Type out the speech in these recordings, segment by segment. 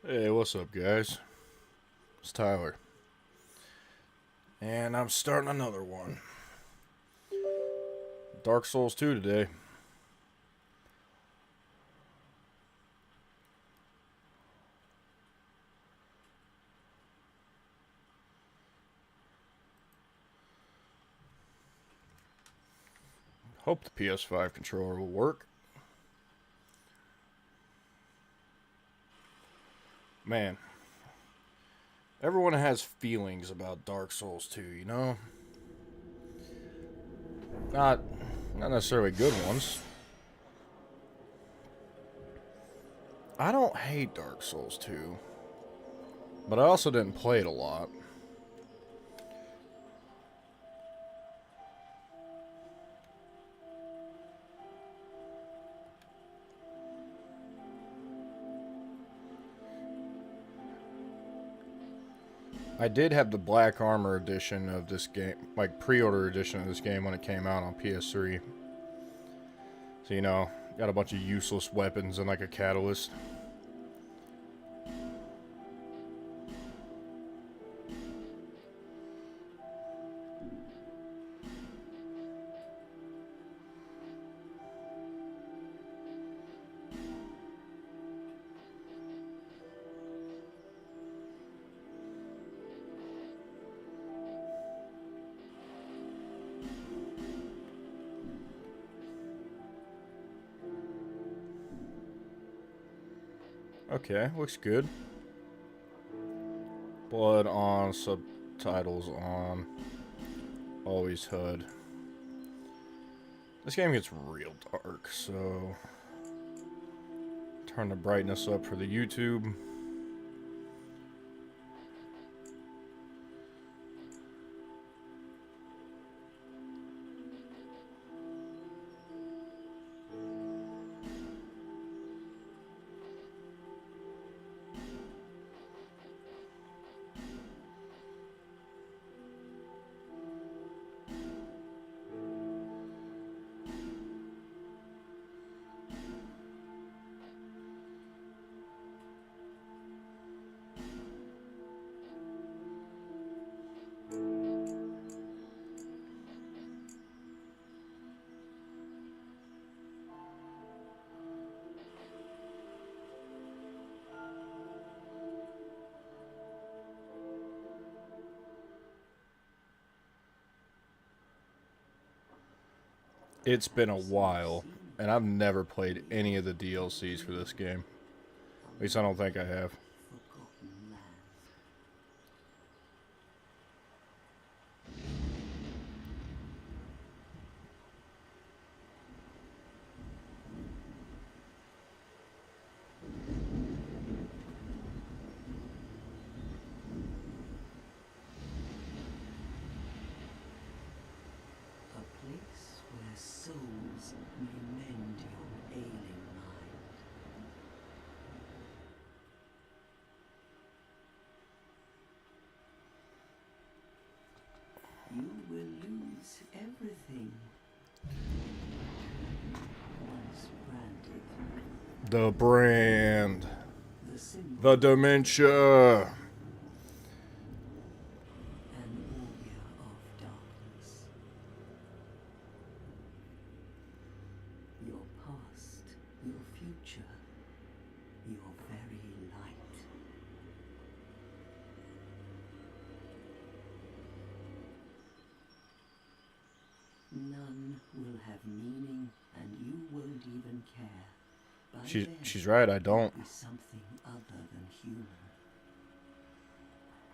Hey, what's up, guys? It's Tyler. And I'm starting another one. Dark Souls 2 today. Hope the PS5 controller will work. Man, everyone has feelings about Dark Souls 2, you know? Not not necessarily good ones. I don't hate Dark Souls 2, but I also didn't play it a lot. I did have the Black Armor edition of this game, like pre-order edition of this game when it came out on PS3. So, got a bunch of useless weapons and like a catalyst. Okay, looks good. Blood on, subtitles on, always HUD. This game gets real dark, so turn the brightness up for the YouTube. It's been a while, and I've never played any of the DLCs for this game. At least I don't think I have. A place where souls may mend your ailing mind. You will lose everything once branded. The brand. The symbol, The dementia. an warrior of darkness. Your past, your future, your very light. None will have meaning, and you won't even care. By then, She's right, I don't. you'll be something other than human.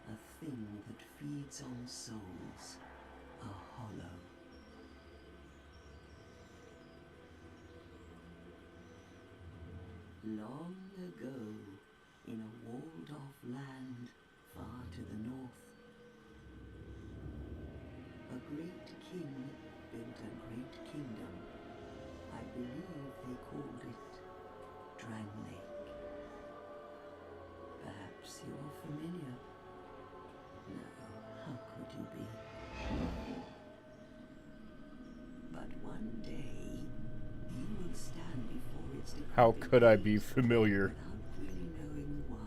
A thing that feeds on souls. A hollow. Long ago, in a walled-off land far to the north, a great king built a great kingdom. I believe they called it Drang Lake. Perhaps you're familiar. No, how could you be? But one day, you will stand before its decrepit How could I be gates familiar? without really knowing why.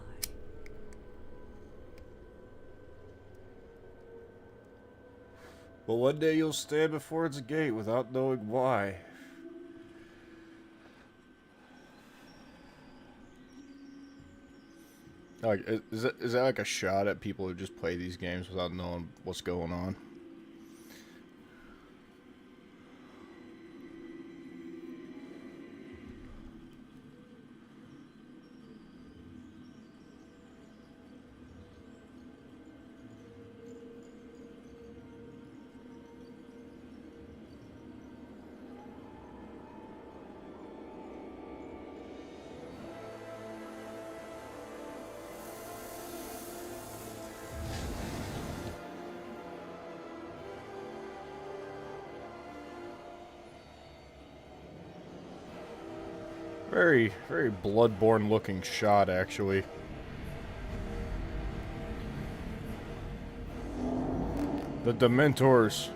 But one day you'll stand before its gate without knowing why. Like, is that like a shot at people who just play these games without knowing what's going on? Very, very Bloodborne looking shot, actually. The Dementors.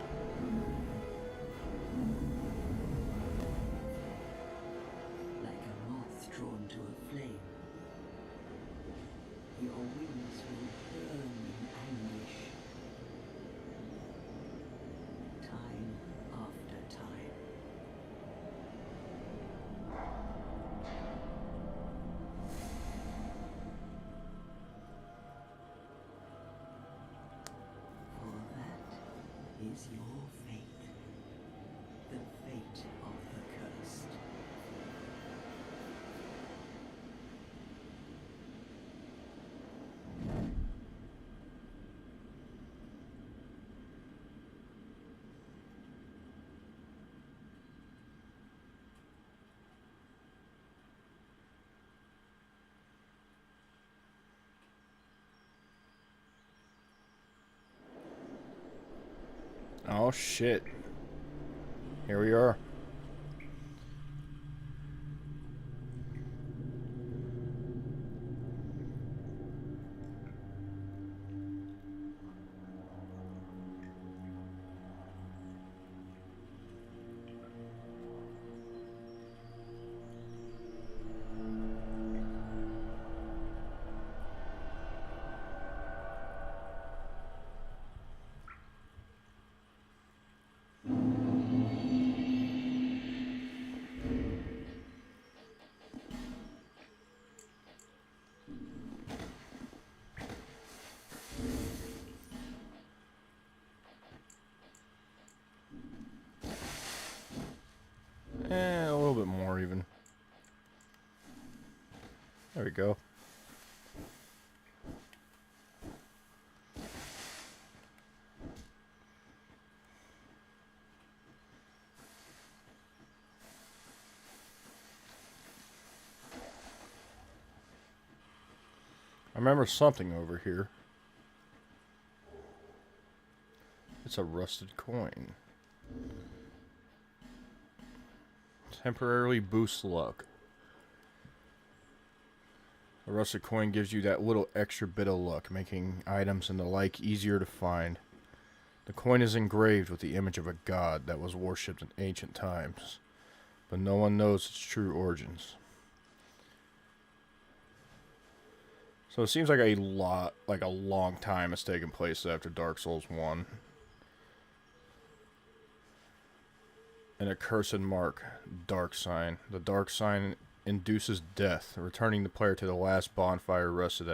Like a moth drawn to a flame. Your wings will burn in anguish. Time after time. For that is your fate. The fate of the cursed. Oh shit. Here we are. A little bit more even. There we go. I remember something over here. It's a rusted coin. Temporarily boosts luck. A rusted coin gives you that little extra bit of luck, making items and the like easier to find. The coin is engraved with the image of a god that was worshipped in ancient times, but no one knows its true origins. So it seems like a long time has taken place after Dark Souls 1. An accursed mark, Dark Sign. The Dark Sign induces death, returning the player to the last bonfire rested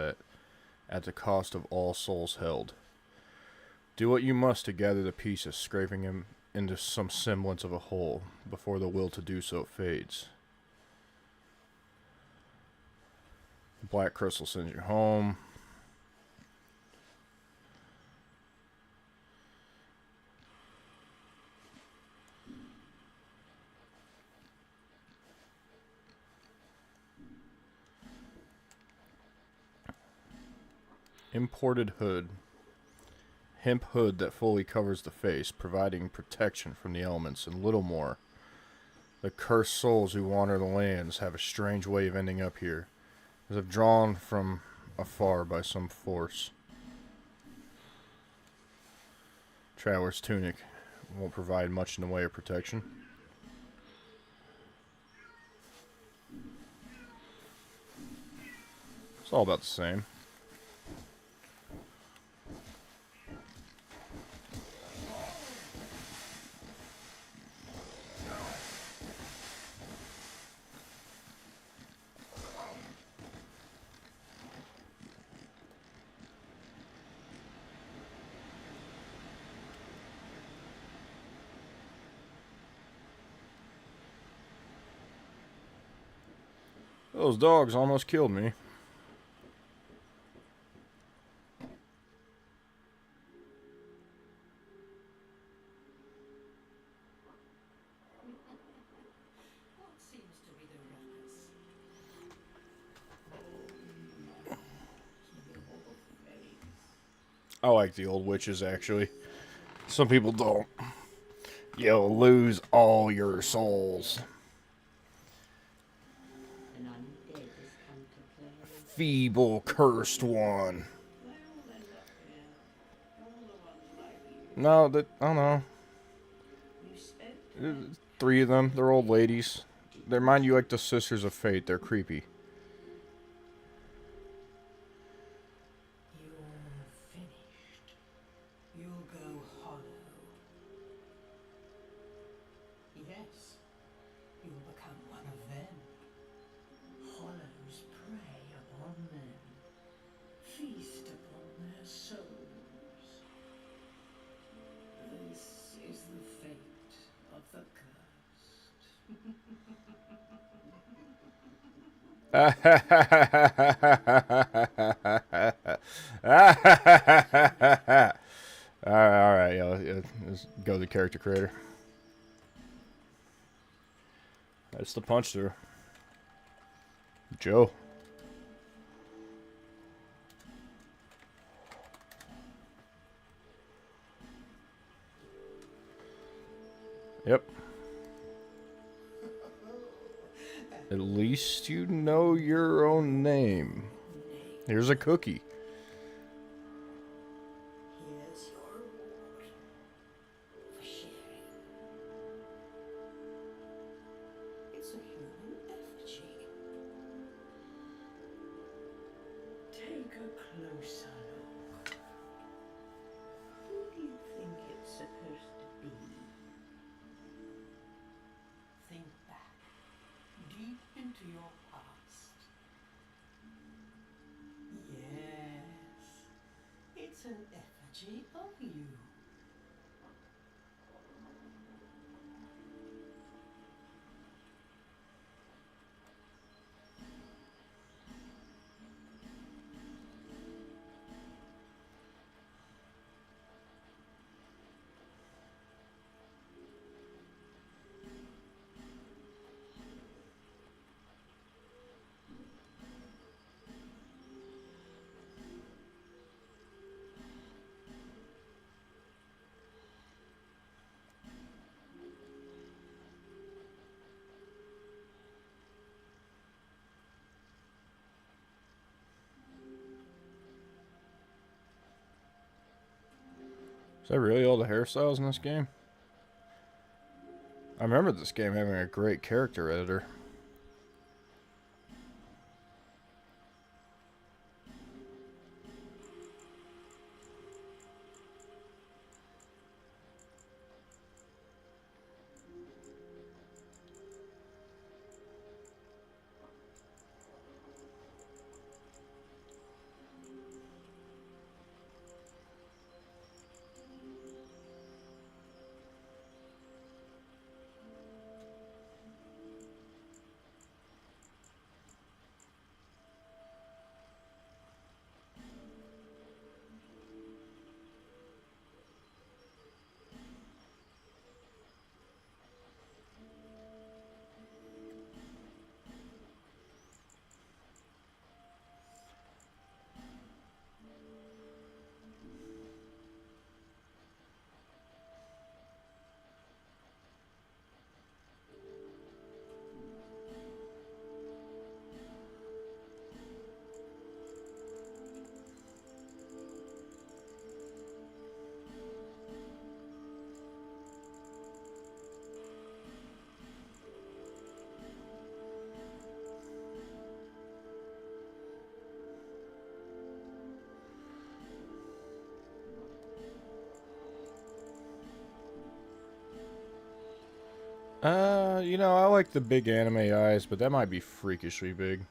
at the cost of all souls held. Do what you must to gather the pieces, scraping them into some semblance of a whole, before the will to do so fades. The black crystal sends you home. Imported hood. Hemp hood that fully covers the face, providing protection from the elements and little more. The cursed souls who wander the lands have a strange way of ending up here, as if drawn from afar by some force. Traveler's tunic won't provide much in the way of protection. It's all about the same. Those dogs almost killed me. What seems to be the ruckus? I like the old witches, actually. Some people don't. You'll lose all your souls. An undead has come to play. Feeble, cursed one. They all end up here. All the ones like you. No, I don't know. You spent 3 of them. They're old ladies. They remind you like the Sisters of Fate. They're creepy. You're finished. You'll go hollow. Yes, you'll become one of them. Hollows prey upon them, feast upon their souls. This is the fate of the cursed. Alright, yeah, let's go to the character creator. That's the punch through. Joe. Yep. At least you know your own name. Here's a cookie. Here's your reward for sharing. It's a human effigy. Take a closer look. Who do you think it's supposed to be? Think back, deep into your past. Yes, it's an effigy of you. Is that really all the hairstyles in this game? I remember this game having a great character editor. You know, I like the big anime eyes, but that might be freakishly big.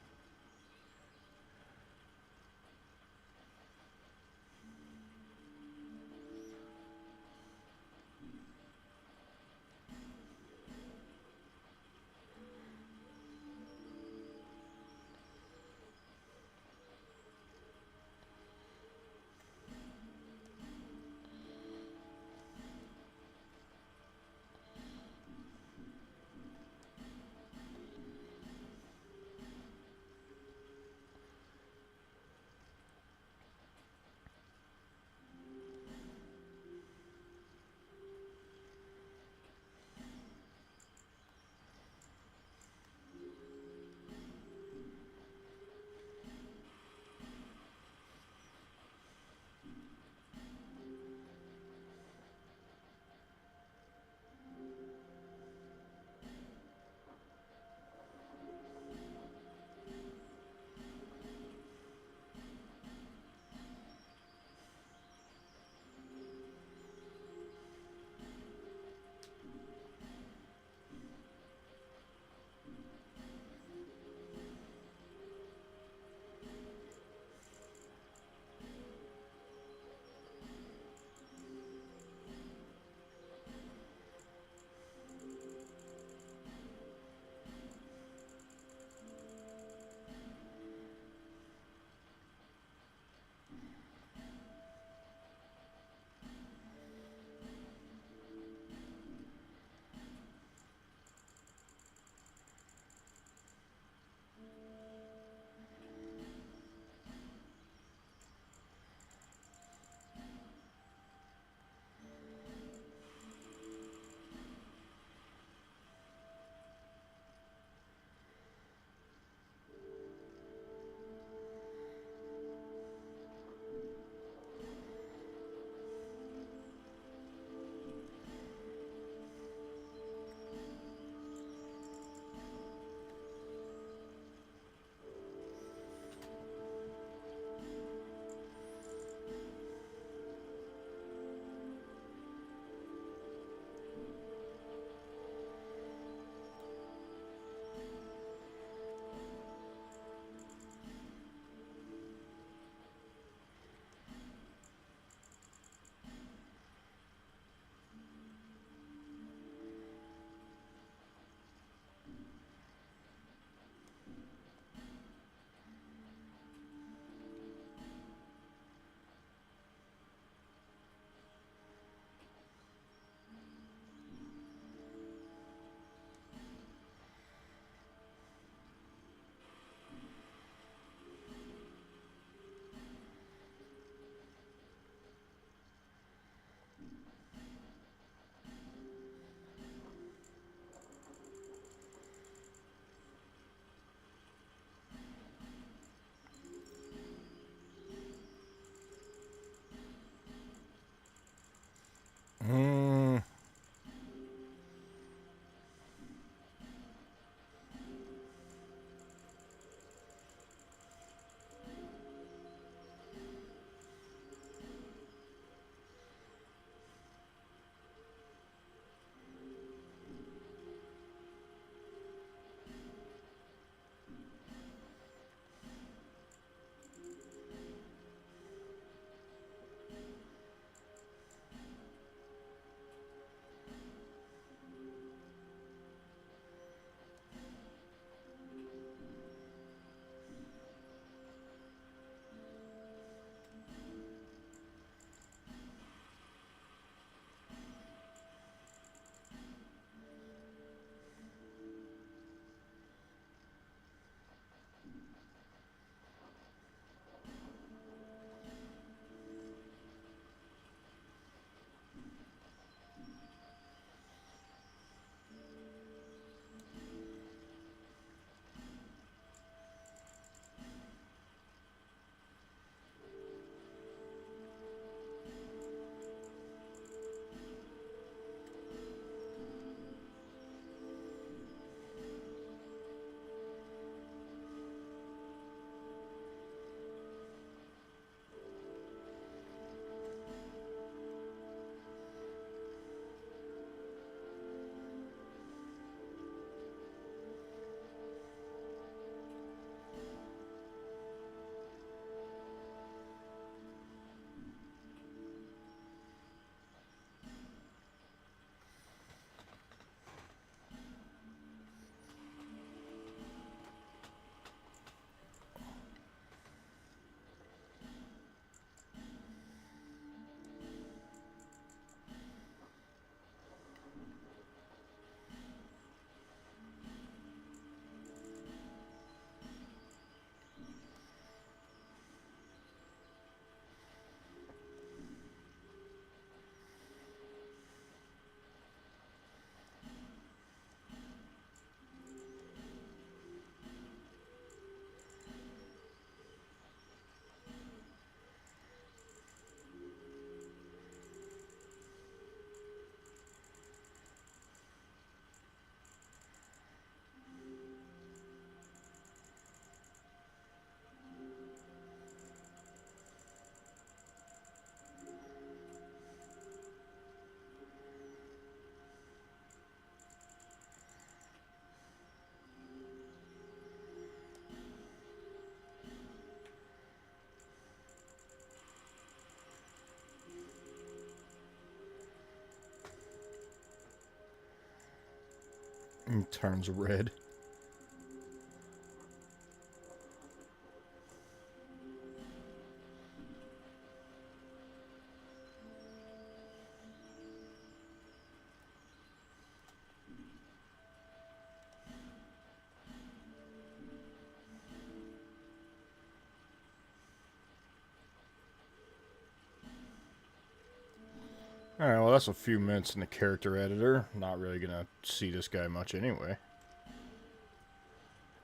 Turns red. Alright, well that's a few minutes in the character editor. Not really gonna see this guy much anyway.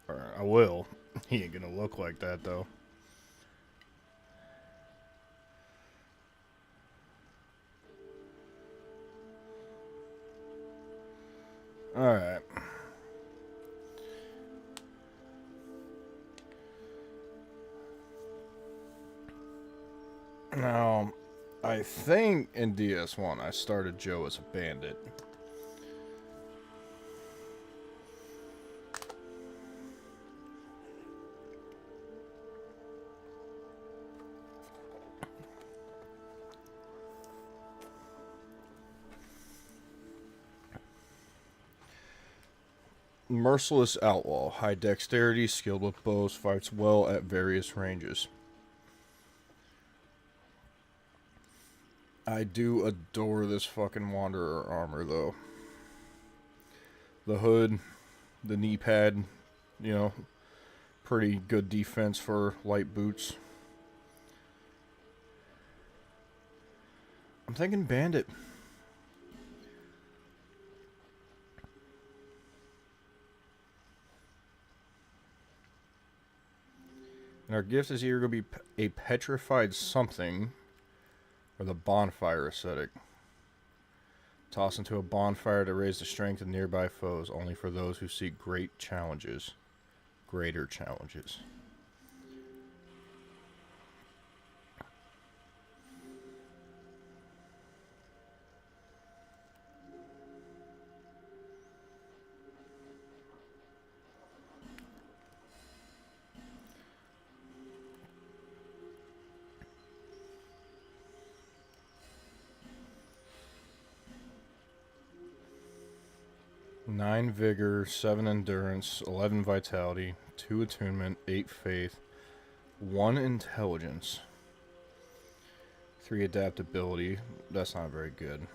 Or I will. He ain't gonna look like that though. Alright. Now, I think in DS1 I started Joe as a bandit. Merciless outlaw, high dexterity, skilled with bows, fights well at various ranges. I do adore this fucking Wanderer armor, though. The hood, the knee pad, you know, pretty good defense for light boots. I'm thinking bandit. And our gift is either going to be a petrified something or the bonfire ascetic. Toss into a bonfire to raise the strength of nearby foes, only for those who seek great challenges. Greater challenges. Nine vigor, 7 endurance, 11 vitality, 2 attunement, 8 faith, 1 intelligence, 3 adaptability. That's not very good.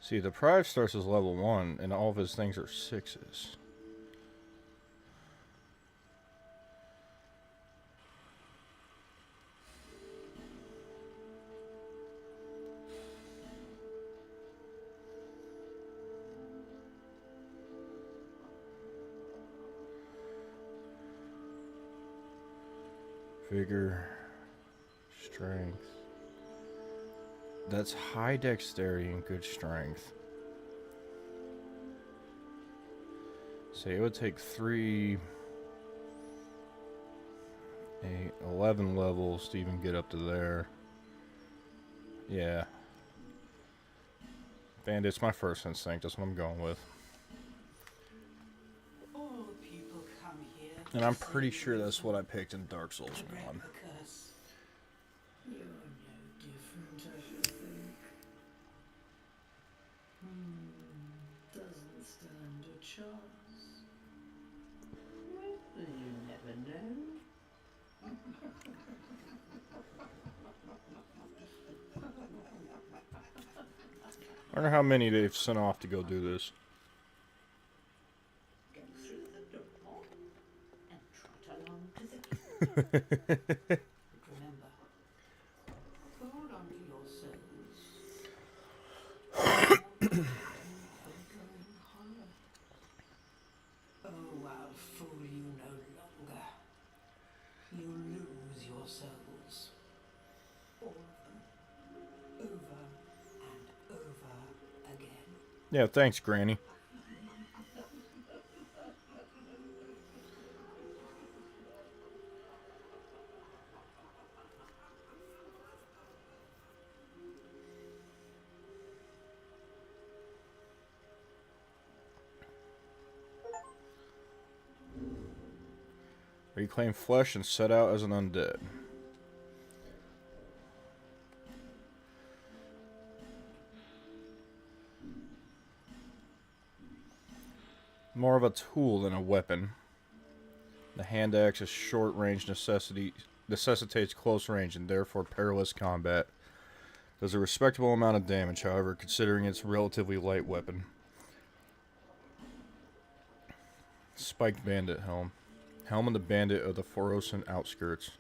See, the Pride starts as level 1, and all of his things are 6s. Vigor, strength. That's high dexterity and good strength. So it would take 3, 8, 11 levels to even get up to there. Yeah. Bandit's my first instinct. That's what I'm going with. All people come here. And I'm pretty sure that's what I picked in Dark Souls 1. You're no different, I should think. Doesn't stand a chance. Well, you never know. I wonder how many they've sent off to go do this. Go through the door and trot along to the kingdom. But remember, hold on to your souls. Going hollow. Oh, I'll fool you no longer. You lose your souls. All of them. Over and over again. Yeah, thanks, Granny. Reclaim flesh and set out as an undead. More of a tool than a weapon. The hand axe's short range necessitates close range and therefore perilous combat. Does a respectable amount of damage, however, considering its relatively light weapon. Spiked bandit helm. Helm of the bandit of the Forosan outskirts.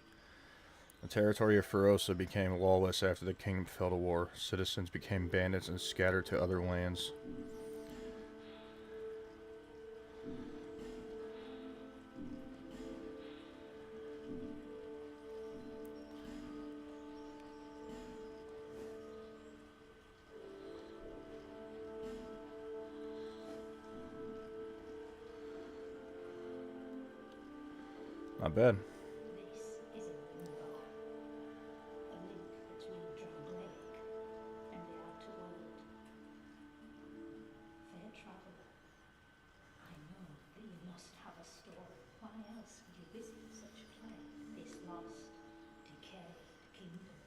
The territory of Forosa became lawless after the kingdom fell to war. Citizens became bandits and scattered to other lands. Not bad. This is a limbo, a link between Drowned Lake and the outer world. Fair traveler, I know that you must have a story. Why else would you visit such a place? This lost, decayed kingdom.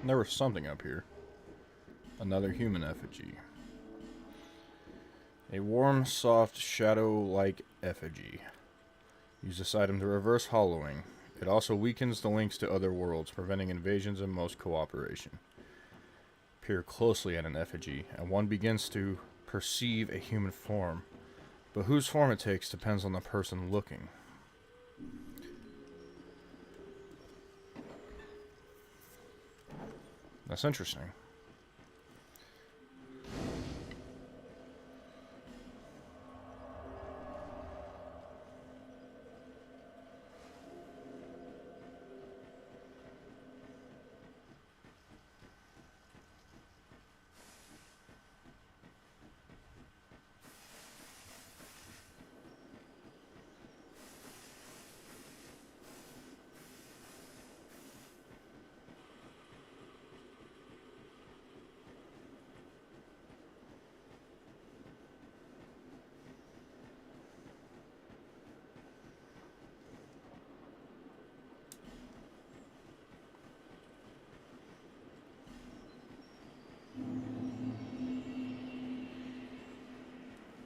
There was something up here. Another human effigy. A warm, soft, shadow-like effigy. Use this item to reverse hollowing. It also weakens the links to other worlds, preventing invasions and most cooperation. Peer closely at an effigy, and one begins to perceive a human form. But whose form it takes depends on the person looking. That's interesting.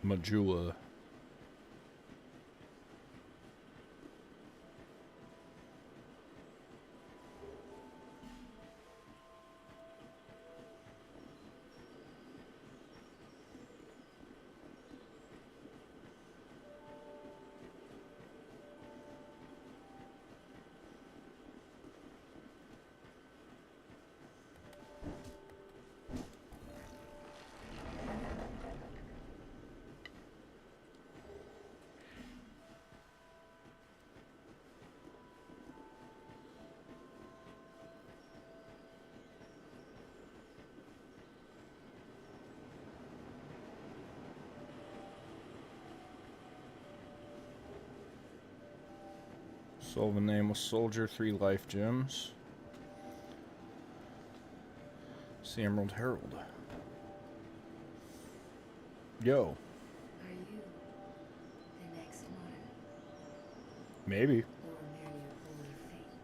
Majula. Solve a nameless soldier, 3 life gems. See Emerald Herald. Yo. Are you the next martyr, Maybe. or merely a holy fate?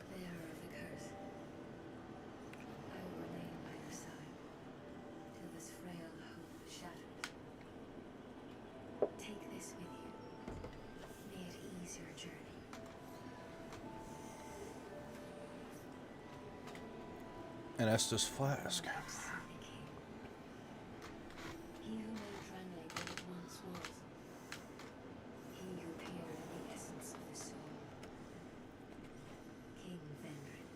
Bearer of the curse, I will remain by your side till this frail hope shatters. Take this with you. May it ease your journey. An Estus flask. Soothing king. He who made Dranley what it once was. He who appeared in the essence of the soul. King Vendrin.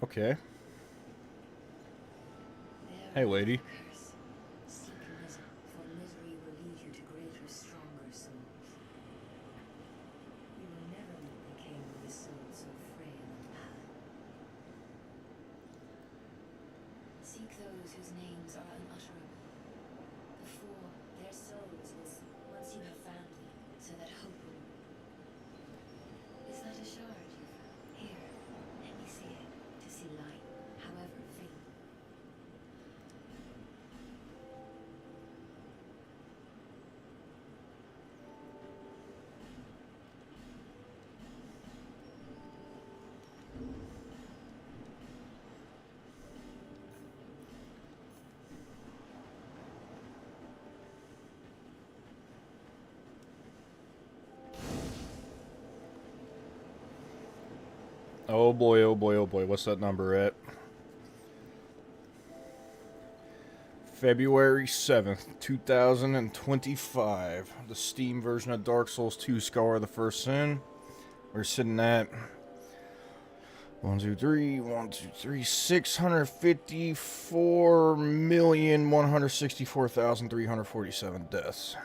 Okay. Bearer Hey, of lady. the curse, seek wisdom, for misery will lead you to greater, stronger souls. You will never meet the king with a soul so frail and pallid. Seek those whose names are unutterable. Before their souls will once you have found them, so that hope will. Is that a shard you found? Here, Oh boy, oh boy, oh boy. What's that number at? February 7th, 2025. The Steam version of Dark Souls 2 Scar of the First Sin. We're sitting at 654,164,347 deaths.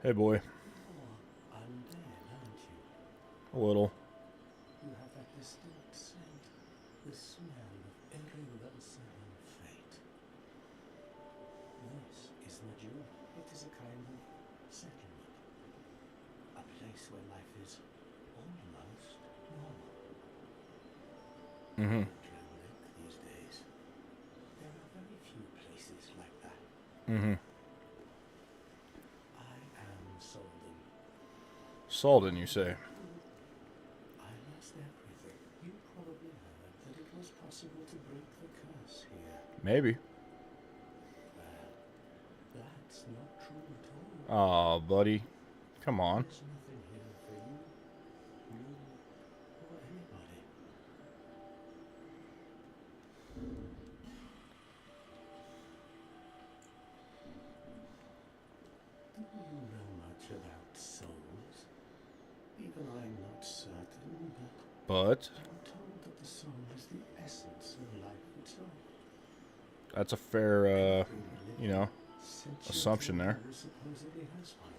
Hey boy. Undead, aren't you? A little. You have that distinct scent, the smell of irreversible fate. This is Majul. It is a kind of settlement. A place where life is almost normal. Mm-hmm. Traveling these days. There are very few places like that. Mm-hmm. I am Solden. Salden, you say? I lost everything. You probably heard that it was possible to break the curse here. Maybe. Well, that's not true at all. Aw, buddy. Come on. There's nothing here for you, me, or anybody. Do you know much about souls? Even I'm not certain, But I'm told that the soul is the essence of life itself. that's a fair, you know, Sentient assumption there. life supposedly has one.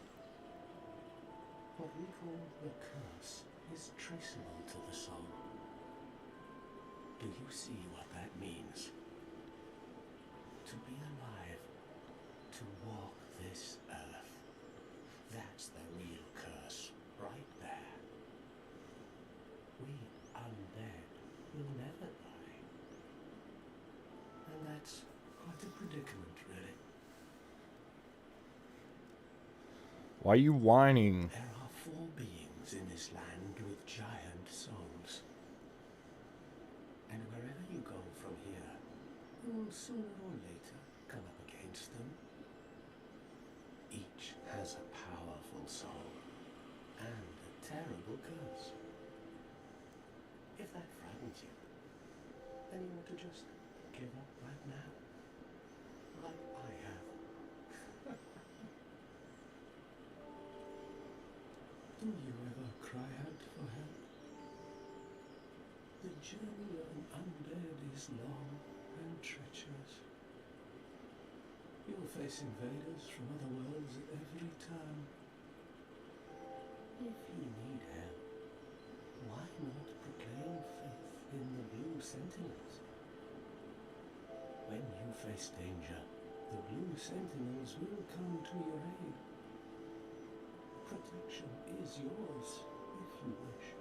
What we call the curse is traceable to the soul. Do you see what that means? To be alive, to walk this earth. That's the real curse, right there. We undead will never die. And that's quite a predicament, really. Why are you whining? There are 4 beings in this land with giant souls. And wherever you go from here, you will sooner or later come up against them. Each has a powerful soul and a terrible curse. If that frightens you, then you ought to just give up right now, like I have. Do you ever cry out for help? The journey of an undead is long and treacherous. You'll face invaders from other worlds at every turn. If you need help, why not proclaim faith in the Blue Sentinels? When you face danger, the Blue Sentinels will come to your aid. Protection is yours, if you wish.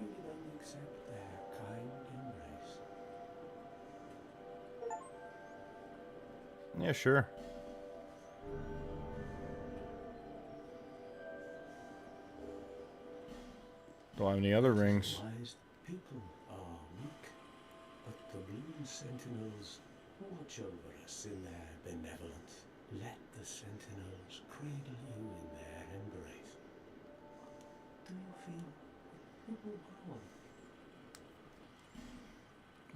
You need only accept their kind embrace. Yeah, sure. Don't have any other rings. Civilized people are weak, but the Blue Sentinels watch over us in their benevolence. Let the Sentinels cradle you in their embrace. Do you feel it will grow on?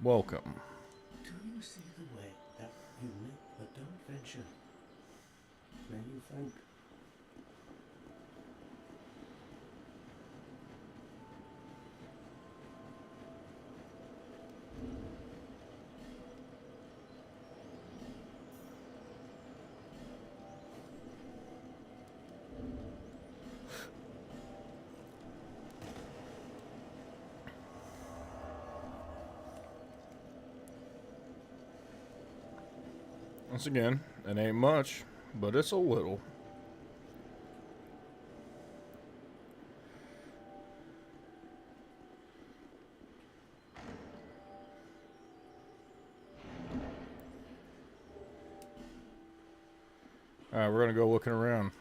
Welcome. Do you see the way that you nip but don't venture? May you thank. Once again, it ain't much, but it's a little. Alright, we're gonna go looking around.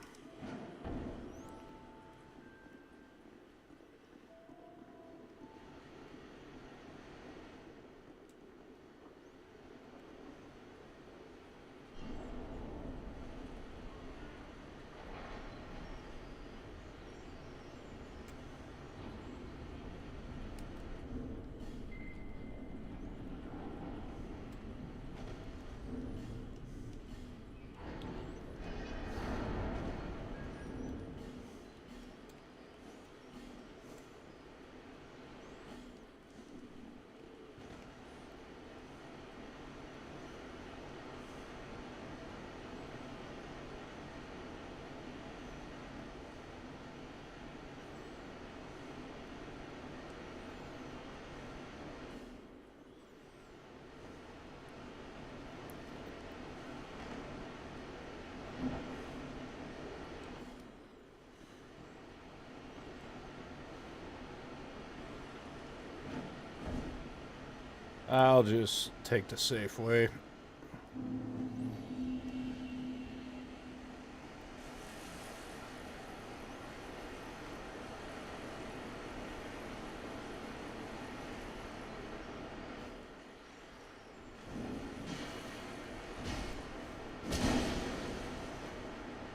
I'll just take the safe way.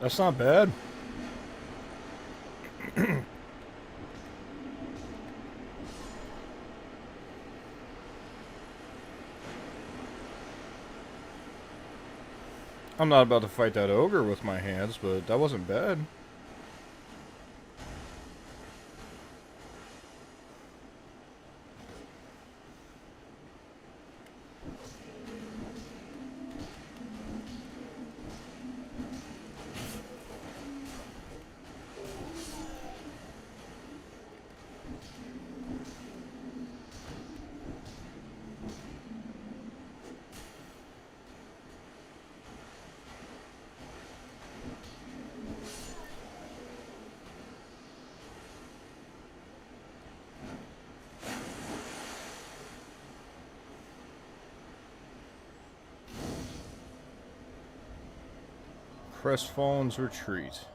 That's not bad. I'm not about to fight that ogre with my hands, but that wasn't bad. Crestfallen's retreat.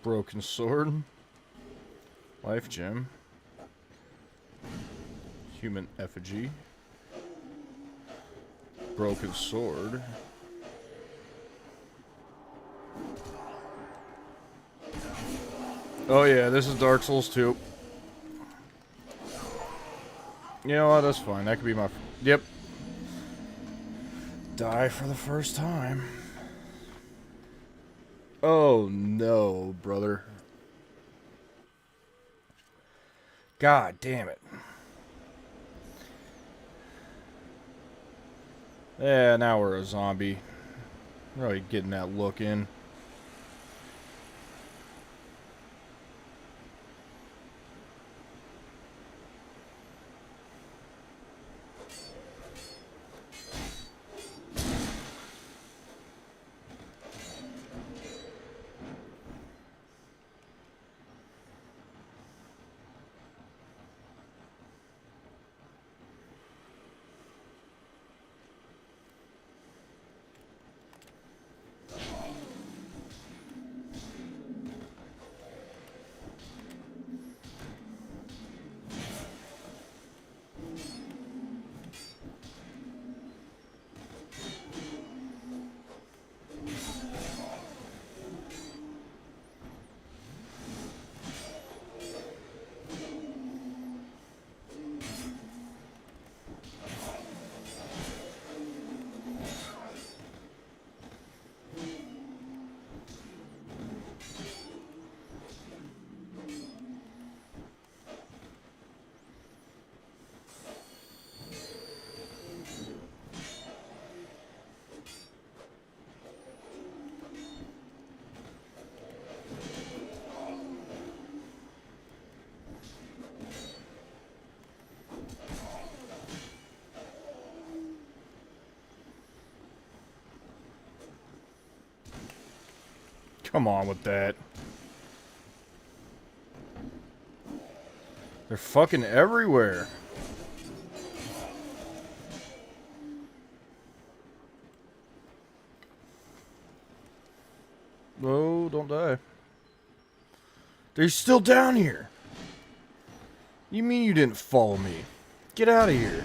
Broken sword. Life gem. Human effigy. Broken sword. Oh yeah, this is Dark Souls 2. You know what, that's fine. That could be my... Yep. Die for the first time. Oh no, brother. God damn it. Yeah, now we're a zombie. Really getting that look in. Come on with that. They're fucking everywhere. Oh, don't die. They're still down here. You mean you didn't follow me? Get out of here.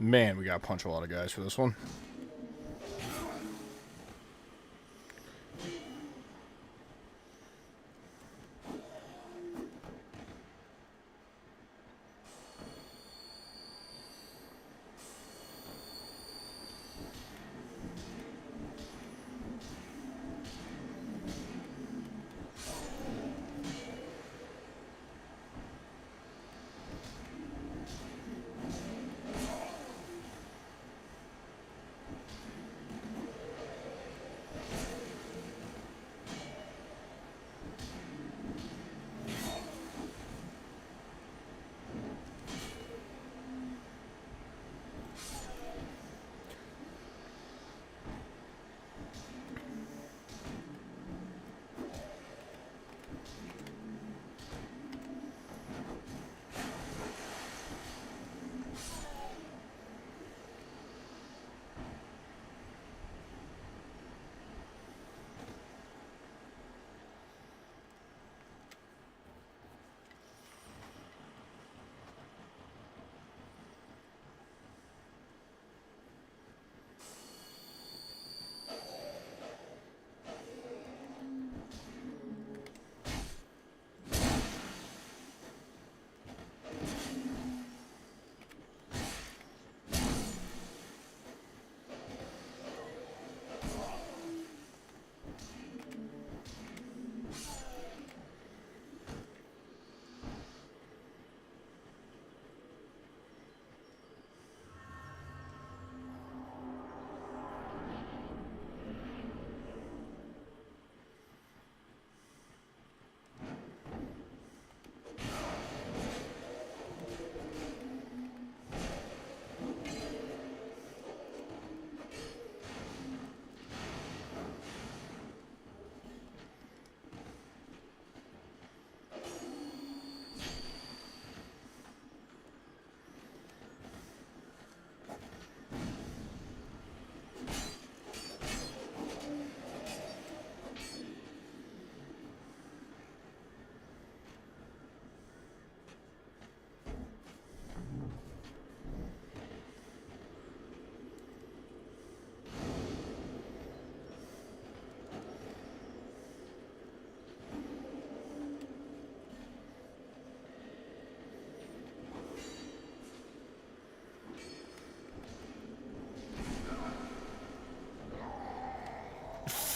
Man, we gotta punch a lot of guys for this one.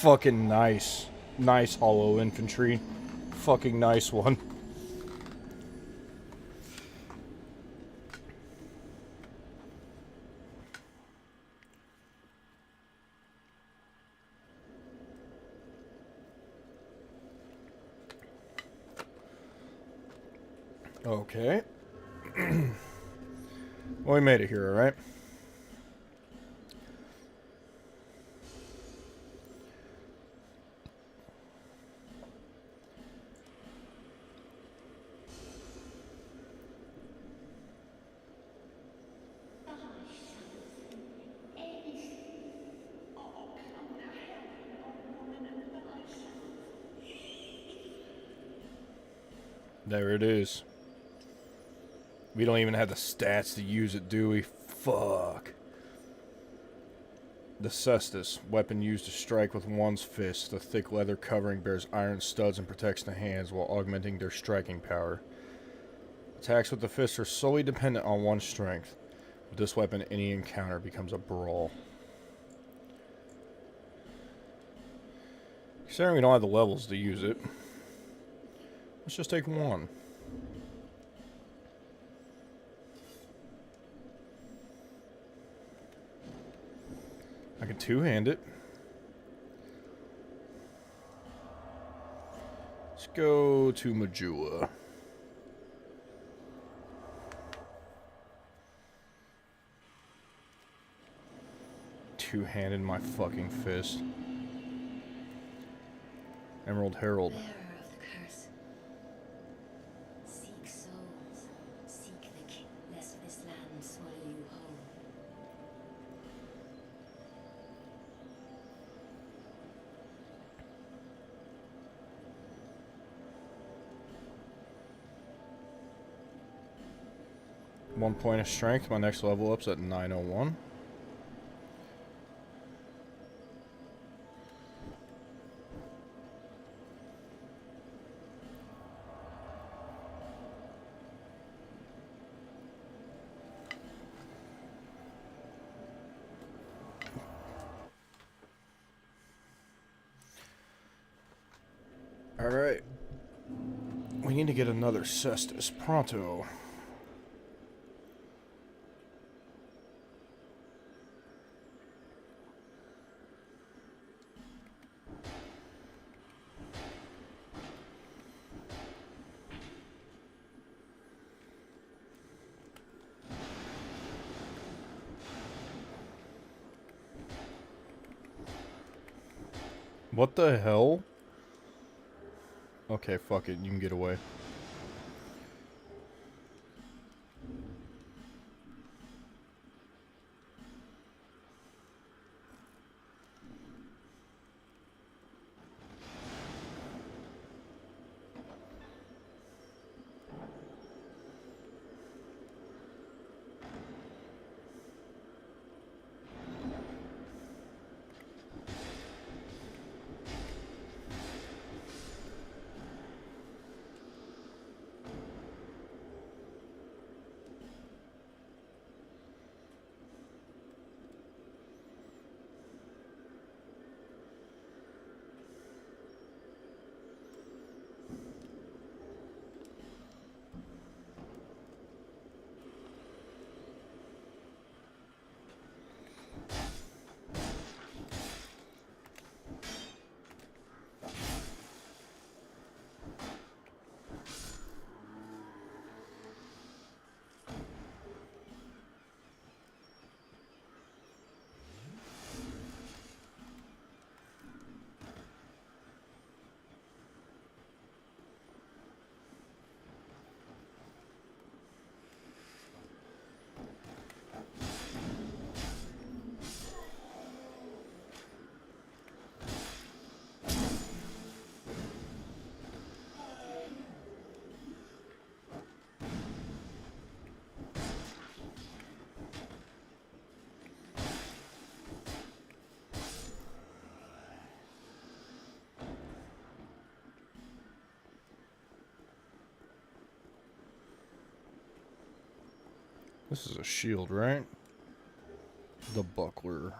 Fucking nice. Nice hollow infantry. Fucking nice one. Okay. Well, we made it here, alright? There it is. We don't even have the stats to use it, do we? Fuck. The cestus, weapon used to strike with one's fist. The thick leather covering bears iron studs and protects the hands while augmenting their striking power. Attacks with the fist are solely dependent on one's strength. With this weapon, any encounter becomes a brawl. Considering we don't have the levels to use it, let's just take one. I can two-hand it. Let's go to Majula. Two-handed my fucking fist. Emerald Herald. Bearer of the curse. Seek souls. Seek the king, lest this land swallow you whole. 1 point of strength. My next level up's at 901. Alright. We need to get another cestus. Pronto. What the hell? Okay, fuck it. You can get away. This is a shield, right? The buckler.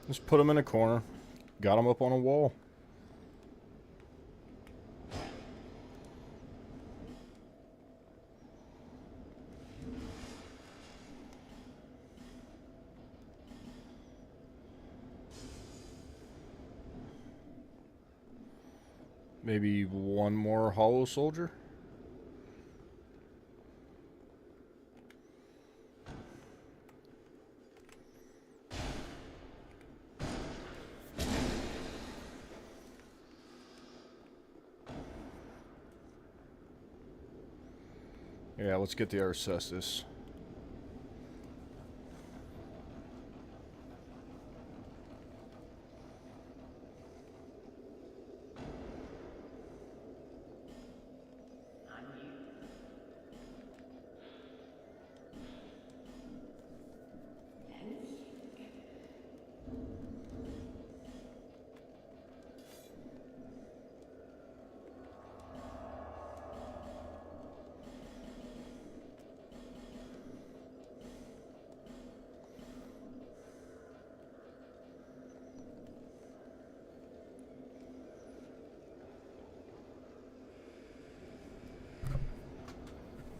Just put him in a corner. Got him up on a wall. Maybe one more hollow soldier? Yeah, let's get the Arcestus.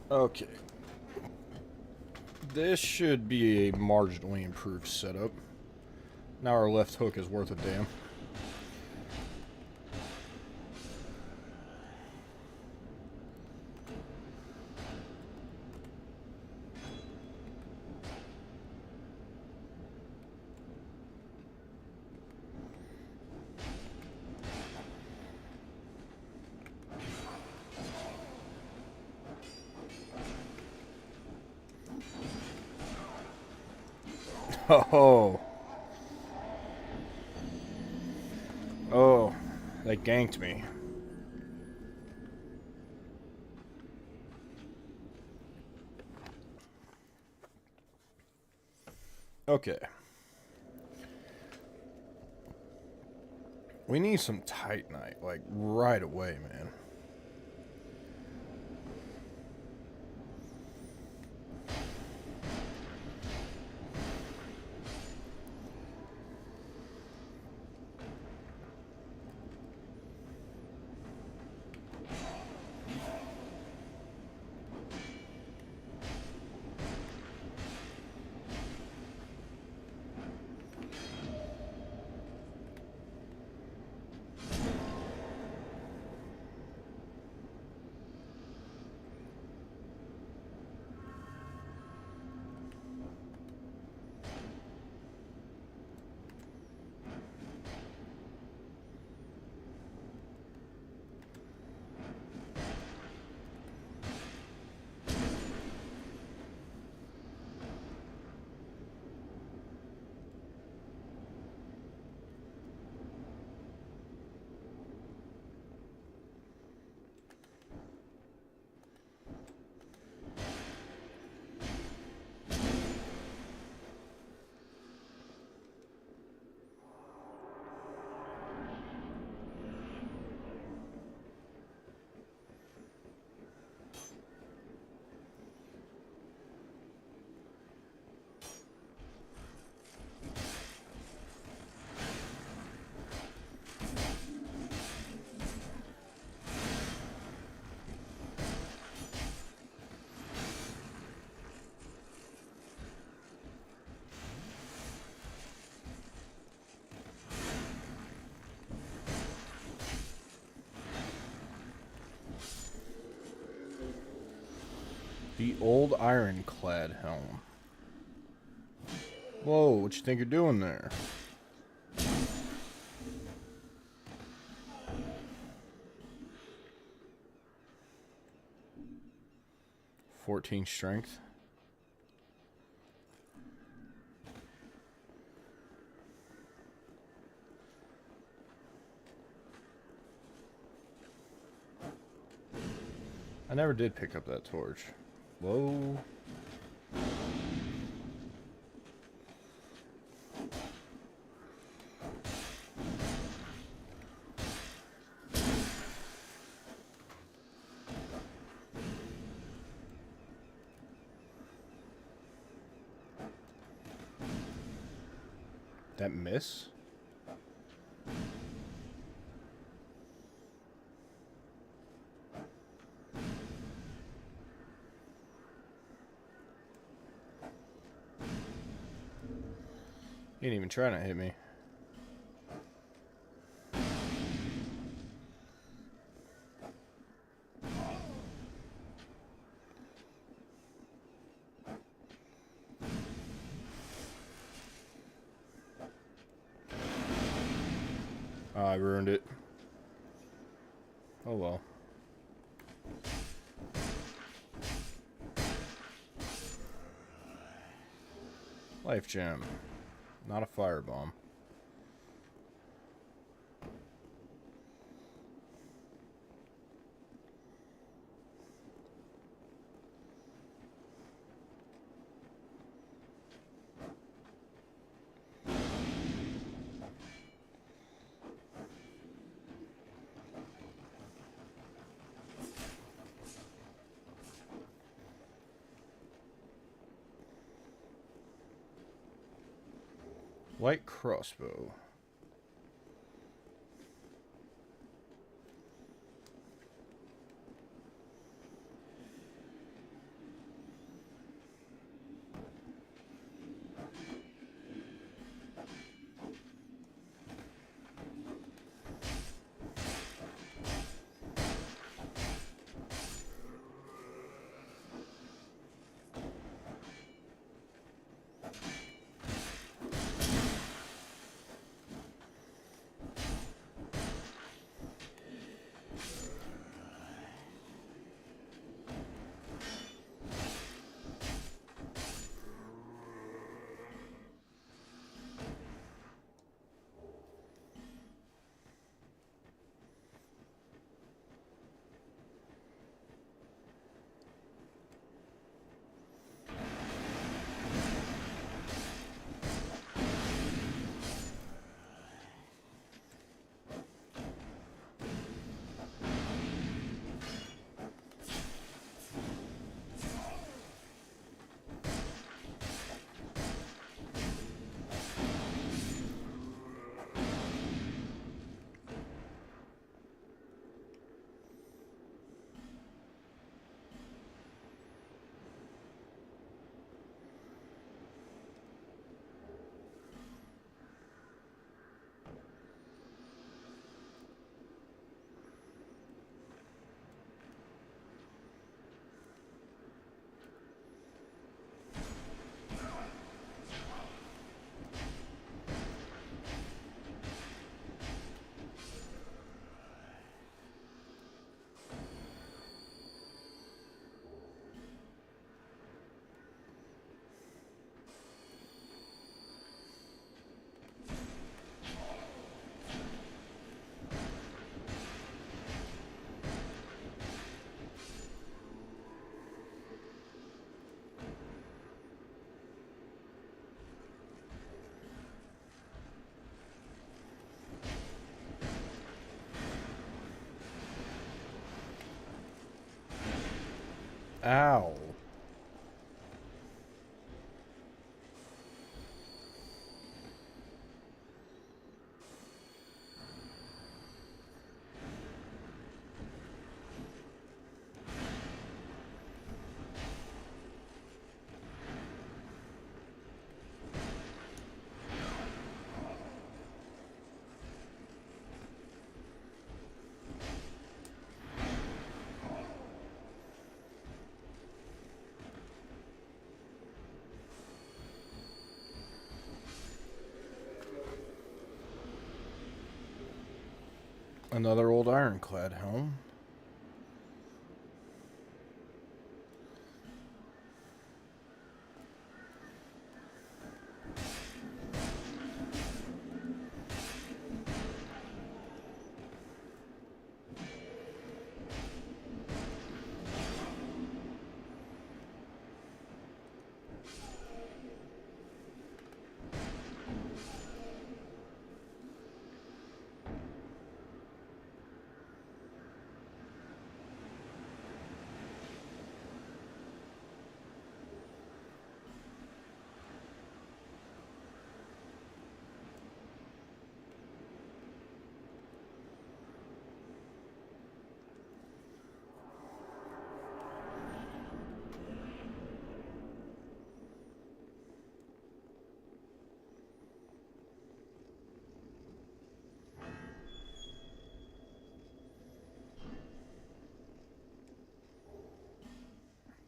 Okay. This should be a marginally improved setup. Now our left hook is worth a damn. Oh. Oh. They ganked me. Okay. We need some Titanite, like, right away, man. The old ironclad helm. Whoa, what you think you're doing there? "14 strength." I never did pick up that torch. Whoa. That miss? He ain't even trying to hit me. Oh, I ruined it. Oh well. Life gem. Not a firebomb. Light crossbow. Ow. Another old ironclad helm.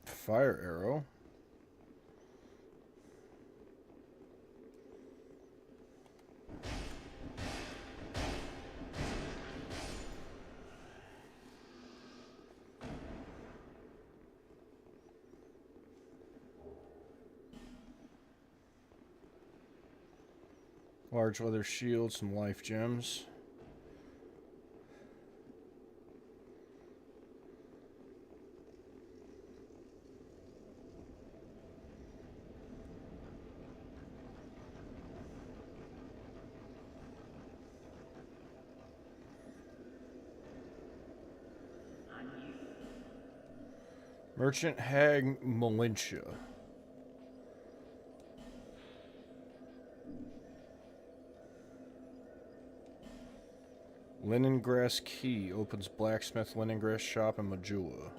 Fire arrow. Large leather shield, some life gems. Merchant Hag Militia. Leningrass Key opens blacksmith Leningrass shop in Majula.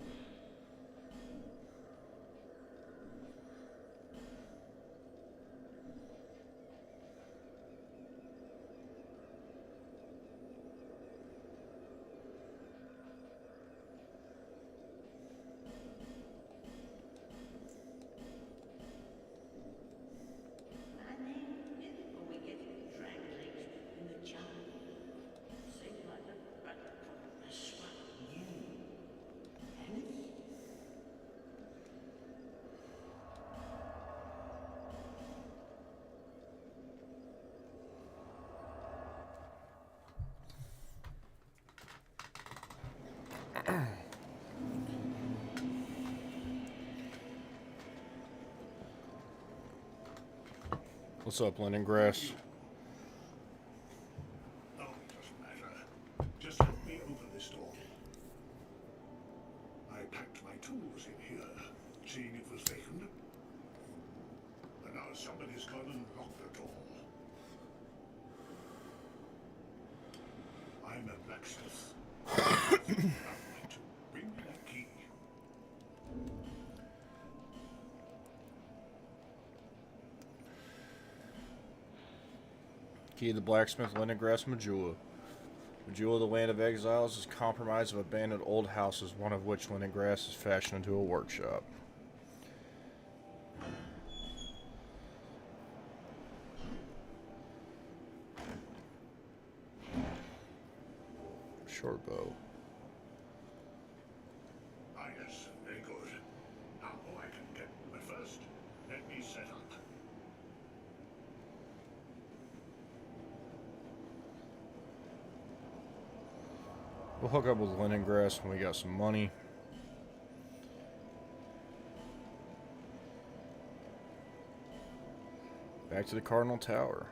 My name is we get translated in the jungle. Sing like a swat you. Hence, What's up, Leningrass? Oh, it doesn't matter. Just let me open this door. I packed my tools in here, seeing it was vacant. And now somebody's gone and locked the door. I'm a blacksmith. Now to bring me that key. Key of the blacksmith Leningrass Majula. Majula, the land of exiles, is comprised of abandoned old houses, one of which Leningrass is fashioned into a workshop. Short bow. Ah, yes, very good. Now I can get, but first, let me set up. We'll hook up with Leningrass when we got some money. Back to the Cardinal Tower.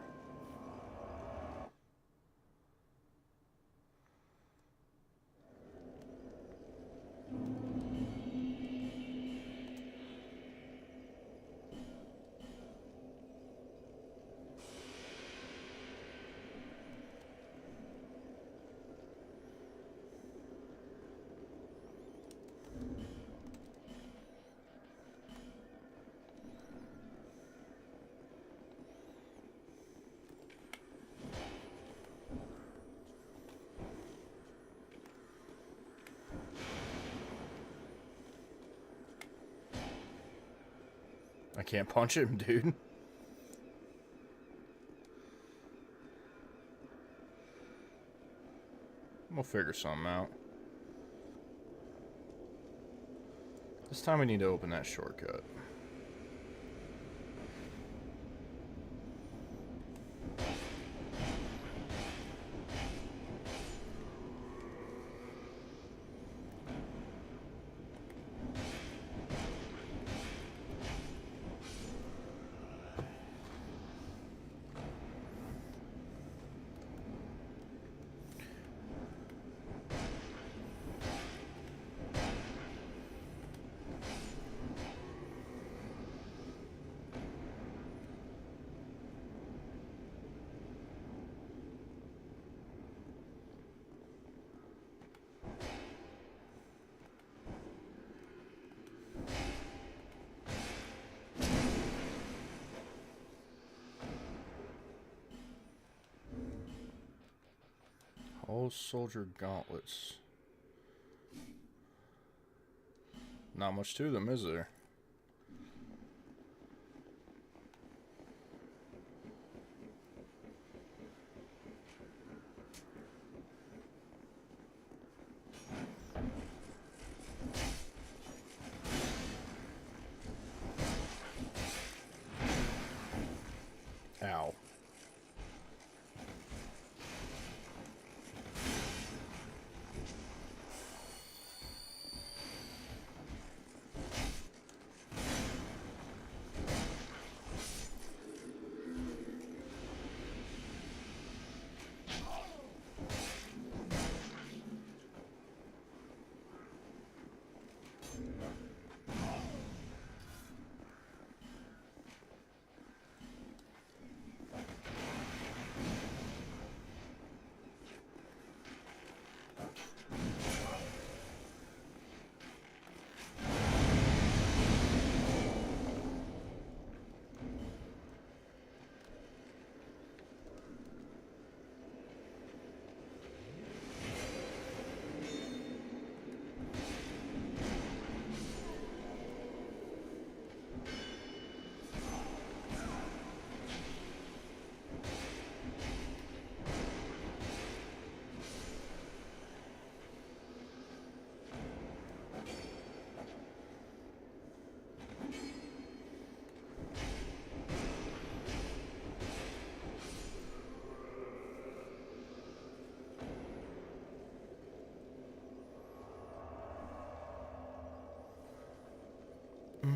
can't punch him, dude. We'll figure something out. This time we need to open that shortcut. All soldier gauntlets. Not much to them, is there? Ow.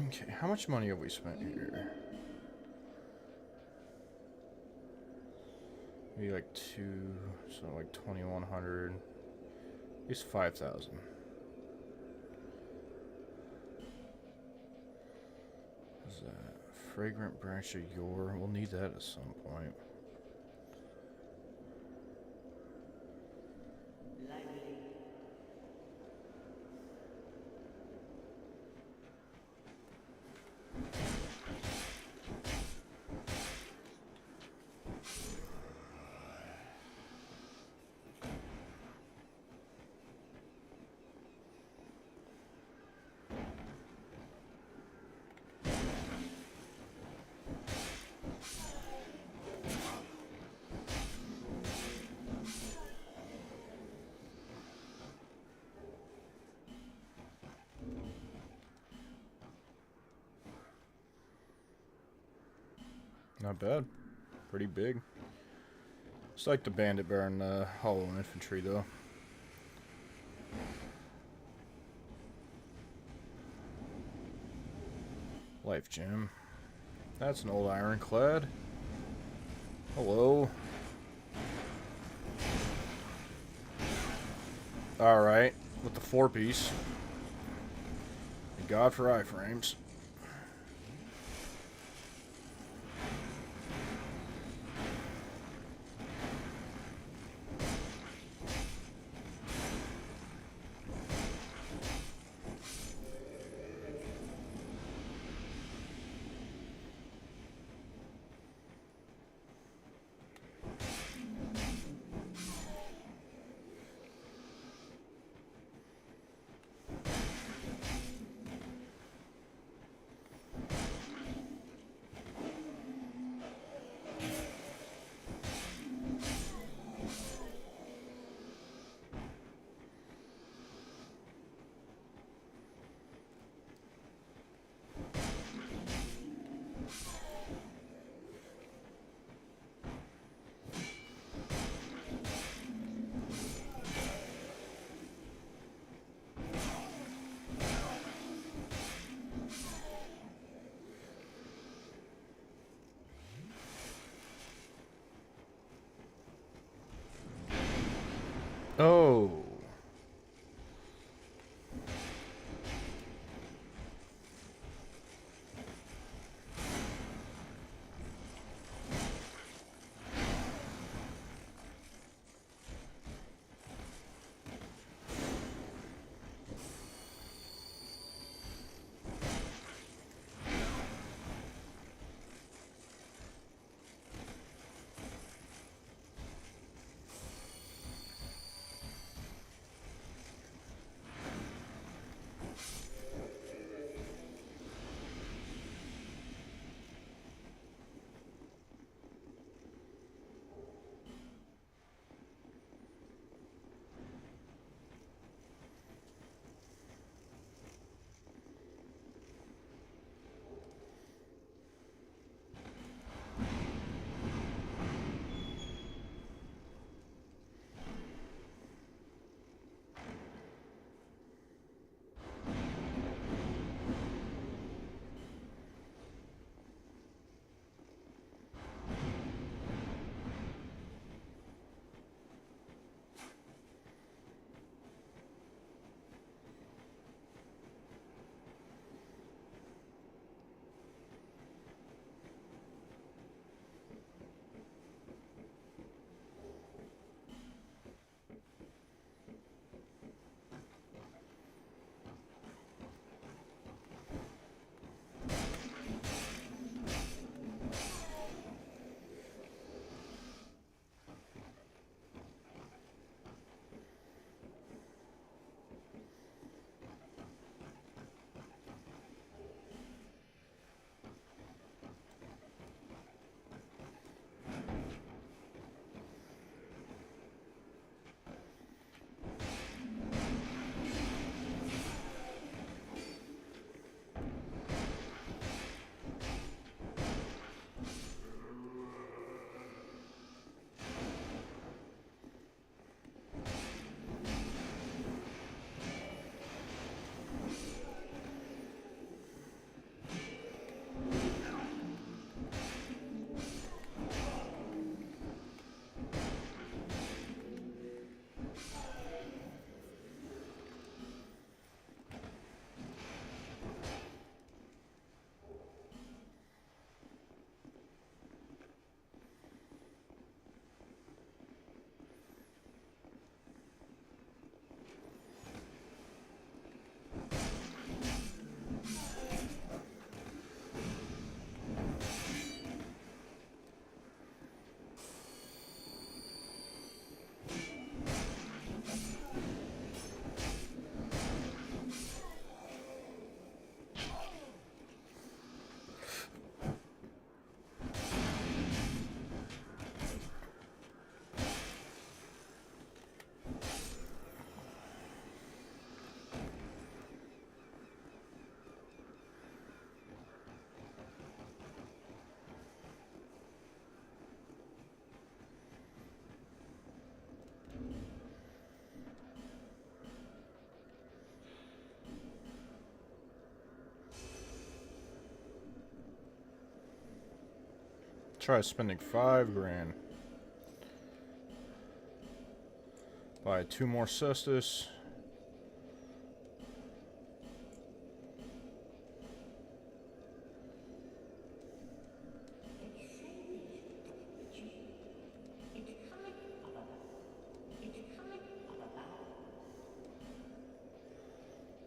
Okay, how much money have we spent here? Maybe like 2, so like 2,100. At least 5,000. What is that? Fragrant branch of yore. We'll need that at some point. Not bad. Pretty big. It's like the bandit bear and the hollow infantry, though. Life gem. That's an old ironclad. Hello. Alright. With the 4-piece. God for iframes. Oh. Try spending $5 grand. Buy 2 more cestus.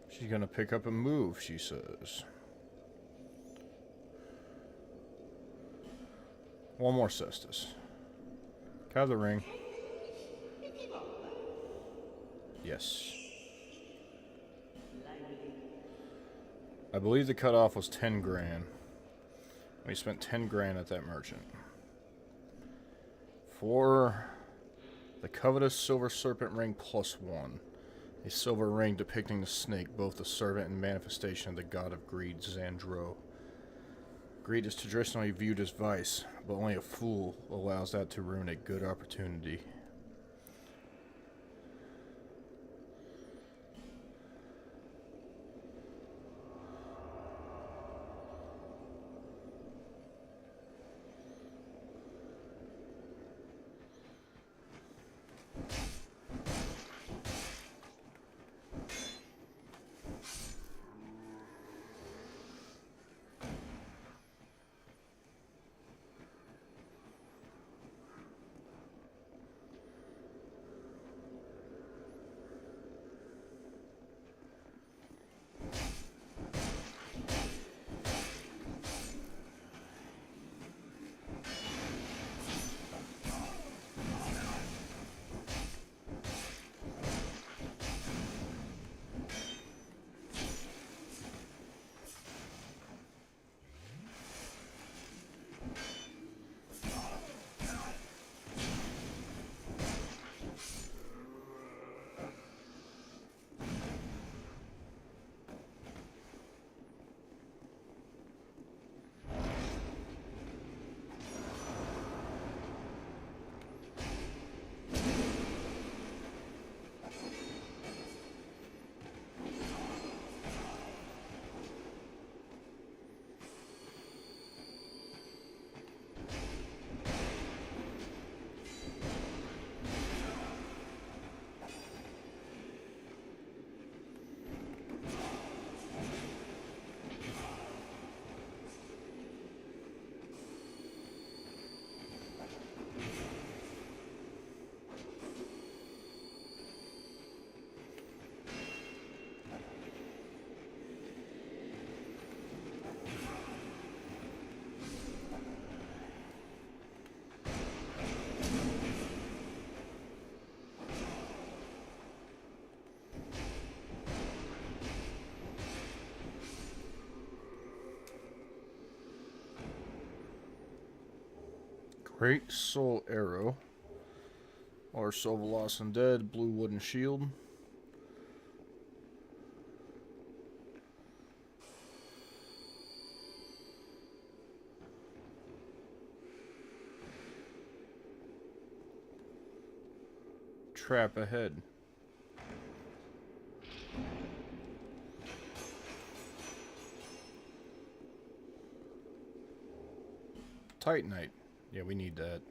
She's gonna pick up and move, she says. 1 more cestus. Have the ring. Yes. I believe the cutoff was 10 grand. We spent 10 grand at that merchant. For the covetous silver serpent ring +1. A silver ring depicting the snake, both the servant and manifestation of the god of greed, Xandro. Greed is traditionally viewed as vice, but only a fool allows that to ruin a good opportunity. Great Soul Arrow. Or Soul Veloz Undead. Blue Wooden Shield. Trap ahead. Titanite. Yeah, we need that.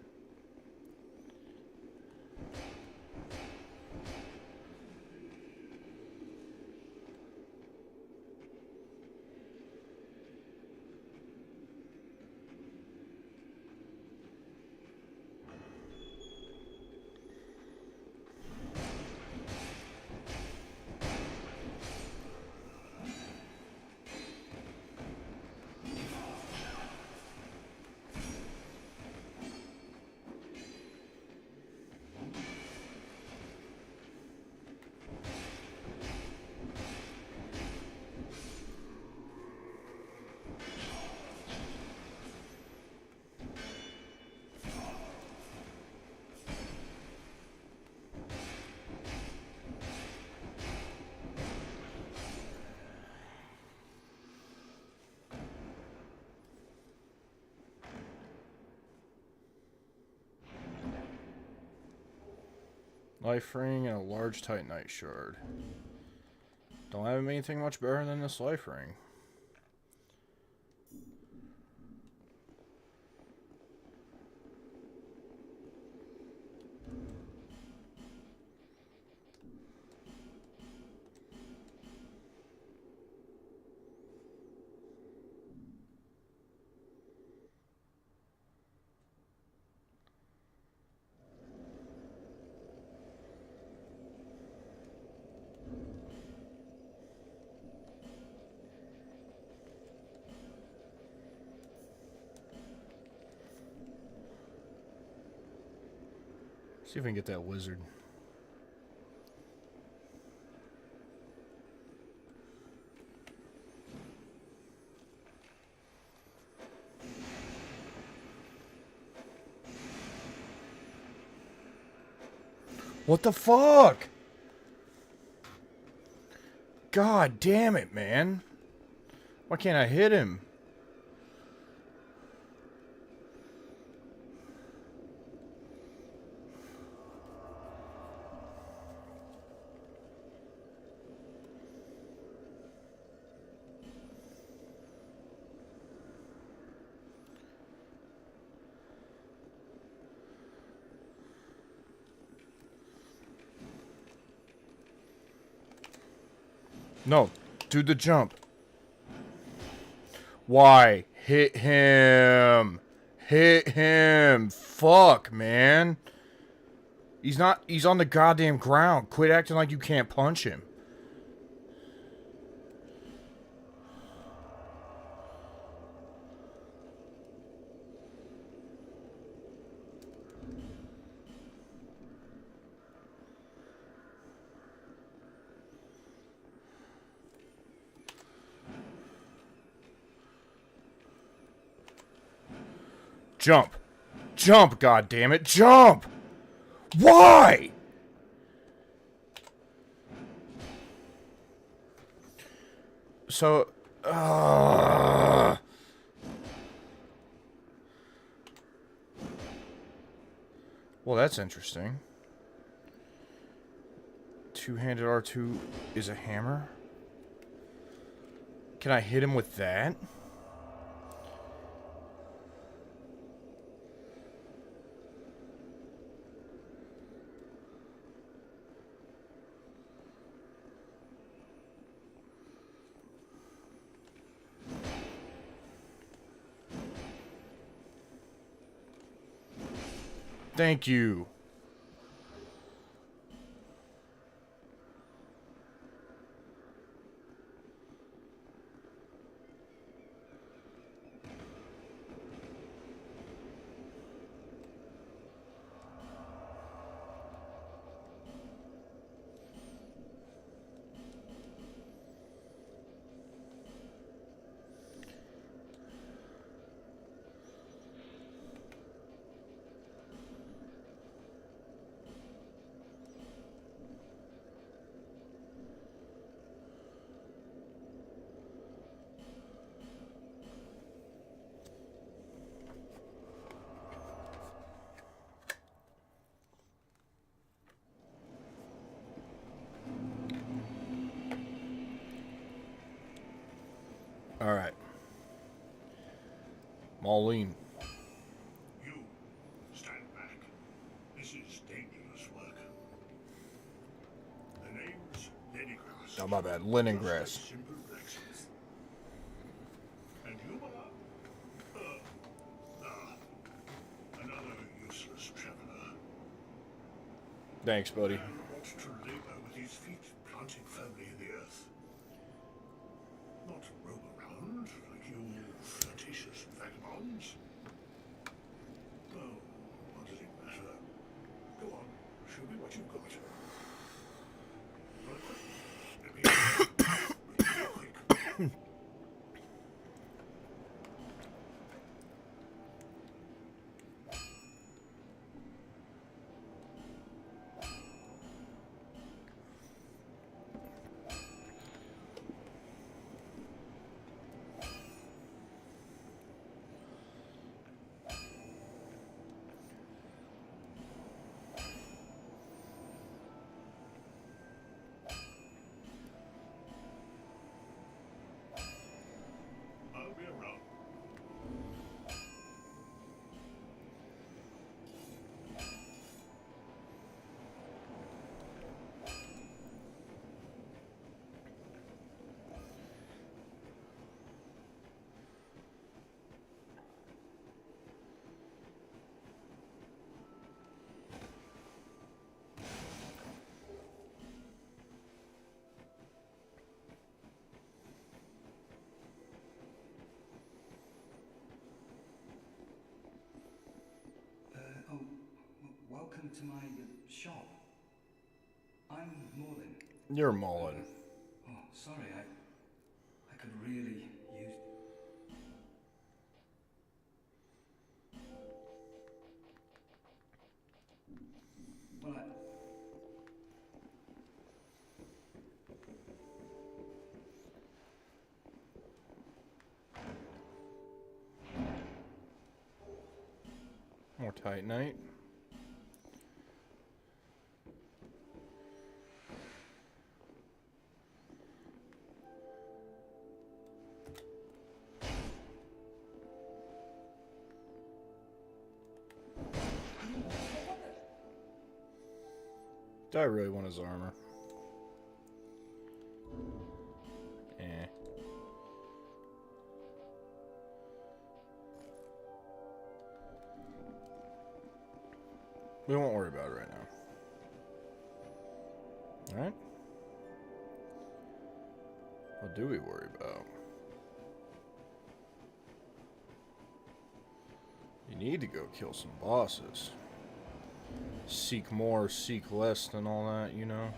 Life ring and a large Titanite shard. Don't have anything much better than this life ring. See if we can get that wizard. What the fuck? God damn it, man. Why can't I hit him? No, do the jump. Why? Hit him. Hit him. Fuck, man. He's on the goddamn ground. Quit acting like you can't punch him. Jump. Jump, goddammit. Jump! Why? So, well, that's interesting. Two-handed R2 is a hammer? Can I hit him with that? Thank you. Alright. Maureen. You stand back. This is dangerous work. The name's Leningrass. Oh, my bad. Just Leningrass. a simple blacksmith. And you are? Another useless traveler. Thanks, buddy. Man ought to labor with his feet planted firmly in the earth. Not roam around like you flirtatious vagabonds. Oh, what does it matter? Go on, show me what you've got. Quick. I'll be around. Welcome to my shop. I'm Morlin. You're Mullen. Oh, sorry, I could really use... Well, More Titanite. Do I really want his armor? Eh. We won't worry about it right now. Alright? What do we worry about? You need to go kill some bosses. Seek more, seek less than all that, you know?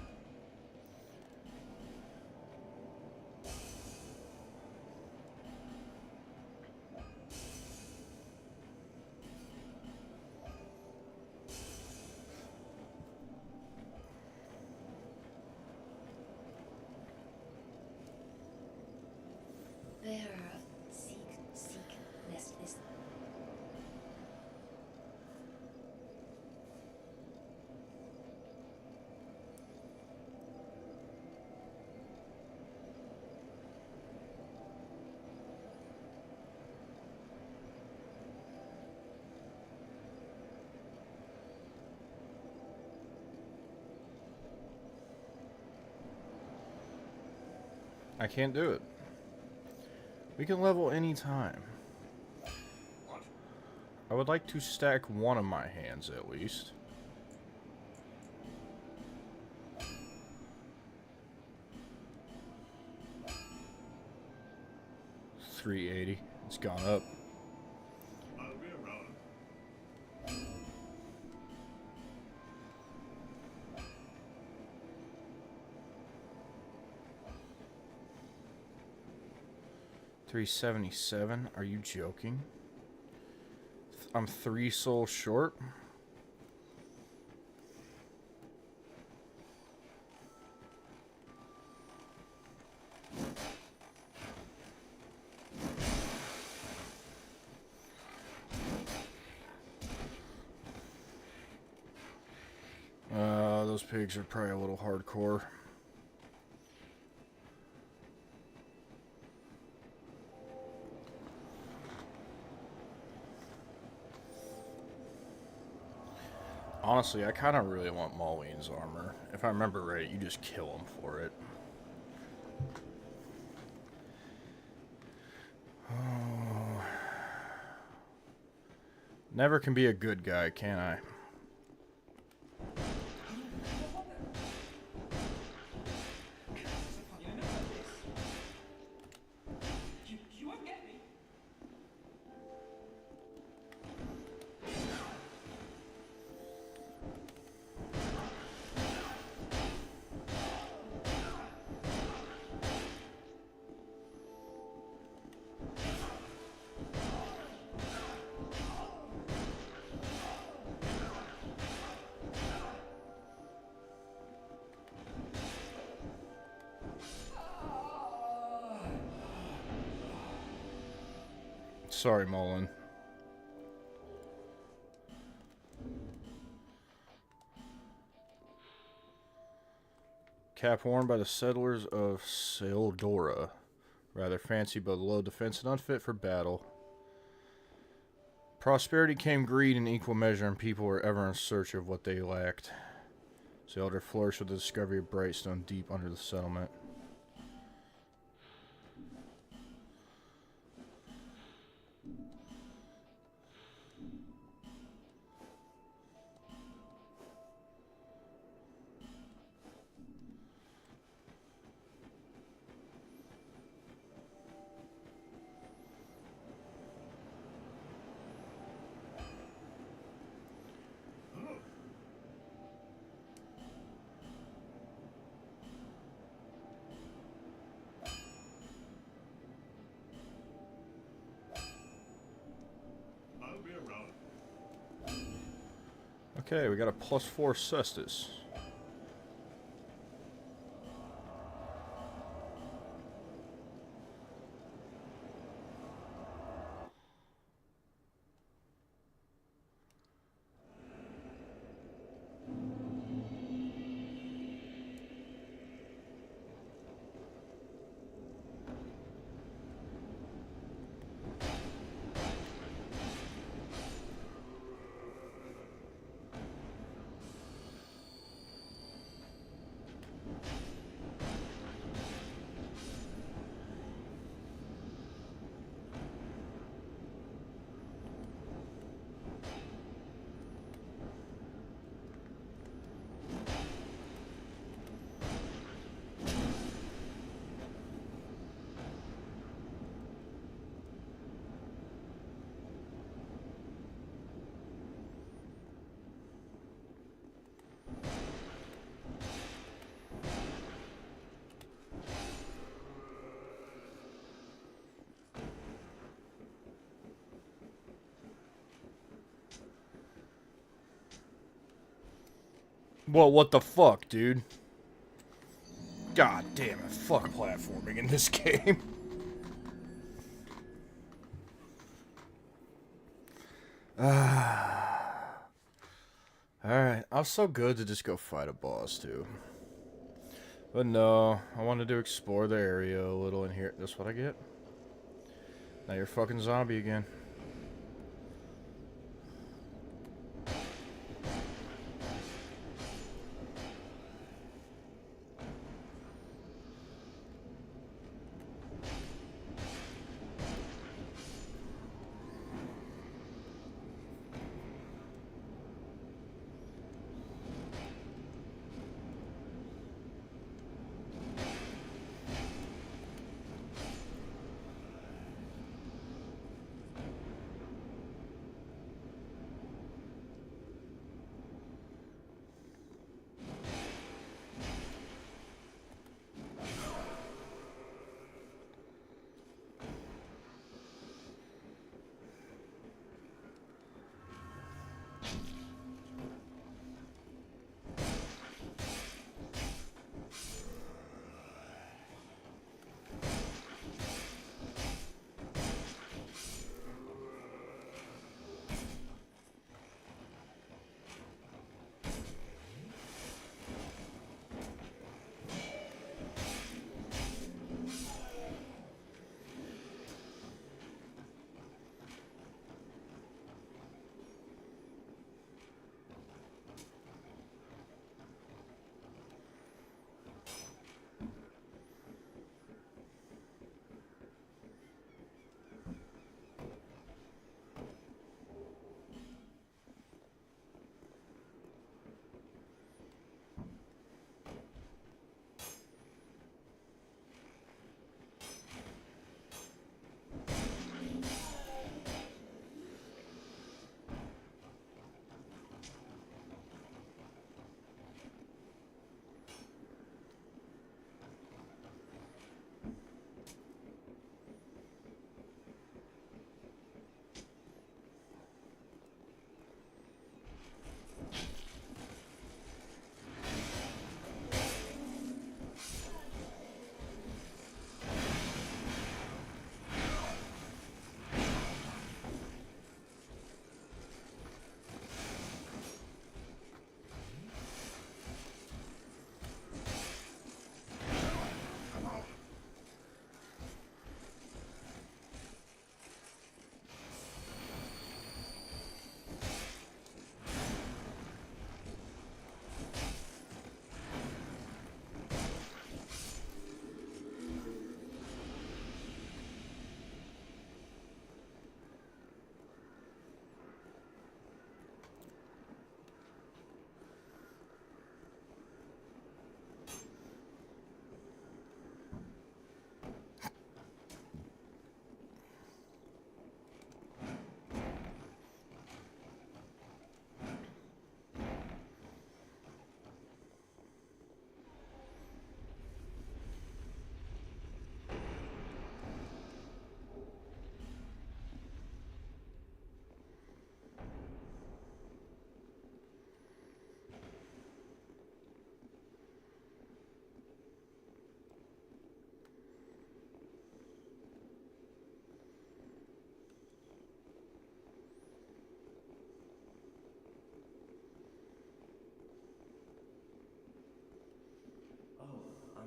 Bearer of seek, lest this. I can't do it. We can level anytime. What? I would like to stack one of my hands at least. $380. It's gone up. I'll be around. $377. Are you joking? I'm 3 souls short. Those pigs are probably a little hardcore. Honestly, I kind of really want Mauline's armor. If I remember right, you just kill him for it. Oh. Never can be a good guy, can I? You won't get me. Sorry, Mullen. Cap worn by the settlers of Seldora. Rather fancy but low defense and unfit for battle. Prosperity came greed in equal measure, and people were ever in search of what they lacked. Seldor flourished with the discovery of Brightstone deep under the settlement. I'll be around. Okay, we got a +4 Cestus. Well, what the fuck, dude? God damn it, fuck platforming in this game. Alright, I was so good to just go fight a boss, too. But no, I wanted to explore the area a little in here. That's what I get? Now you're a fucking zombie again.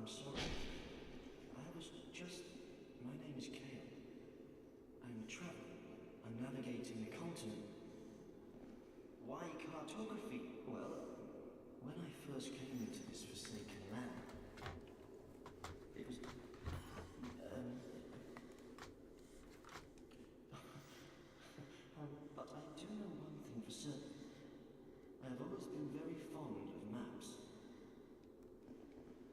I'm sorry. I was just... My name is Kale. I'm a traveler. I'm navigating the continent. Why cartography? Well, when I first came into this forsaken land, it was... but I do know one thing for certain. I've always been very fond of maps.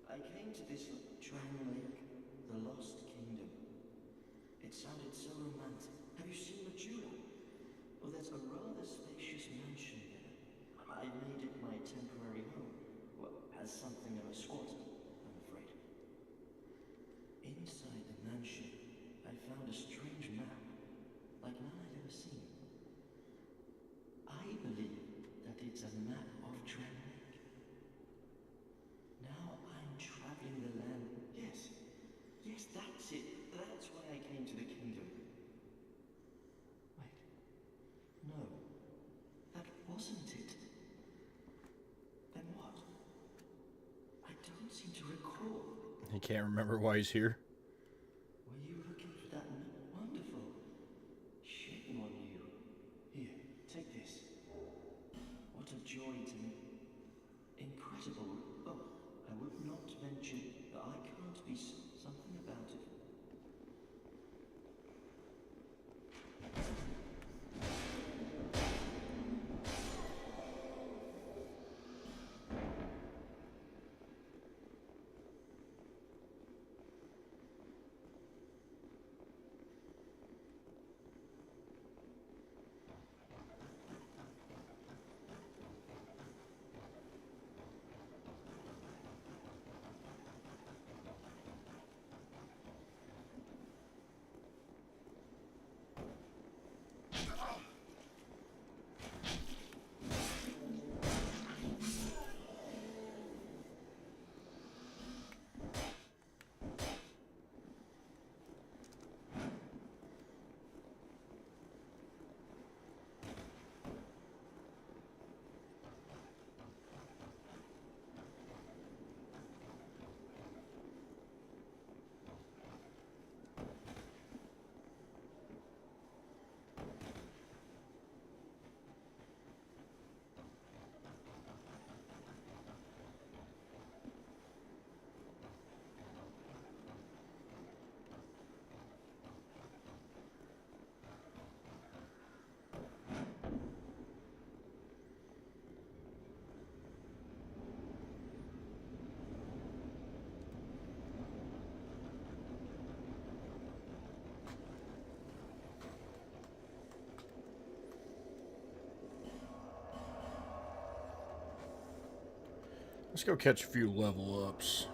I came to this Drang Lake, the Lost Kingdom. It sounded so romantic. Have you seen Majula? Well, there's a rather spacious mansion there. I made it my temporary home. Well, as something of a squatter, I'm afraid. Inside the mansion, I found a strange map, like none I'd ever seen. I believe that it's a map of Drang Lake. Now I'm traveling the land. Yes, that's it. That's why I came to the kingdom. Wait, no, that wasn't it. Then what? I don't seem to recall. He can't remember why he's here. Were you looking for that? Wonderful. Shame on you. Here, take this. What a joy to me. Incredible. Oh, I would not venture, but I can't be something about it. Let's go catch a few level ups.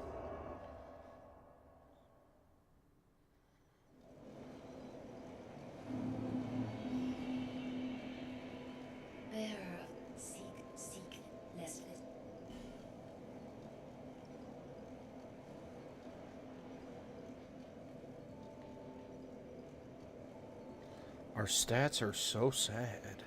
Bearer of seek, less. Our stats are so sad.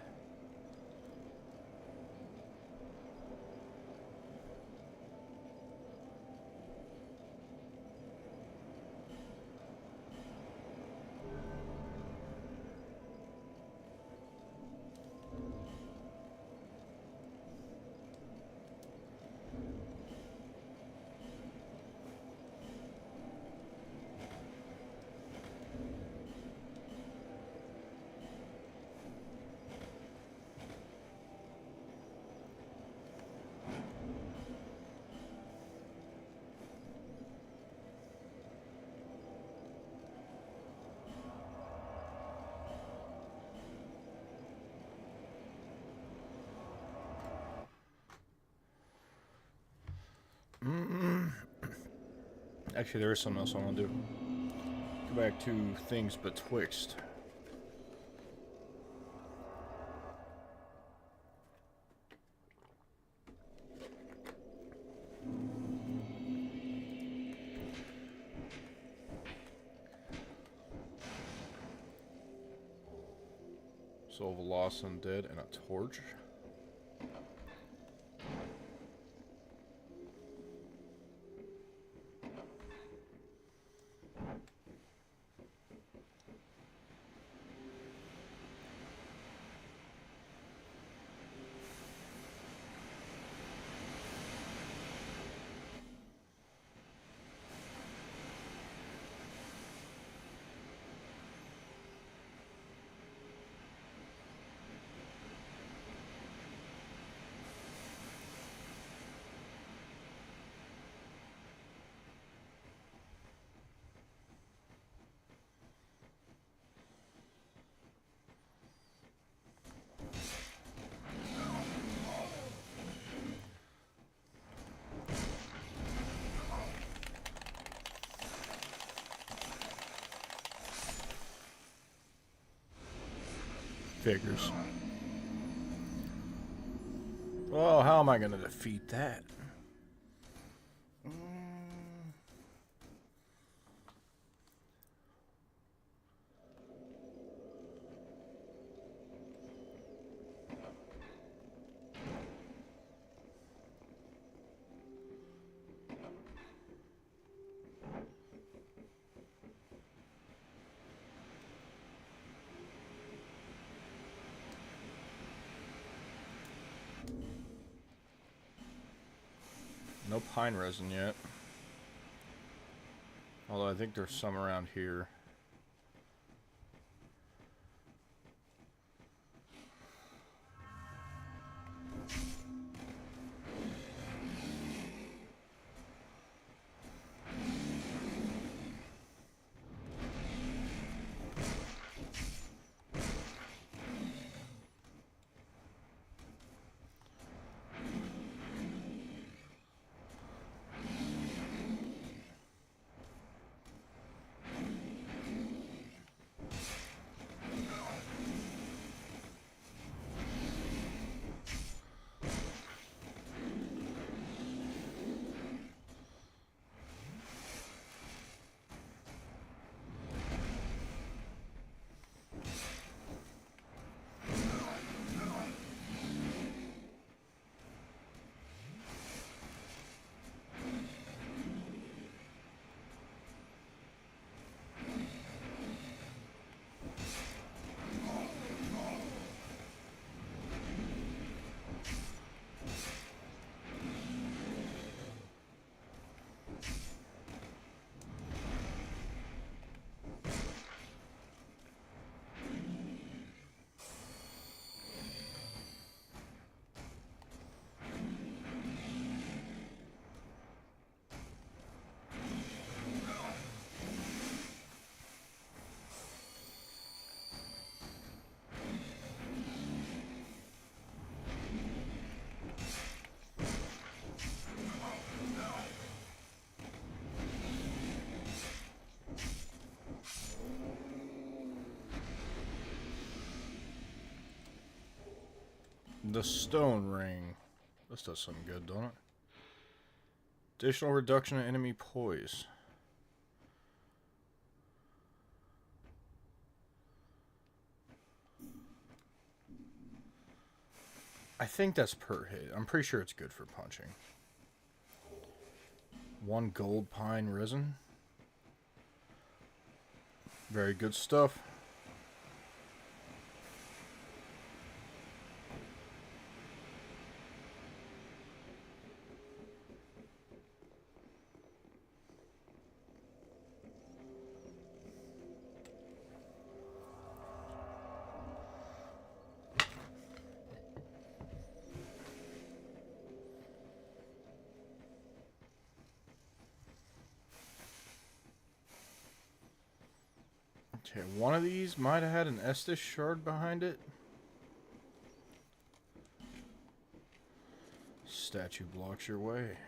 Actually, there is something else I want to do. Go back to things betwixt. Soul of a lost undead and a torch. Figures. Well, how am I going to defeat that? No pine resin yet. Although I think there's some around here. The stone ring. This does something good, don't it? Additional reduction in enemy poise. I think that's per hit. I'm pretty sure it's good for punching. 1 gold pine resin. Very good stuff. Okay, one of these might have had an Estus shard behind it. Statue blocks your way.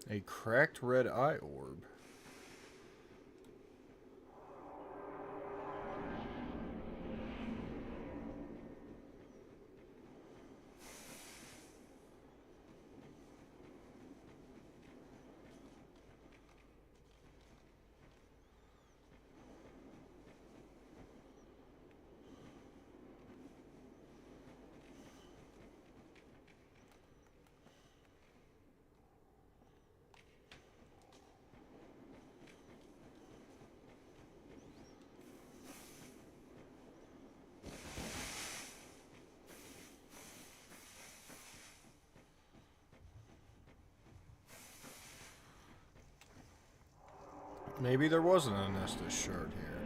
A cracked red eye orb. Maybe there wasn't an Estus shard here.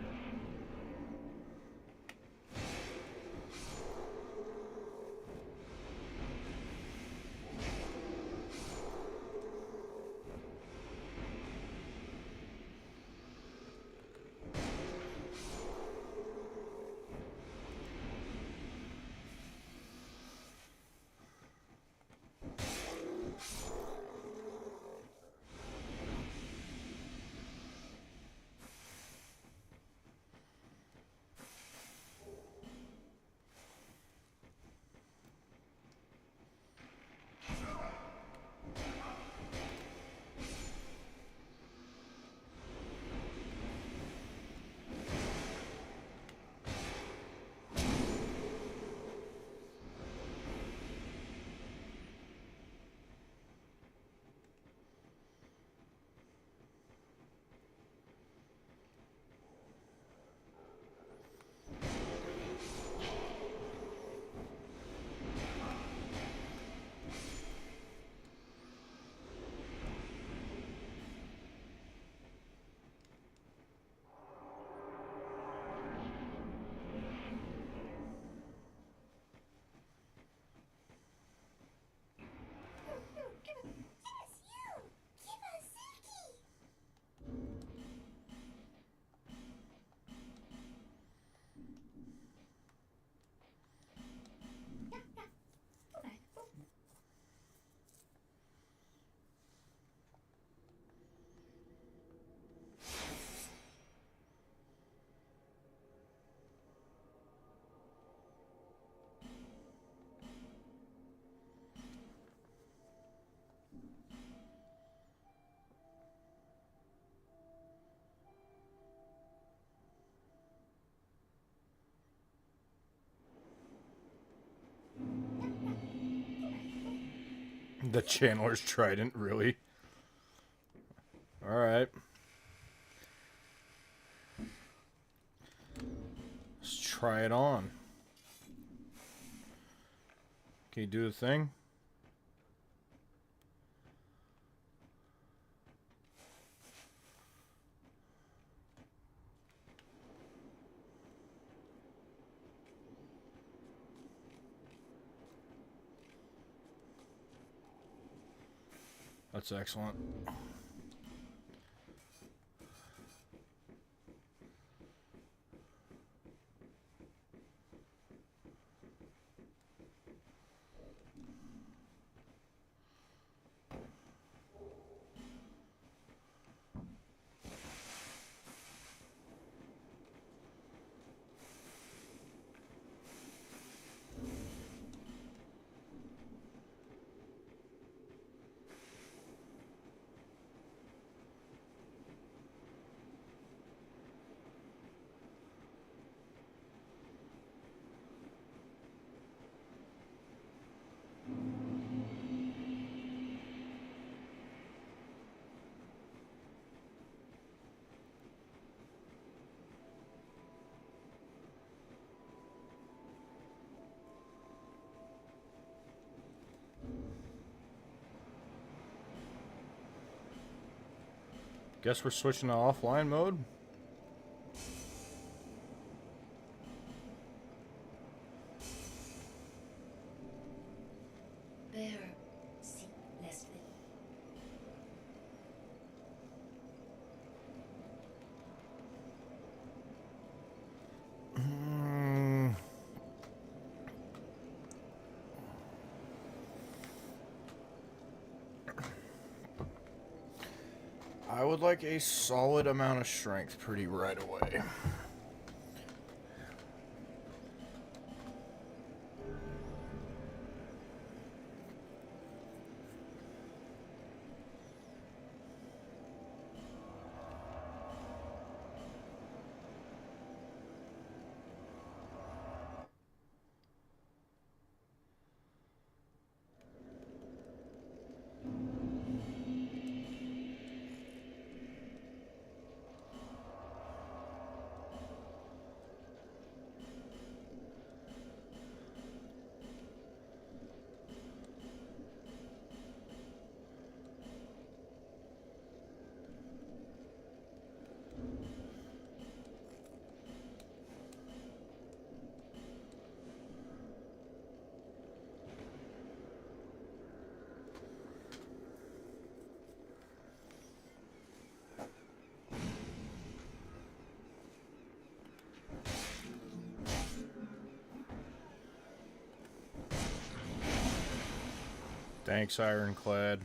The Chandler's Trident, really? Alright. Let's try it on. Can you do the thing? That's excellent. Guess we're switching to offline mode. Bear, see, Leslie. I would like a solid amount of strength pretty right away. Thanks, Ironclad.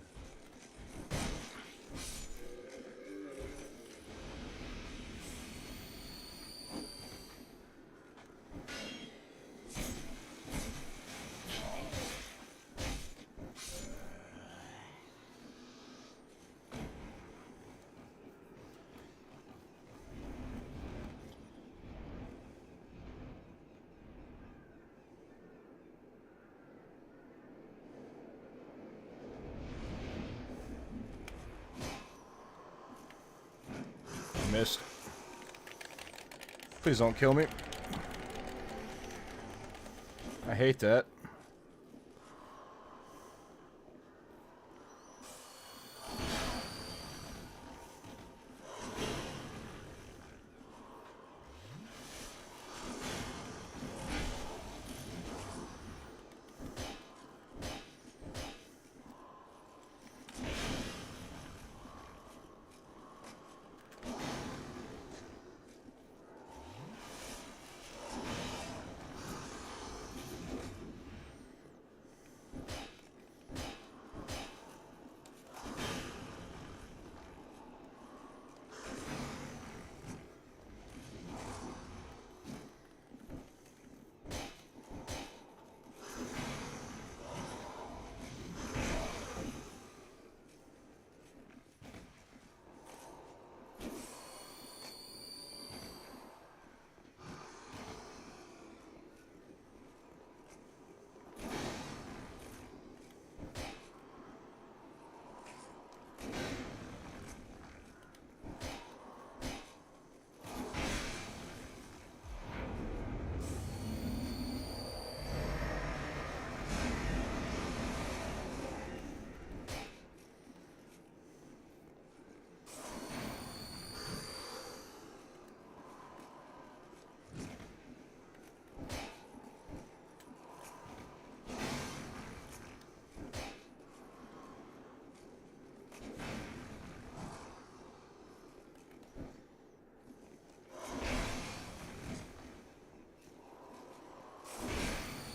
Missed. Please don't kill me. I hate that.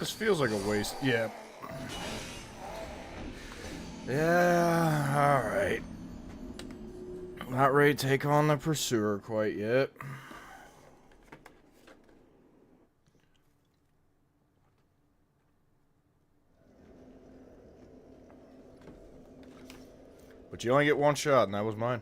This feels like a waste. Yeah. Yeah, alright. Not ready to take on the Pursuer quite yet. But you only get one shot, and that was mine.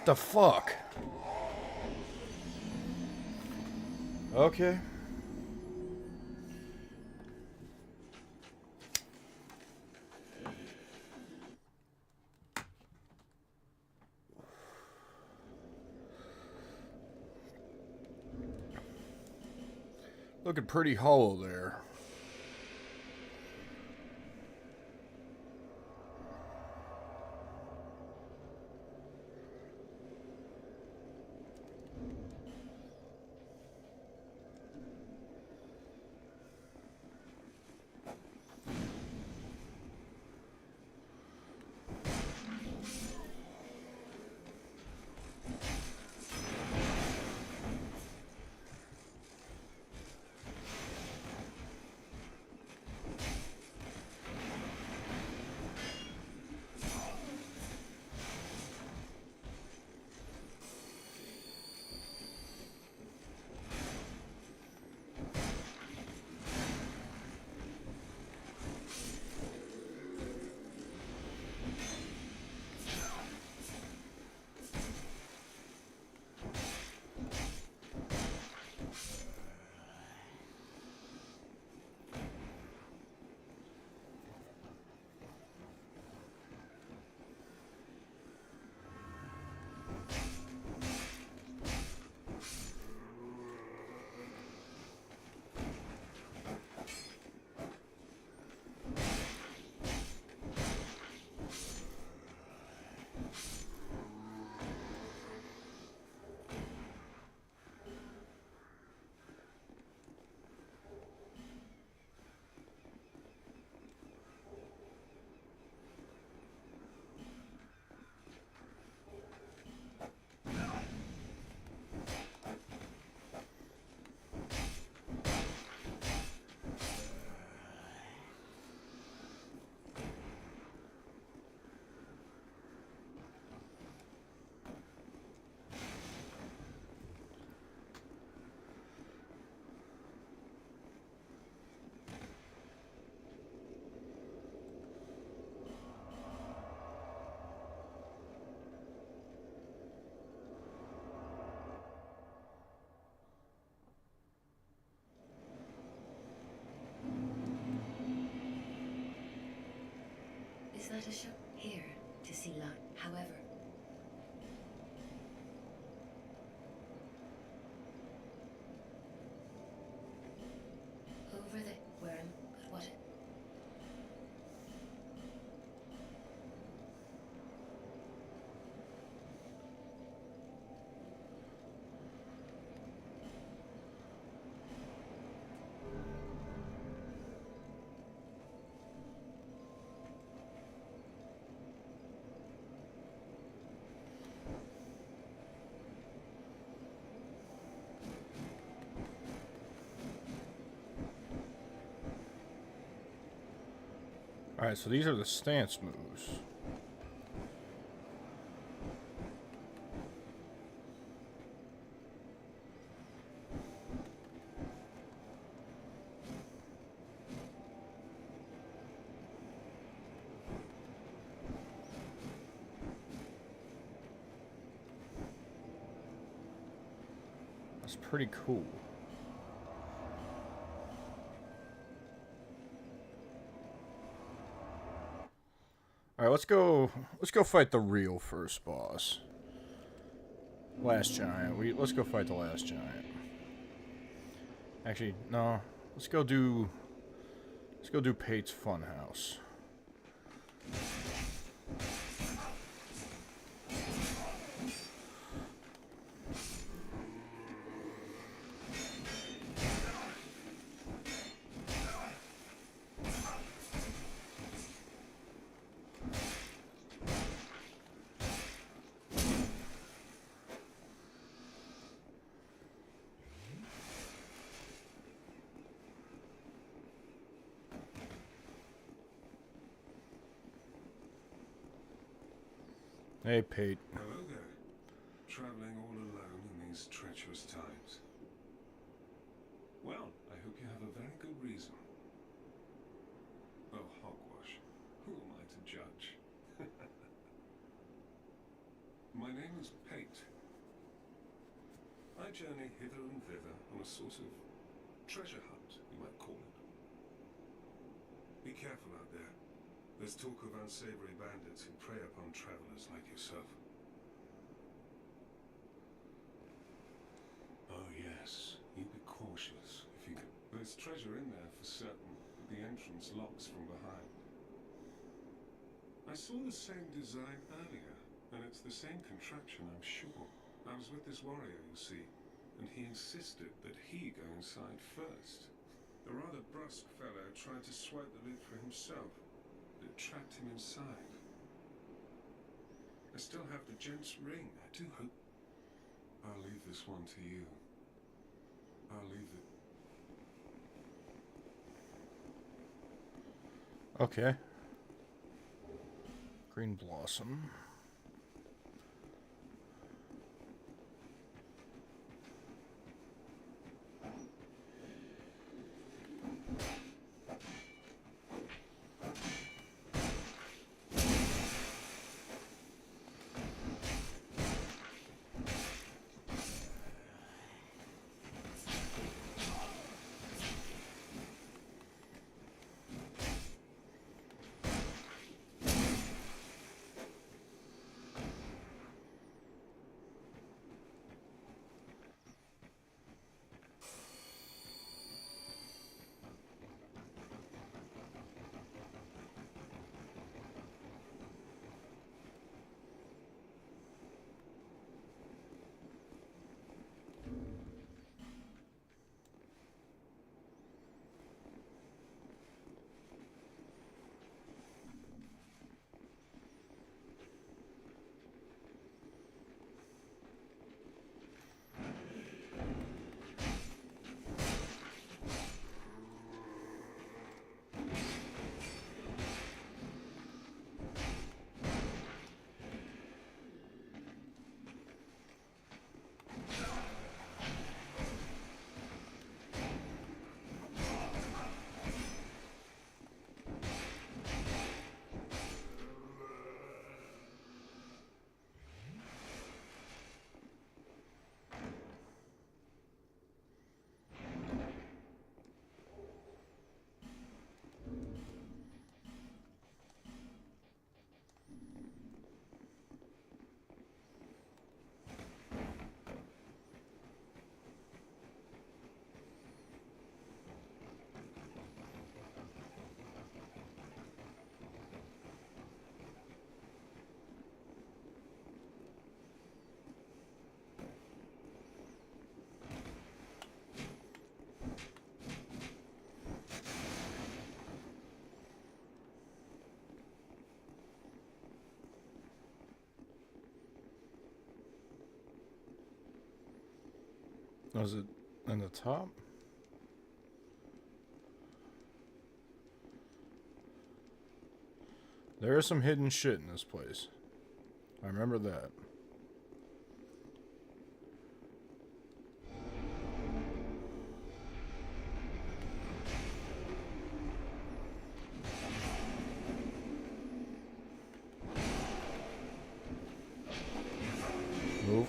The fuck? Okay. Looking pretty hollow there. that a show? Here, to see light. However, over there, where am, but what? Alright, so these are the stance moves. That's pretty cool. Alright, let's go fight the real first boss. Last giant. Let's go fight the last giant. Actually, no. Let's go do Pate's Funhouse. Hey, Pate. Hello there. Traveling all alone in these treacherous times. Well, I hope you have a very good reason. Oh, hogwash. Who am I to judge? My name is Pate. I journey hither and thither on a sort of treasure hunt, you might call it. Be careful out there. There's talk of unsavory bandits who prey upon travelers like yourself. Oh yes, you be cautious if you can. There's treasure in there for certain, but the entrance locks from behind. I saw the same design earlier, and it's the same contraption, I'm sure. I was with this warrior, you see, and he insisted that he go inside first. The rather brusque fellow tried to swipe the lid for himself. It trapped him inside. I still have the gent's ring. I do hope... I'll leave this one to you. I'll leave it... Okay. Green Blossom. Was it in the top? There is some hidden shit in this place. I remember that. Move.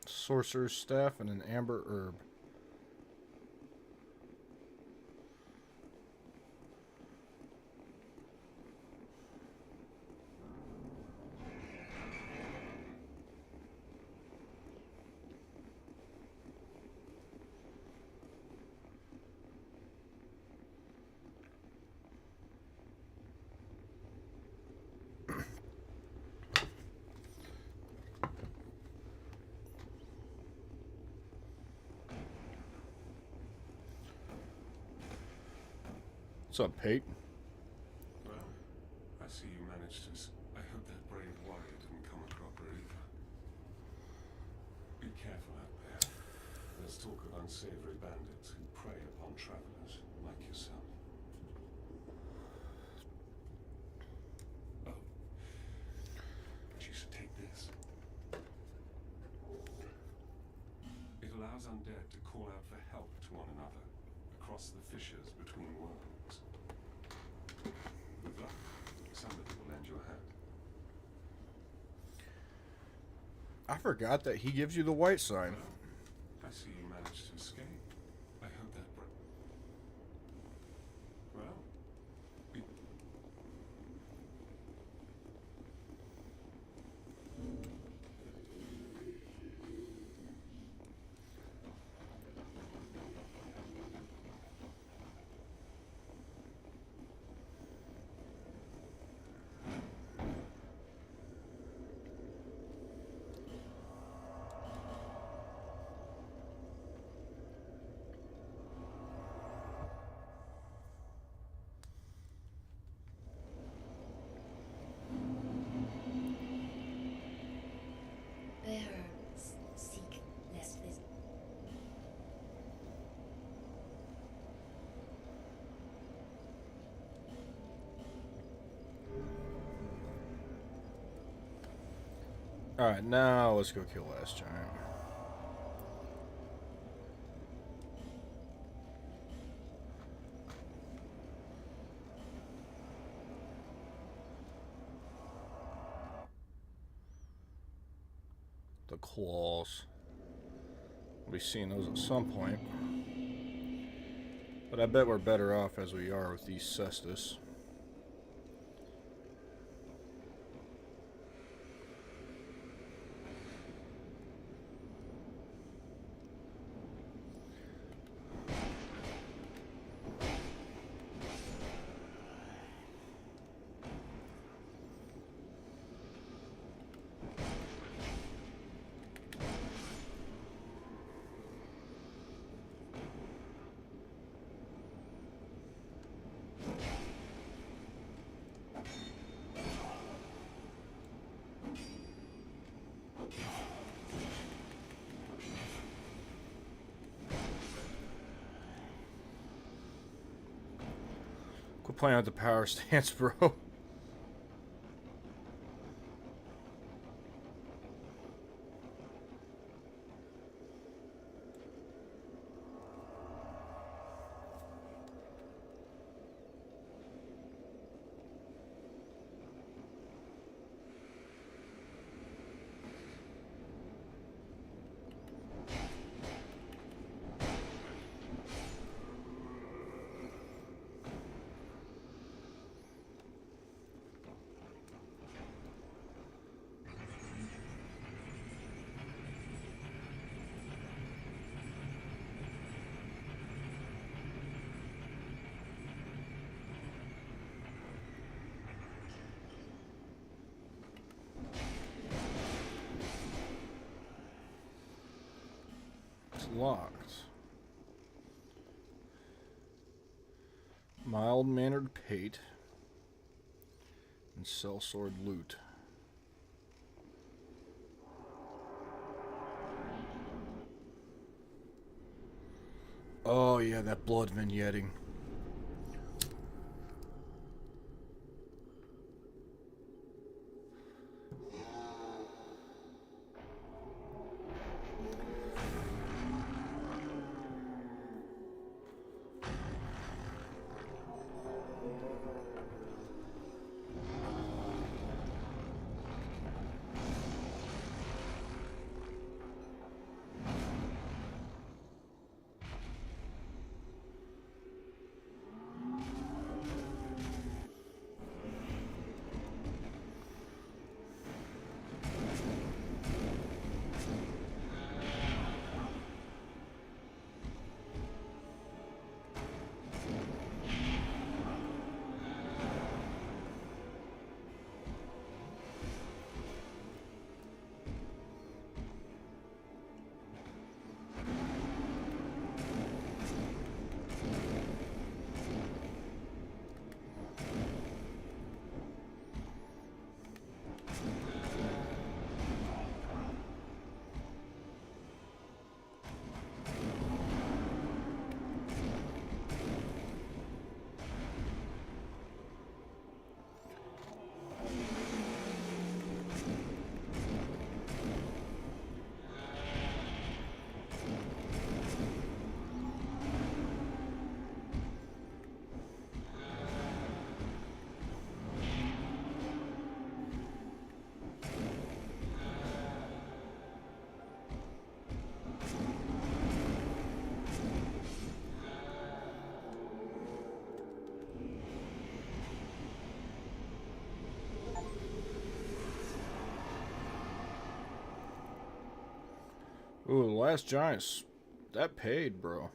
Sorcerer's staff and an amber herb. What's up, Pate? Well, I see you managed to. I hope that brave warrior didn't come a cropper either. Be careful out there. There's talk of unsavory bandits who prey upon travelers like yourself. Oh, but you should take this. It allows undead to call out for help to one another across the fissures between worlds. With luck, somebody will lend you a hand. I forgot that he gives you the white sign. I see you managed to escape. I hope that well, be Bearers seek lest this. Alright, now let's go kill Last Giant. The claws. We'll be seeing those at some point. But I bet we're better off as we are with these cestus. Quit playing with the power stance, bro. locked. Mild-mannered pate. And sellsword loot. Oh yeah, that blood vignetting. Ooh, the last giants. That paid, bro.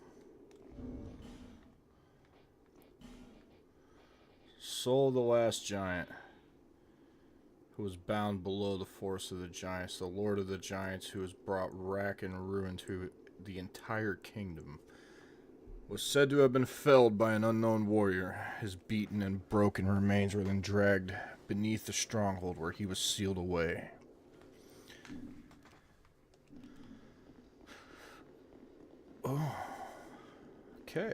Soul of the last giant, who was bound below the force of the giants, the lord of the giants, who has brought wrack and ruin to the entire kingdom, was said to have been felled by an unknown warrior. His beaten and broken remains were then dragged beneath the stronghold where he was sealed away. Oh. Okay.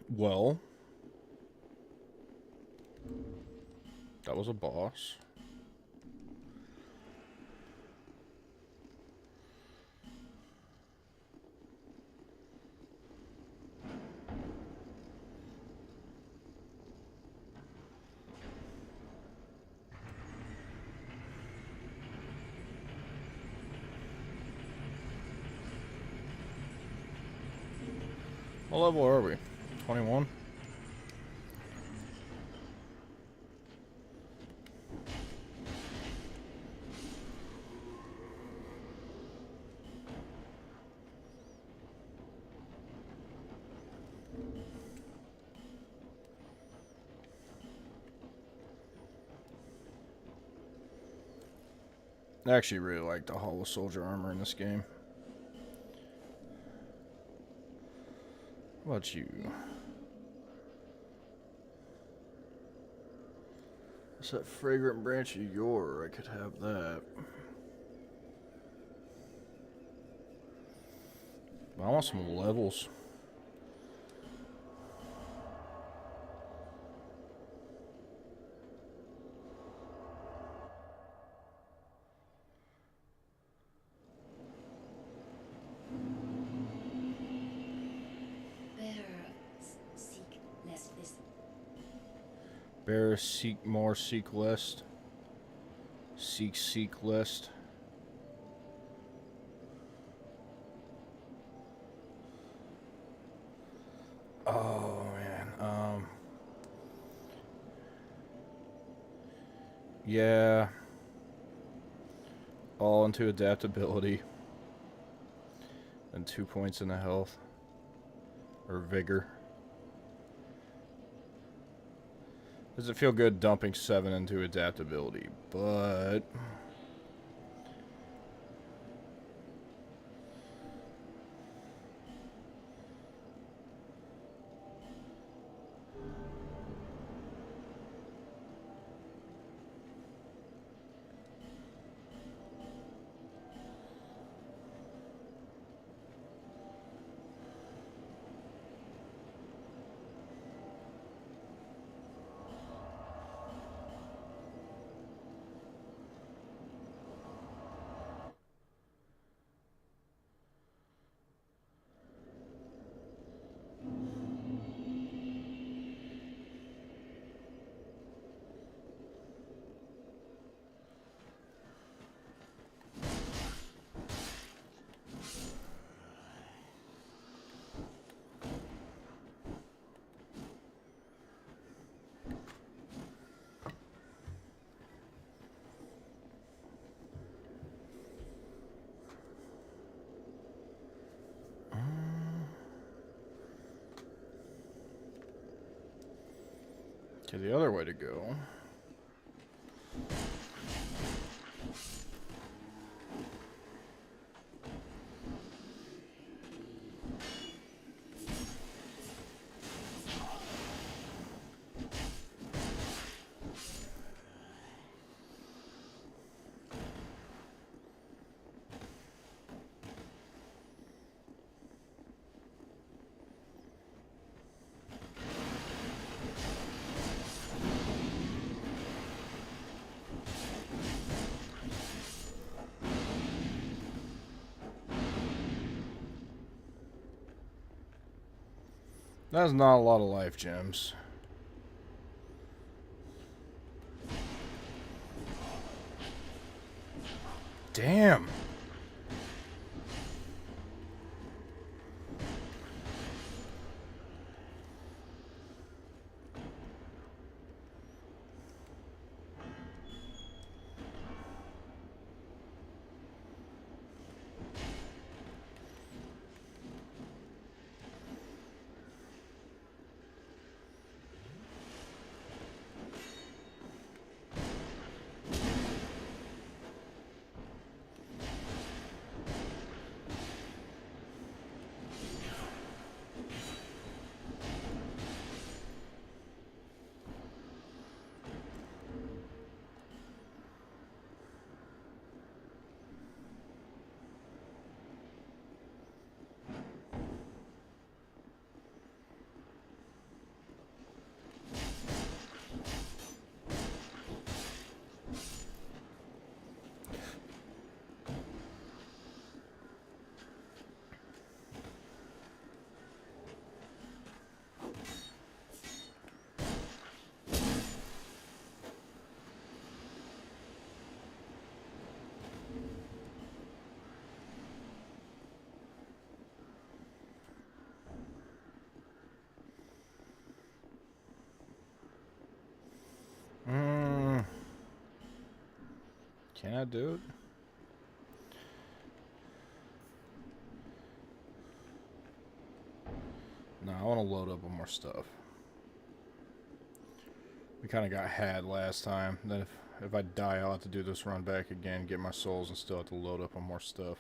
Well, that was a boss. What level are we? 21? I actually really like the Hollow Soldier armor in this game. How about you? What's that fragrant branch of yore? I could have that. I want some levels. Seek less this. Bear, seek more, seek less. Seek less. Oh man. Yeah. All into adaptability. And 2 points in the health. Or vigor. Does it feel good dumping 7 into adaptability? But Okay, the other way to go. That's not a lot of life gems. Damn. Can I do it? No, I want to load up on more stuff. We kind of got had last time. Then if I die, I'll have to do this run back again, get my souls, and still have to load up on more stuff.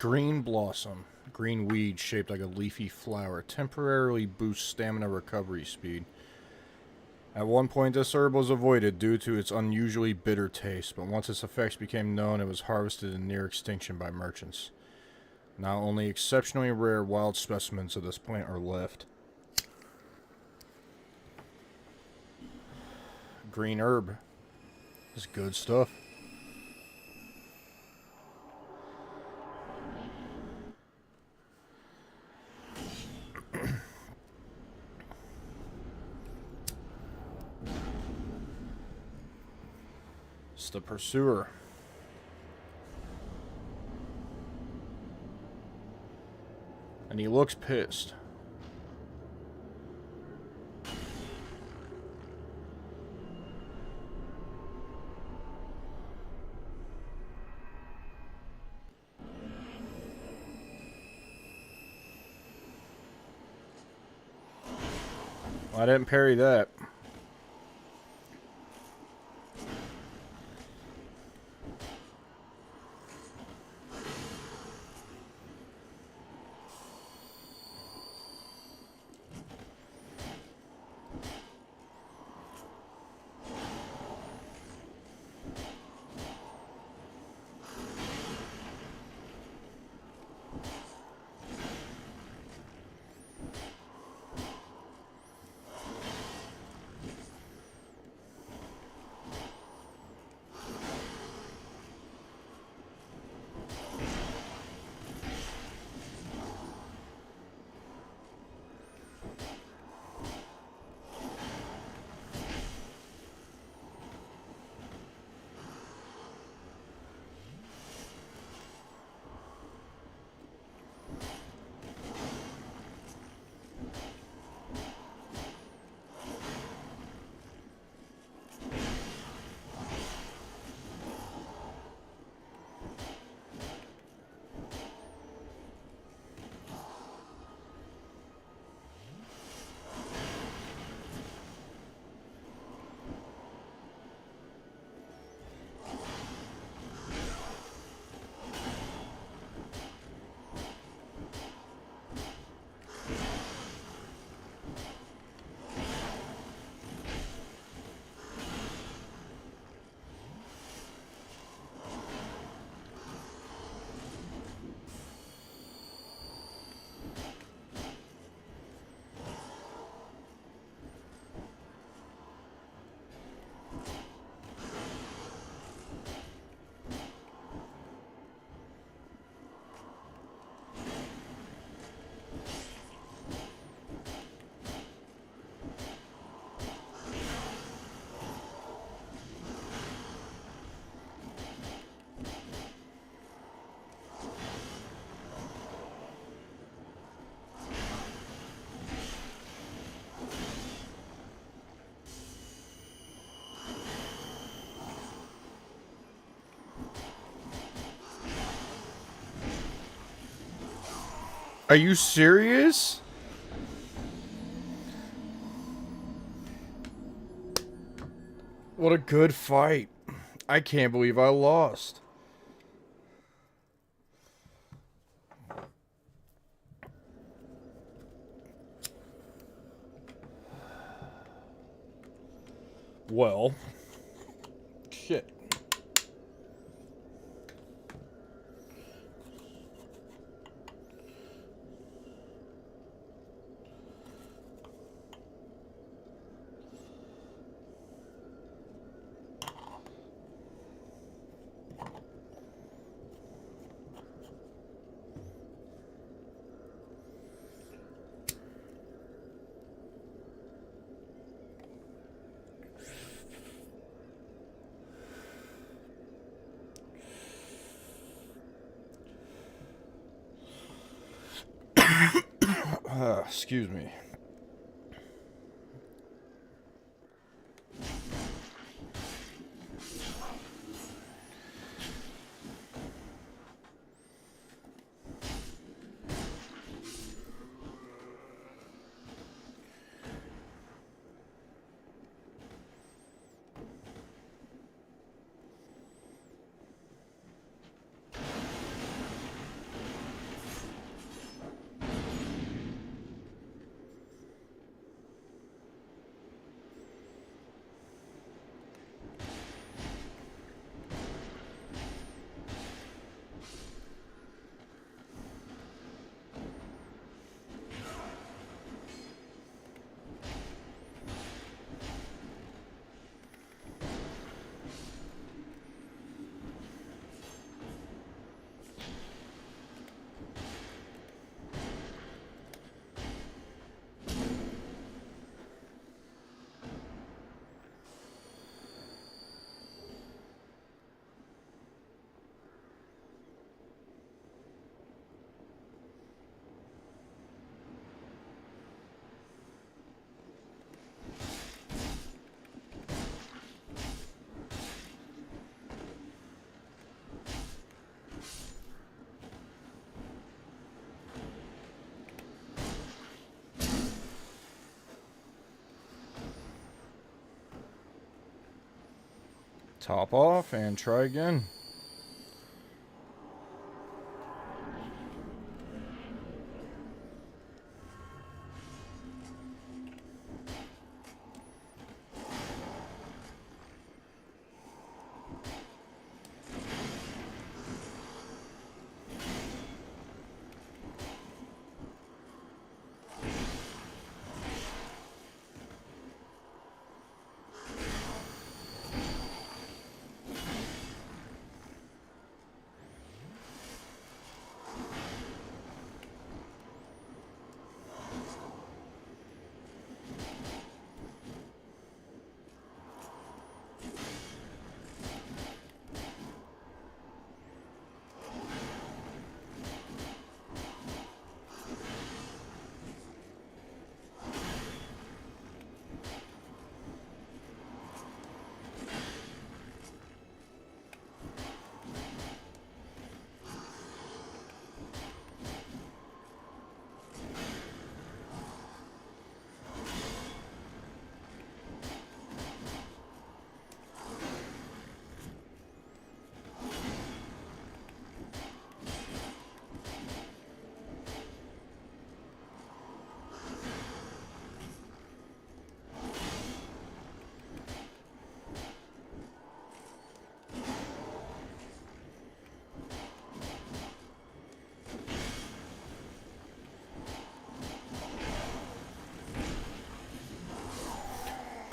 Green blossom. Green weed shaped like a leafy flower. Temporarily boosts stamina recovery speed. At one point, this herb was avoided due to its unusually bitter taste, but once its effects became known, it was harvested in near extinction by merchants. Now only exceptionally rare wild specimens of this plant are left. Green herb. This is good stuff. It's the pursuer. And he looks pissed. I didn't parry that. Are you serious? What a good fight. I can't believe I lost. Well, shit. Excuse me. Top off and try again.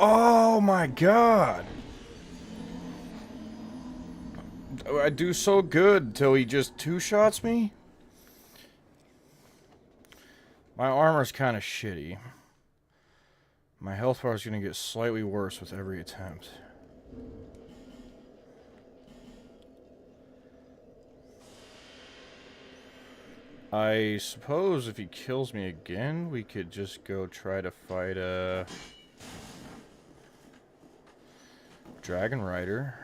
Oh my god! I do so good till he just two-shots me? My armor's kind of shitty. My health bar is going to get slightly worse with every attempt. I suppose if he kills me again, we could just go try to fight a Dragon Rider.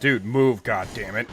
Dude, move, goddammit.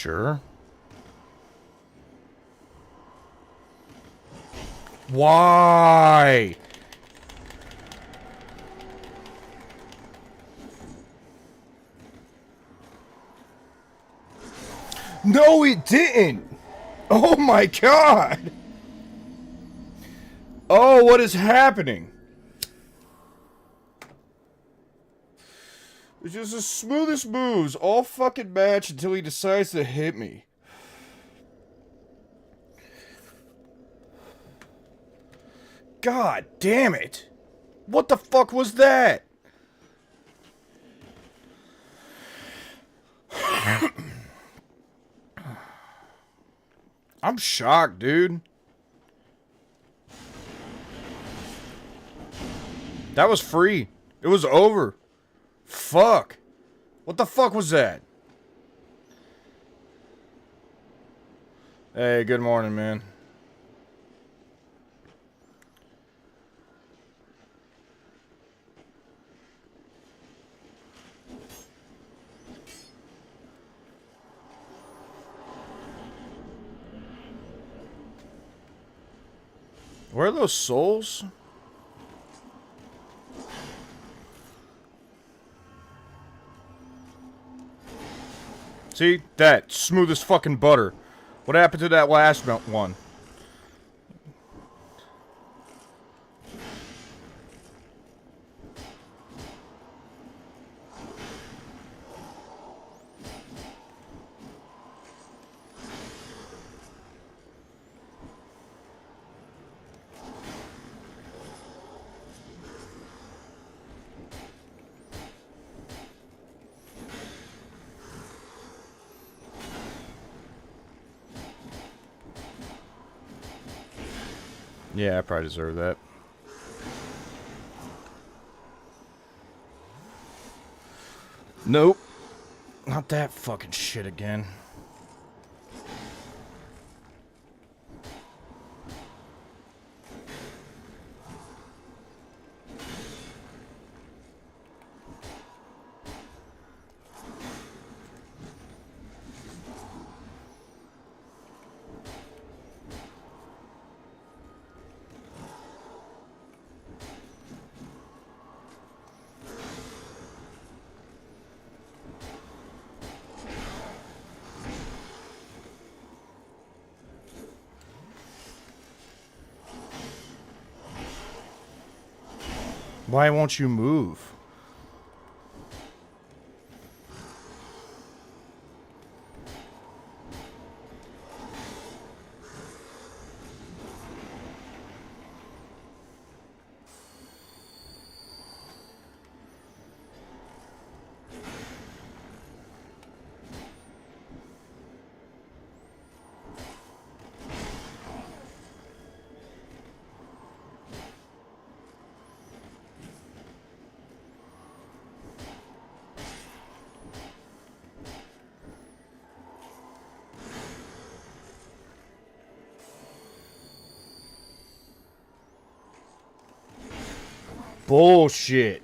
Sure. Why? No, it didn't! Oh my god! Oh, what is happening? It's just the smoothest moves all fucking match until he decides to hit me. God damn it! What the fuck was that? I'm shocked, dude. That was free. It was over. Fuck. What the fuck was that? Hey, good morning, man. Where are those souls? See? That. Smooth as fucking butter. What happened to that last one? Yeah, I probably deserve that. Nope. Not that fucking shit again. Why won't you move? Bullshit.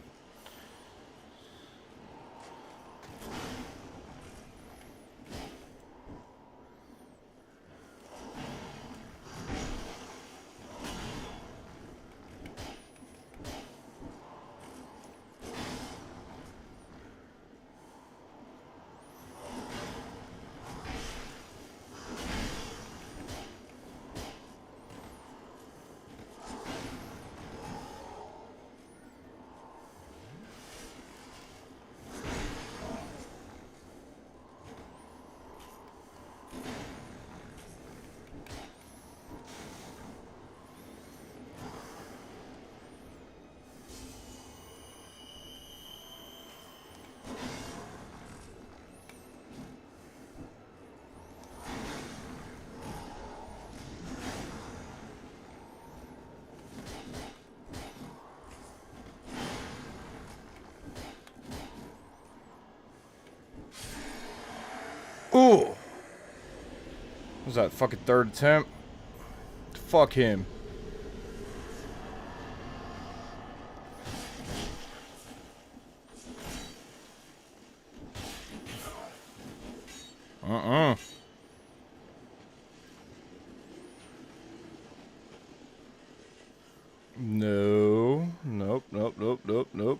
Ooh. Was that fucking third attempt? Fuck him. No. Nope, nope, nope, nope, nope.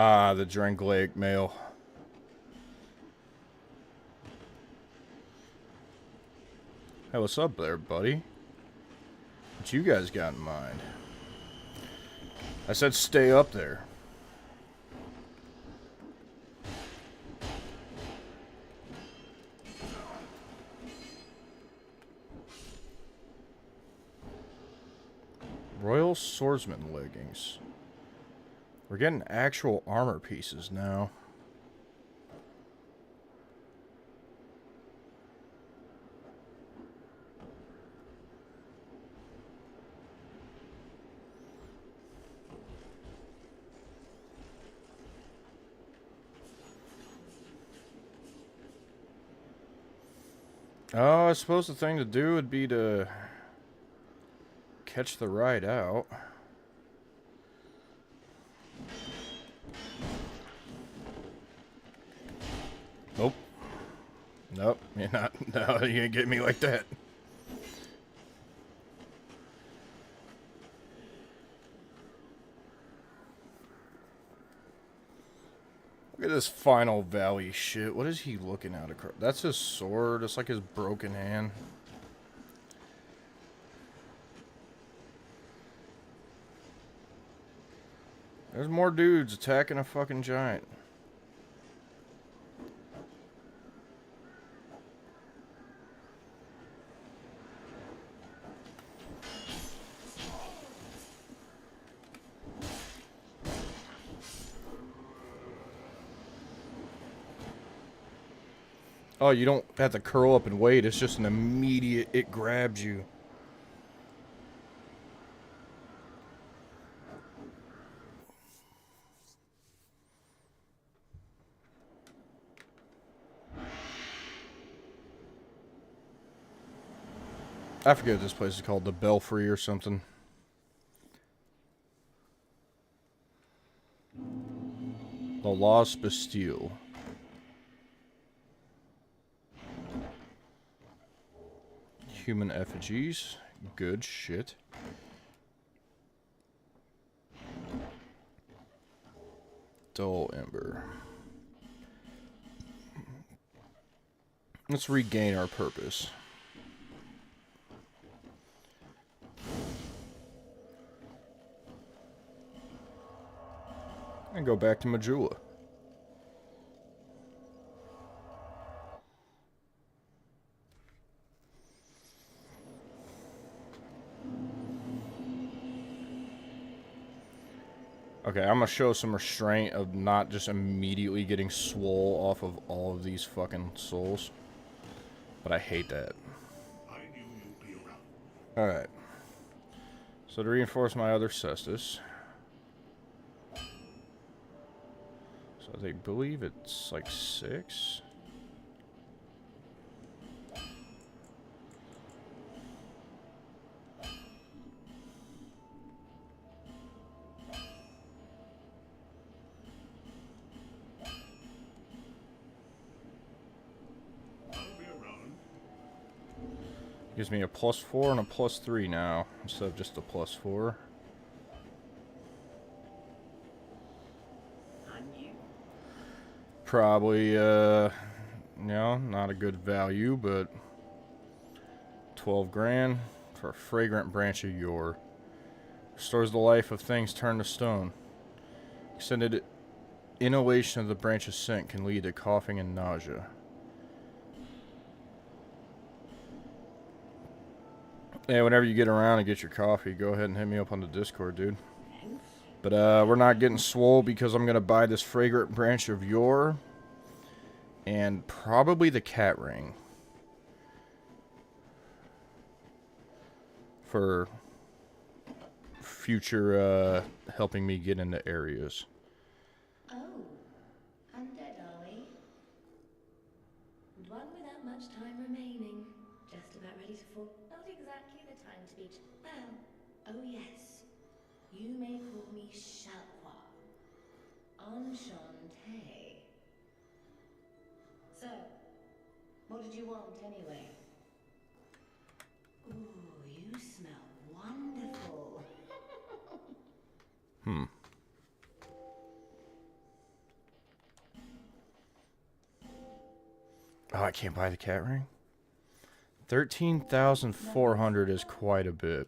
Ah, the Drangleic male. Hey, what's up there, buddy? What you guys got in mind? I said stay up there. Royal Swordsman leggings. We're getting actual armor pieces now. Oh, I suppose the thing to do would be to catch the ride out. Nope. Nope. You're not. No, you ain't getting me like that. Look at this Final Valley shit. What is he looking at across? That's his sword. It's like his broken hand. There's more dudes attacking a fucking giant. Oh, you don't have to curl up and wait. It's just an immediate, it grabs you. I forget what this place is called, the Belfry or something. The Lost Bastille. Human effigies. Good shit. Dull Ember. Let's regain our purpose. And go back to Majula. Okay, I'm gonna show some restraint of not just immediately getting swole off of all of these fucking souls. But I hate that. I knew you'd be around. Alright. So to reinforce my other cestus. So they believe it's like 6. I'll be around. Gives me a +4 and a +3 now, instead of just a +4. Probably, not a good value, but 12 grand for a fragrant branch of yore. Restores the life of things turned to stone. Extended inhalation of the branch's scent can lead to coughing and nausea. Yeah, whenever you get around and get your coffee, go ahead and hit me up on the Discord, dude. But we're not getting swole because I'm going to buy this fragrant branch of yore. And probably the cat ring. For future helping me get into areas. Oh, undead, are we? And one without much time remaining. Just about ready to fall. Not exactly the time to be. Well, oh yes. You may call me Shalqua. Enchantée. So, what did you want anyway? Ooh, you smell wonderful. Oh, I can't buy the cat ring? 13,400 is quite a bit.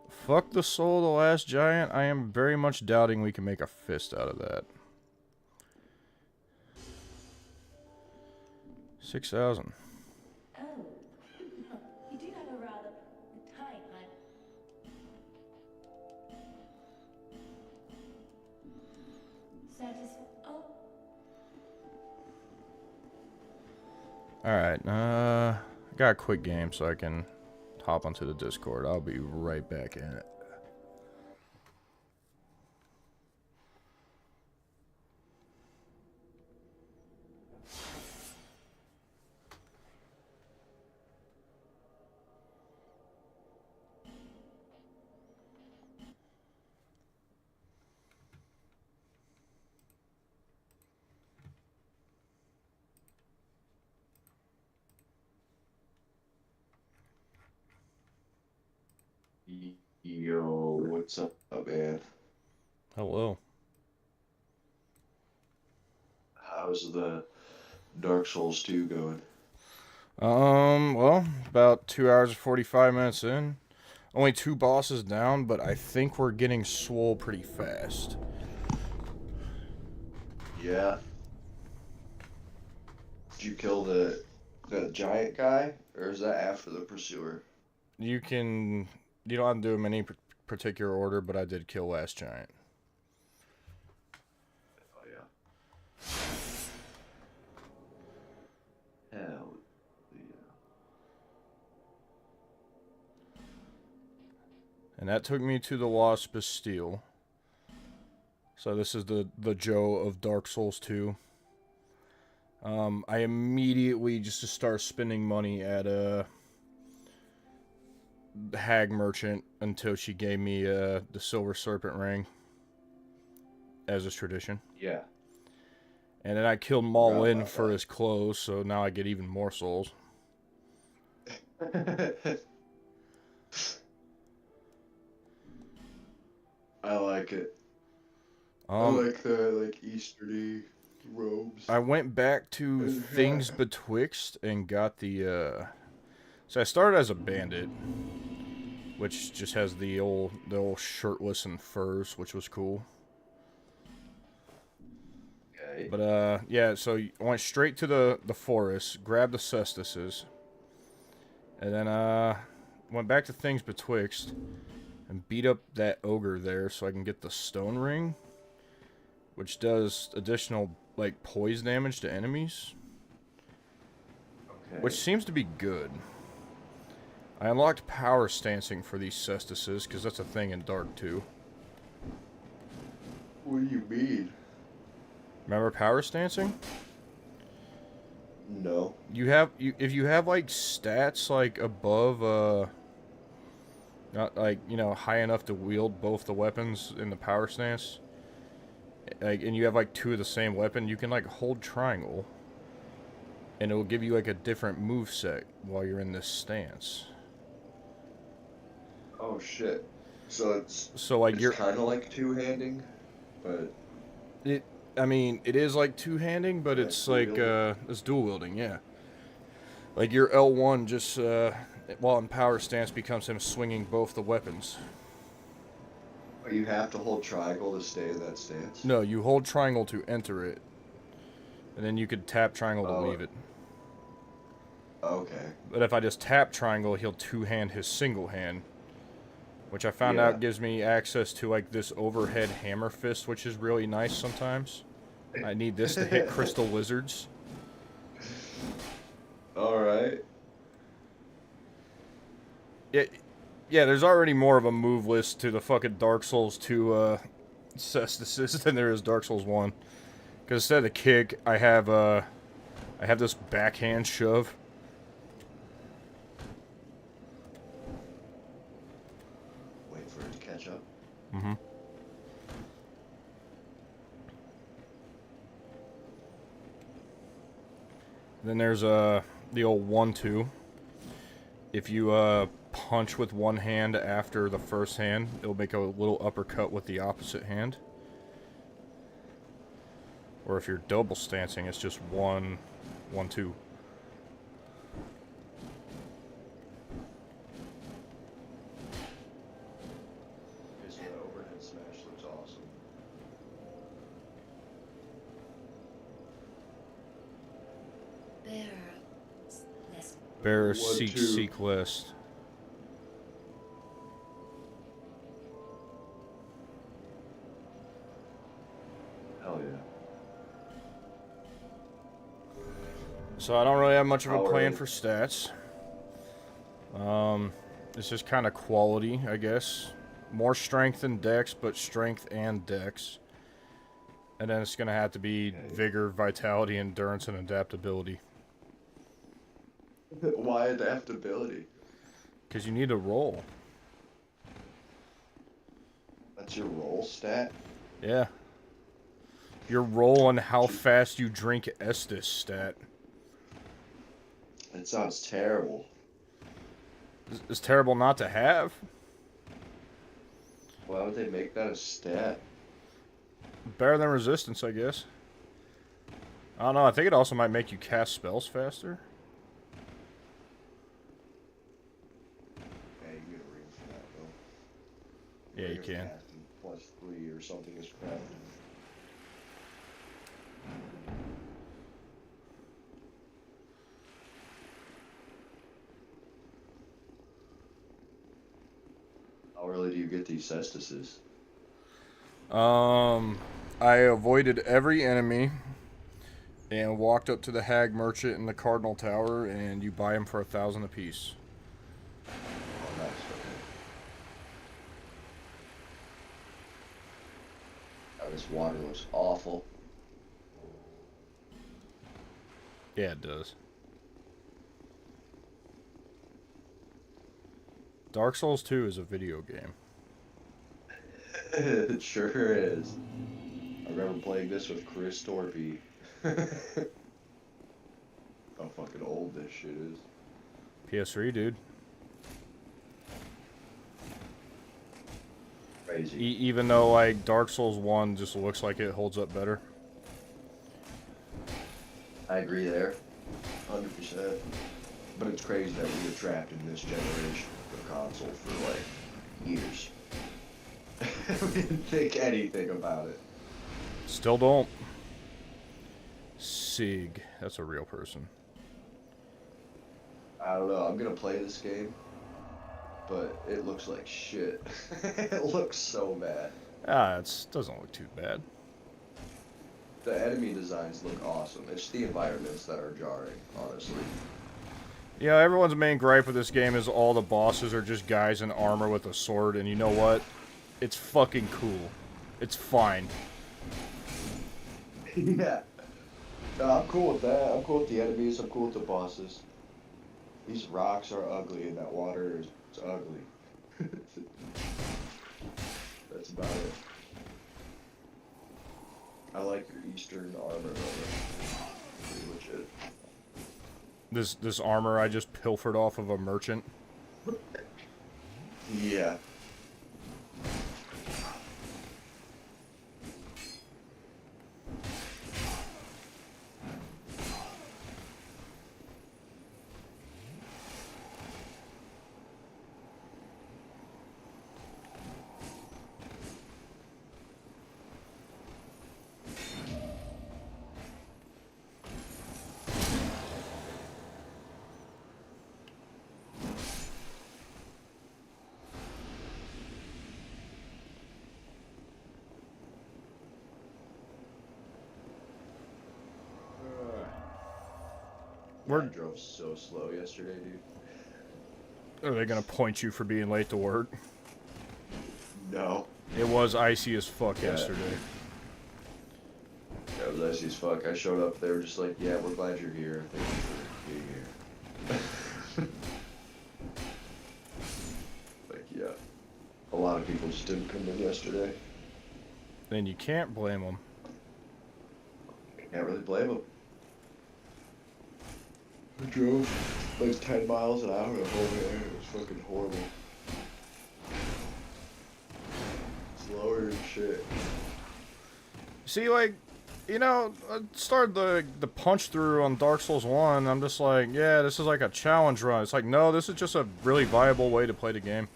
Fuck the soul of the last giant. I am very much doubting we can make a fist out of that. 6,000. Oh, you do have a rather tight one. Oh, Alright, I got a quick game so I can hop onto the Discord. I'll be right back in it. Yo, what's up, man? Hello. How's the Dark Souls 2 going? Well, about 2 hours and 45 minutes in. Only 2 bosses down, but I think we're getting swole pretty fast. Yeah. Did you kill the giant guy, or is that after the pursuer? You don't have to do them in any particular order, but I did kill last giant. Oh yeah. Hell yeah. And that took me to the Lost Bastille. So this is the Joe of Dark Souls 2. I immediately just to start spending money at the Hag Merchant until she gave me the Silver Serpent Ring, as is tradition. Yeah. And then I killed Maul in for his clothes, so now I get even more souls. I like it. I like the Easterly robes. I went back to Things Betwixt and got the so I started as a bandit, which just has the old shirtless and furs, which was cool. Okay. But yeah, so I went straight to the forest, grabbed the cestices, and then went back to Things Betwixt and beat up that ogre there so I can get the stone ring, which does additional like poise damage to enemies. Okay. Which seems to be good. I unlocked power stancing for these cestices, because that's a thing in Dark 2. What do you mean? Remember power stancing? No. If you have like stats like above not like, you know, high enough to wield both the weapons in the power stance, like, and you have like 2 of the same weapon, you can like hold triangle and it will give you like a different move set while you're in this stance. Oh shit. So you're kind of like two-handing, but I mean, it is like two-handing, but like it's like dual-wielding? it's dual wielding, yeah. Like your L1 just while in power stance becomes him swinging both the weapons. You have to hold triangle to stay in that stance? No, you hold triangle to enter it, and then you could tap triangle to leave it. Okay. But if I just tap triangle, he'll two-hand his single hand, which I found out gives me access to like this overhead hammer fist, which is really nice sometimes. I need this to hit crystal lizards. Alright. Yeah, there's already more of a move list to the fucking Dark Souls 2 cestices than there is Dark Souls 1. Because instead of the kick, I have this backhand shove. Wait for it to catch up. Mm-hmm. Then there's the old 1-2. If you punch with one hand after the first hand, it'll make a little uppercut with the opposite hand. Or if you're double stancing, it's just 1, 1, 2. Okay, so that overhead smash looks awesome. Bear 1, seek 2. seek list. Hell yeah. So I don't really have much of a How plan early? for stats. It's just kind of quality, I guess. More strength than dex, but strength and dex. And then it's going to have to be vigor, vitality, endurance, and adaptability. Why adaptability? Because you need to roll. That's your roll stat? Yeah. Your roll and how fast you drink Estus stat. That sounds terrible. It's terrible not to have. Why would they make that a stat? Better than resistance, I guess. I don't know, I think it also might make you cast spells faster. Yeah, you get a ring for that, though. Yeah, you Ring of can. Casting +3 or something is crafted. How early do you get these cestises? I avoided every enemy and walked up to the hag merchant in the Cardinal Tower, and you buy them for 1,000 apiece. Oh, nice. Okay. Oh, this water looks awful. Yeah, it does. Dark Souls 2 is a video game. It sure is. I remember playing this with Chris Torpy. How fucking old this shit is. PS3, dude. Crazy. Even though, like, Dark Souls 1 just looks like it holds up better. I agree there. 100%. But it's crazy that we were trapped in this generation of the console for, like, years. We didn't think anything about it. Still don't. Sig. That's a real person. I don't know. I'm gonna play this game, but it looks like shit. It looks so bad. Ah, it doesn't look too bad. The enemy designs look awesome. It's the environments that are jarring, honestly. Yeah, everyone's main gripe with this game is all the bosses are just guys in armor with a sword, and you know what? It's fucking cool. It's fine. Yeah. No, I'm cool with that. I'm cool with the enemies. I'm cool with the bosses. These rocks are ugly, and that water is ugly. That's about it. I like your Eastern armor, though. Pretty legit. This armor I just pilfered off of a merchant. Yeah. I drove so slow yesterday, dude. Are they gonna point you for being late to work? No. It was icy as fuck Yeah. yesterday. Yeah, it was icy as fuck. I showed up, they were just like, yeah, we're glad you're here. Thank you for being here. Like, yeah. A lot of people just didn't come in yesterday. Then you can't blame them. Can't really blame them. I drove like 10 miles an hour the whole way. It was fucking horrible. Slower and shit. See, like, You know, I started the punch through on Dark Souls 1. I'm just like, yeah, this is like a challenge run. It's like, no, this is just a really viable way to play the game.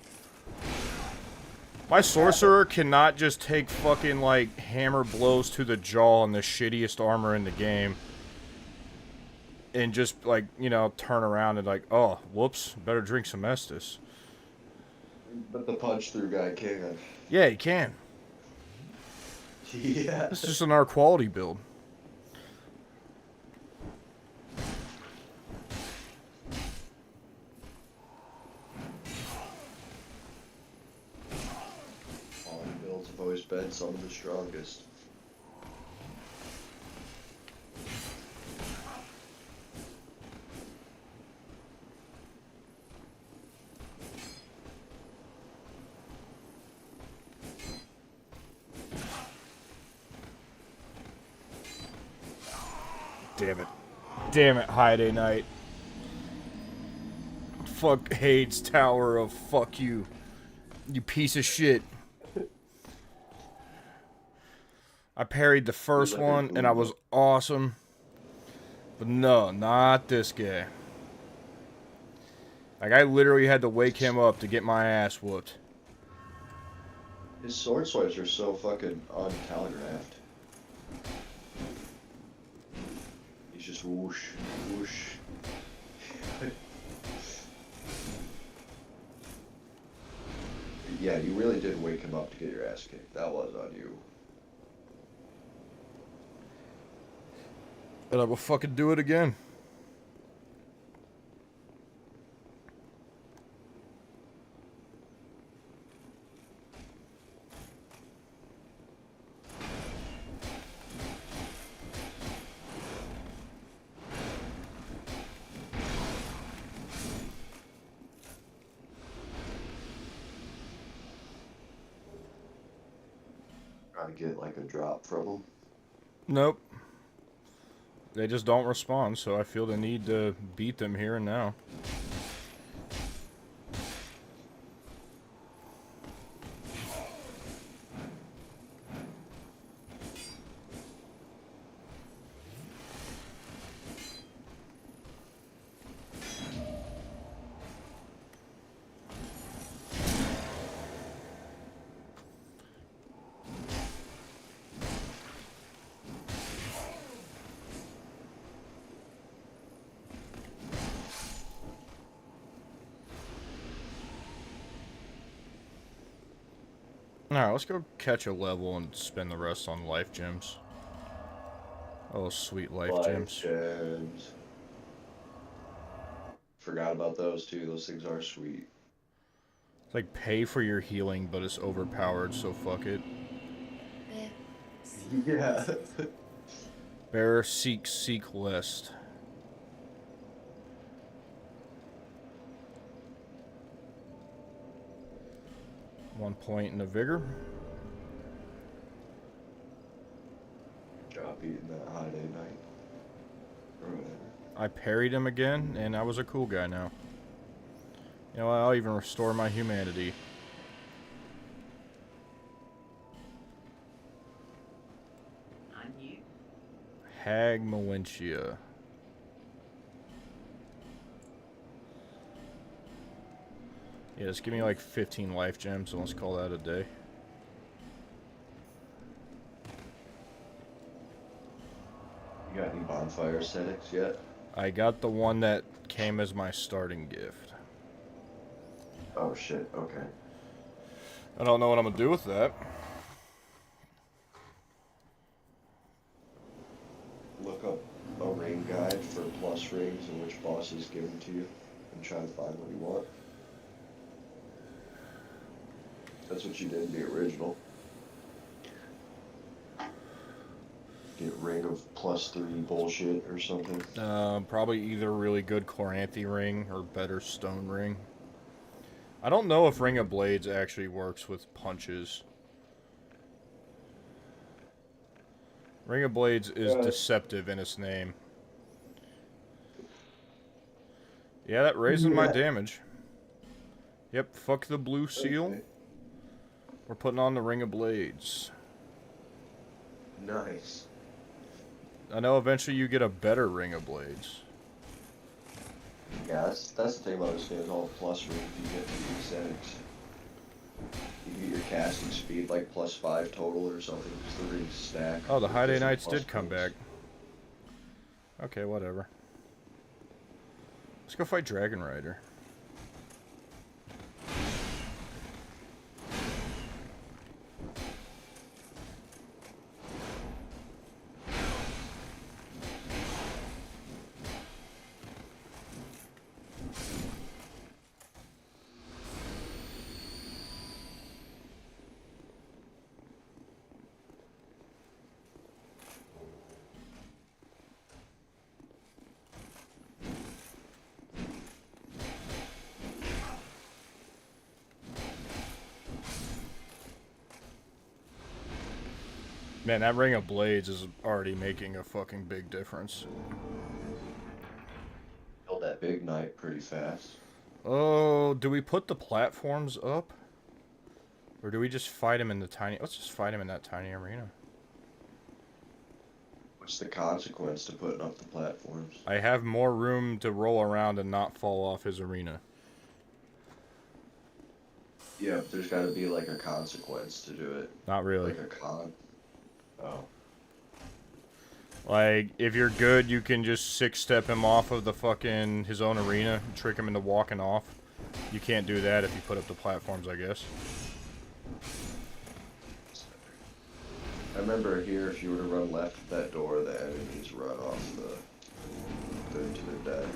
My sorcerer cannot just take fucking, like, hammer blows to the jaw on the shittiest armor in the game. And just, like, you know, turn around and like, oh, whoops, better drink some Estus. But the punch through guy can. Yeah, he can. Yeah. This is just an R quality build. On builds have always been some of the strongest. Damn it. Damn it, High Day Night. Fuck Hade's tower of fuck you. You piece of shit. I parried the first one and I was awesome. But no, not this guy. Like, I literally had to wake him up to get my ass whooped. His sword swipes are so fucking untelegraphed. He's just whoosh, whoosh. Yeah, you really did wake him up to get your ass kicked. That was on you. And I will fucking do it again. Trying to get like a drop from him. Nope. They just don't respond, so I feel the need to beat them here and now. Alright, let's go catch a level and spend the rest on life gems. Oh, sweet life gems. Gems. Forgot about those too. Those things are sweet. It's like pay for your healing, but it's overpowered, so fuck it. Yeah. Bear, seek list. One point in the vigor. Job eating that High Day Night. Or whatever. I parried him again, and I was a cool guy now. You know what, I'll even restore my humanity. I'm you. Hag Malincia. Yeah, just give me like 15 life gems and let's call that a day. You got any bonfire aesthetics yet? I got the one that came as my starting gift. Oh shit, okay. I don't know what I'm gonna do with that. Look up a ring guide for plus rings and which bosses give them to you and try to find what you want. That's what you did in the original. Get ring of +3 bullshit or something. Probably either really good Coranthi ring or better stone ring. I don't know if Ring of Blades actually works with punches. Ring of Blades is deceptive in its name. Yeah, that raises my damage. Yep, fuck the blue seal. Okay. We're putting on the Ring of Blades. Nice. I know eventually you get a better ring of blades. Yeah, that's the thing about this game is all plus rings you get from these settings. You can get your casting speed like +5 total or something because the rings stack. Oh, the with High Day different Knights plus did come points. back. Okay, whatever. Let's go fight Dragon Rider. Man, that Ring of Blades is already making a fucking big difference. Killed that big knight pretty fast. Oh, do we put the platforms up? Or do we just fight him in the tiny... Let's just fight him in that tiny arena. What's the consequence to putting up the platforms? I have more room to roll around and not fall off his arena. Yeah, but there's got to be like a consequence to do it. Not really. Like a con. Oh. Like, if you're good, you can just 6-step him off of the fucking... his own arena, and trick him into walking off. You can't do that if you put up the platforms, I guess. I remember here, if you were to run left at that door, the enemies run off the to their death.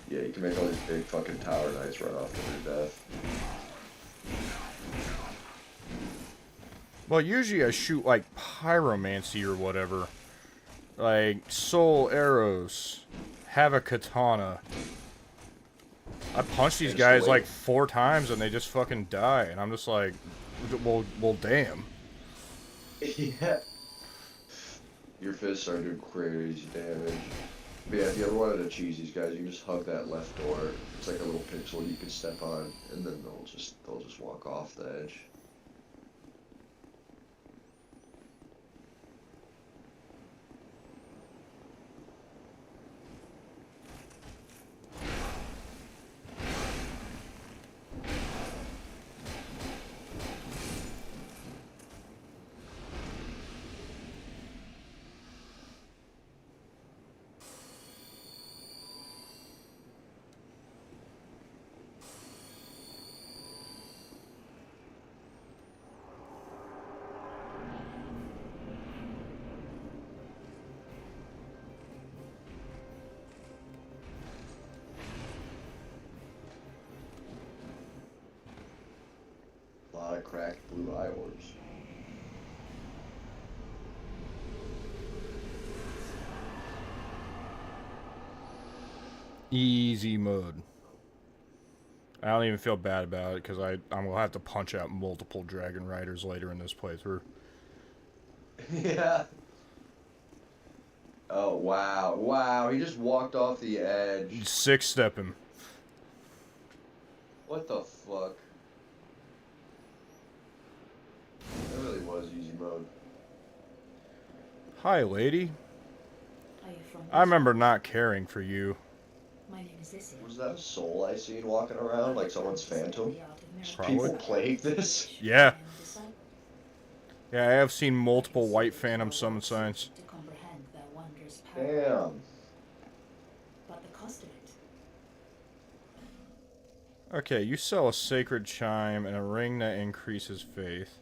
Yeah, you can make all these big fucking tower knights run off to their death. Well, usually I shoot, like, pyromancy or whatever. Like, soul arrows. Have a katana. I punch these guys, like, 4 times and they just fucking die. And I'm just like, well, damn. Yeah. Your fists are doing crazy damage. But yeah, if you ever wanted to cheese these guys, you can just hug that left door. It's like a little pixel you can step on, and then they'll just walk off the edge. A lot of cracked blue eye orbs. Easy mode. I don't even feel bad about it, because I'm going to have to punch out multiple Dragon Riders later in this playthrough. Yeah. Oh, wow. Wow, he just walked off the edge. 6-step him. What the fuck? That really was easy mode. Hi, lady. Are you from I remember not caring for you. My name is Lizzie. Was that a soul I seen walking around like someone's phantom? Probably. People playing this? Yeah. Yeah, I have seen multiple white phantom summon signs. To comprehend their wondrous power. Damn. But the cost of it. Okay, you sell a sacred chime and a ring that increases faith.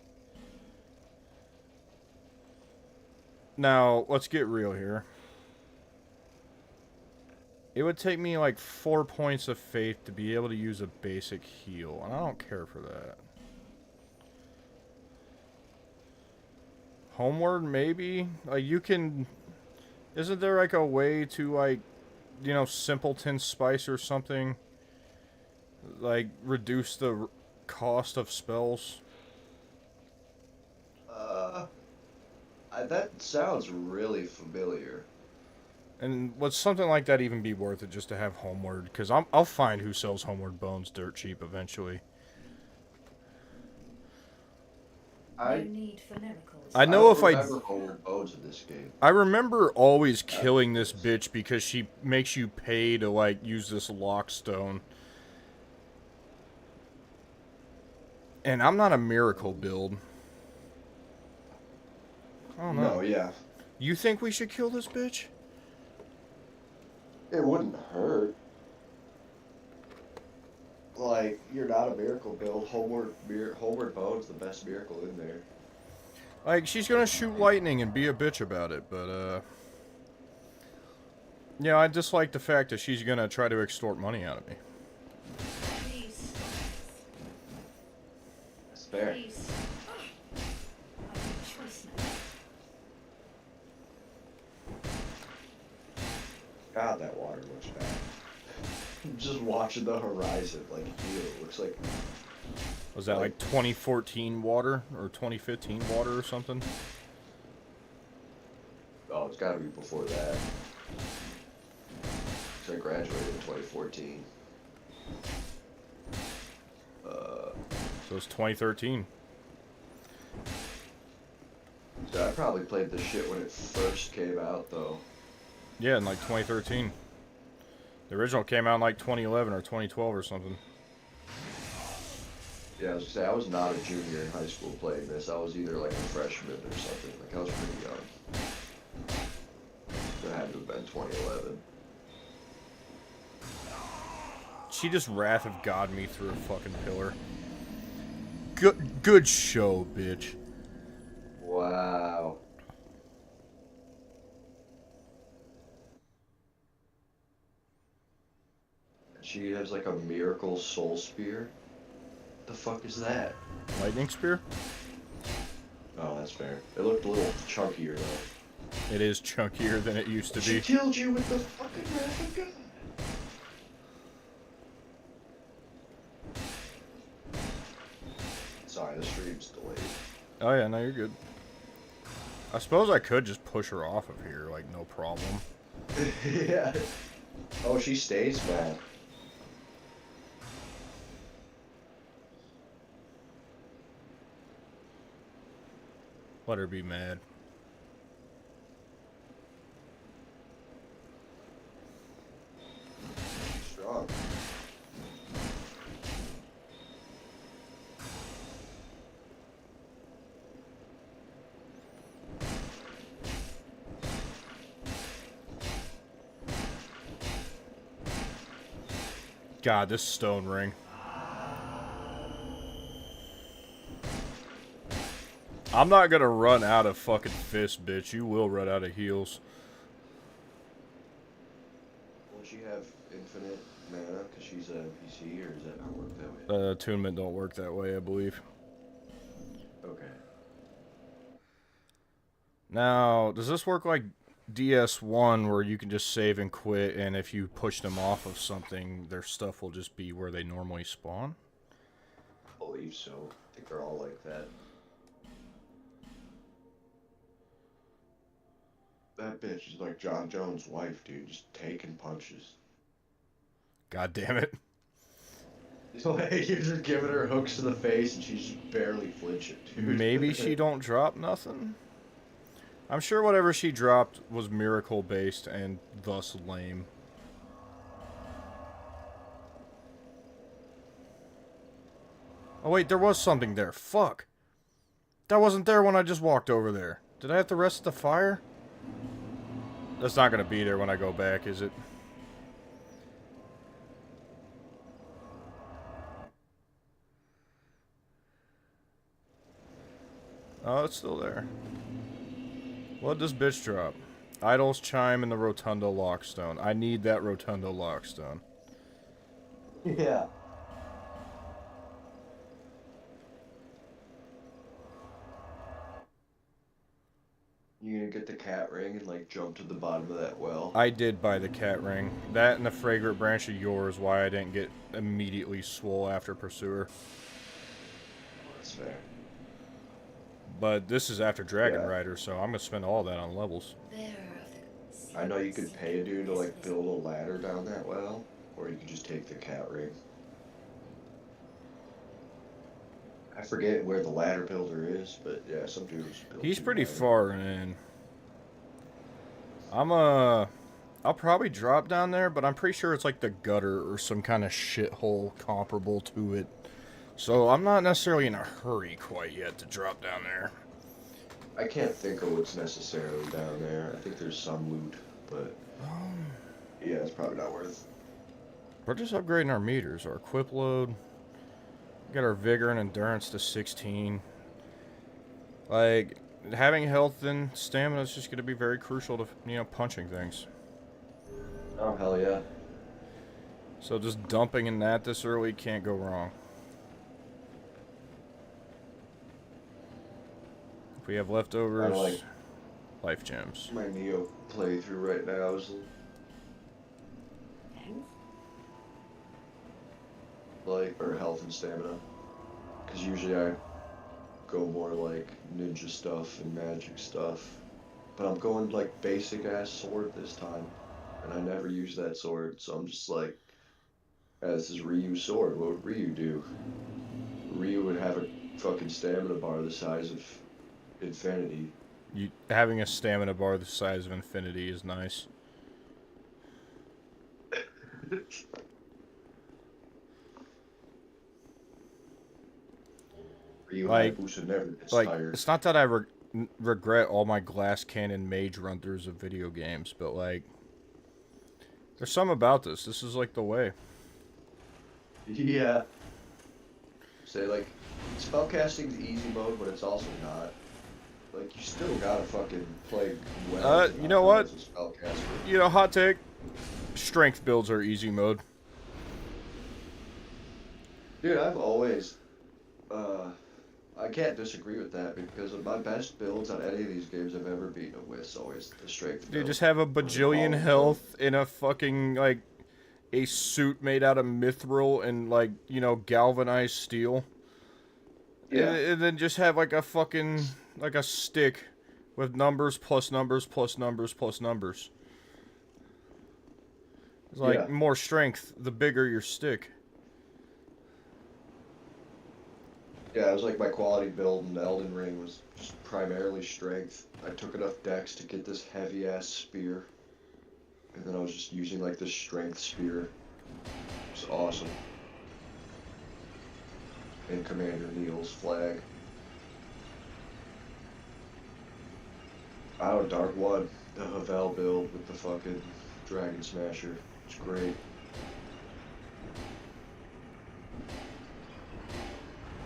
Now, let's get real here. It would take me like 4 points of faith to be able to use a basic heal, and I don't care for that. Homeward, maybe? Like, you can... Isn't there like a way to, like, you know, Simpleton Spice or something? Like, reduce the cost of spells? That sounds really familiar. And would something like that even be worth it just to have Homeward? Because I'll find who sells Homeward Bones dirt cheap eventually. No need for miracles. I know if I... remember homeward bones in this game. I remember always killing this bitch because she makes you pay to, like, use this lockstone. And I'm not a miracle build. I don't know. No, yeah. You think we should kill this bitch? It wouldn't hurt. Like, you're not a miracle build. Homeward bone's the best miracle in there. Like, she's gonna shoot lightning and be a bitch about it, but, yeah, I dislike the fact that she's gonna try to extort money out of me. Please. That's fair. Please. I have a choice now. God, that water looks bad. Just watching the horizon, like, ew, it looks like... Was that like 2014 water or 2015 water or something? Oh, it's gotta be before that. Because I graduated in 2014. So it's 2013. So I probably played this shit when it first came out, though. Yeah, in like 2013. The original came out in like 2011 or 2012 or something. Yeah, I was gonna say, I was not a junior in high school playing this. I was either like a freshman or something. Like, I was pretty young. So it had to have been 2011. She just Wrath of God me through a fucking pillar. Good show, bitch. Wow. She has like a miracle soul spear. The fuck is that? Lightning spear? Oh, that's fair. It looked a little chunkier though. It is chunkier than it used to She be. killed you with the fucking Wrath of God. Sorry, the stream's delayed. Oh yeah, no, you're good. I suppose I could just push her off of here, like, no problem. Yeah. Oh, she stays mad. Let her be mad. Strong. God, this stone ring. I'm not gonna run out of fucking fists, bitch. You will run out of heals. Won't she have infinite mana because she's a NPC, or does that not work that way? Attunement don't work that way, I believe. Okay. Now, does this work like DS1 where you can just save and quit, and if you push them off of something, their stuff will just be where they normally spawn? I believe so. I think they're all like that. That bitch is like John Jones' wife, dude. Just taking punches. God damn it. Like, you're just giving her hooks to the face and she's just barely flinching, dude. Maybe she don't drop nothing? I'm sure whatever she dropped was miracle based and thus lame. Oh wait, there was something there. Fuck. That wasn't there when I just walked over there. Did I have to rest the fire? That's not gonna be there when I go back, is it? Oh, it's still there. What does bitch drop? Idol's Chime and the Rotundo Lockstone. I need that Rotundo Lockstone. Yeah. You gonna get the cat ring and like jump to the bottom of that well? I did buy the cat ring. That and the fragrant branch of yours, why I didn't get immediately swole after Pursuer. That's fair. But this is after Dragon Yeah. Rider, so I'm gonna spend all that on levels. I know you could pay a dude to like build a ladder down that well, or you could just take the cat ring. I forget where the ladder builder is, but yeah, some dude was building. He's pretty ladder. far in. I'll probably drop down there, but I'm pretty sure it's like the gutter or some kind of shithole comparable to it. So I'm not necessarily in a hurry quite yet to drop down there. I can't think of what's necessarily down there. I think there's some loot, but yeah, it's probably not worth. We're just upgrading our meters, our equip load. Got our vigor and endurance to 16. Like, having health and stamina is just going to be very crucial to, punching things. Oh, hell yeah. So just dumping in that this early can't go wrong. If we have leftovers, like life gems. my Neo playthrough right now is Thanks. like, or health and stamina. Because usually I go more like ninja stuff and magic stuff. But I'm going like basic ass sword this time. And I never use that sword, so I'm just like, this is Ryu's sword. What would Ryu do? Ryu would have a fucking stamina bar the size of infinity. Having a stamina bar the size of infinity is nice. Ryu Like- Hayabusa never gets Like, tired. it's not that I regret all my glass cannon mage run-throughs of video games, but like, there's something about this. This is like the way. Yeah. Say like, spellcasting's easy mode, but it's also not. Like, you still gotta fucking play well. You know what? as a spellcaster. Hot take. Strength builds are easy mode. Dude, I've always, I can't disagree with that because my best builds on any of these games I've ever beaten with is always the strength Dude, build. just have a All bajillion of health in a fucking, like, a suit made out of mithril and, like, galvanized steel. Yeah. And then just have, like, a fucking, like, a stick with numbers plus numbers plus numbers plus numbers. It's like, Yeah. more strength, the bigger your stick. Yeah, it was like my quality build in Elden Ring was just primarily strength. I took enough dex to get this heavy ass spear. And then I was just using like this strength spear. It was awesome. And Commander Neil's flag. Oh, Dark One. The Havel build with the fucking Dragon Smasher. It's great.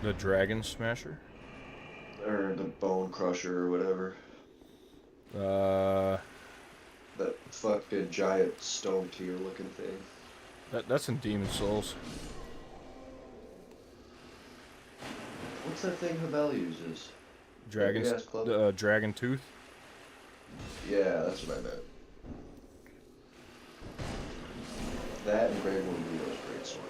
The Dragon Smasher? Or the Bone Crusher or whatever. That fucking giant stone tier looking thing. That's in Demon Souls. What's that thing Havel uses? Dragon's, big-ass club? Dragon Tooth? Yeah, that's what I meant. That and Grey Worm Leo's great sword.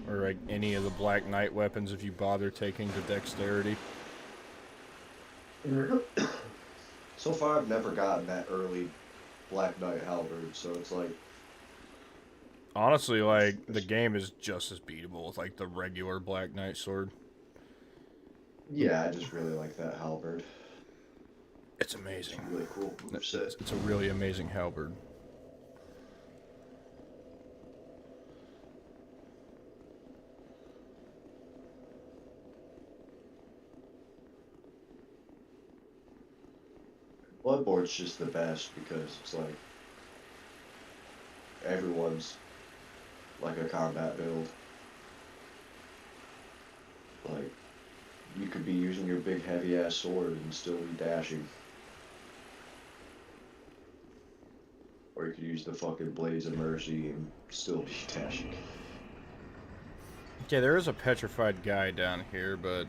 Or like any of the Black Knight weapons if you bother taking the dexterity. So far, I've never gotten that early Black Knight halberd, so it's like, Honestly, like, the game is just as beatable with like the regular Black Knight sword. yeah, I just really like that halberd. It's It's amazing. a really cool moveset. It's a really amazing halberd. Bloodborne's just the best because it's like everyone's like a combat build. Like, you could be using your big heavy ass sword and still be dashing. Or you could use the fucking Blades of Mercy and still be dashing. Okay, there is a petrified guy down here, but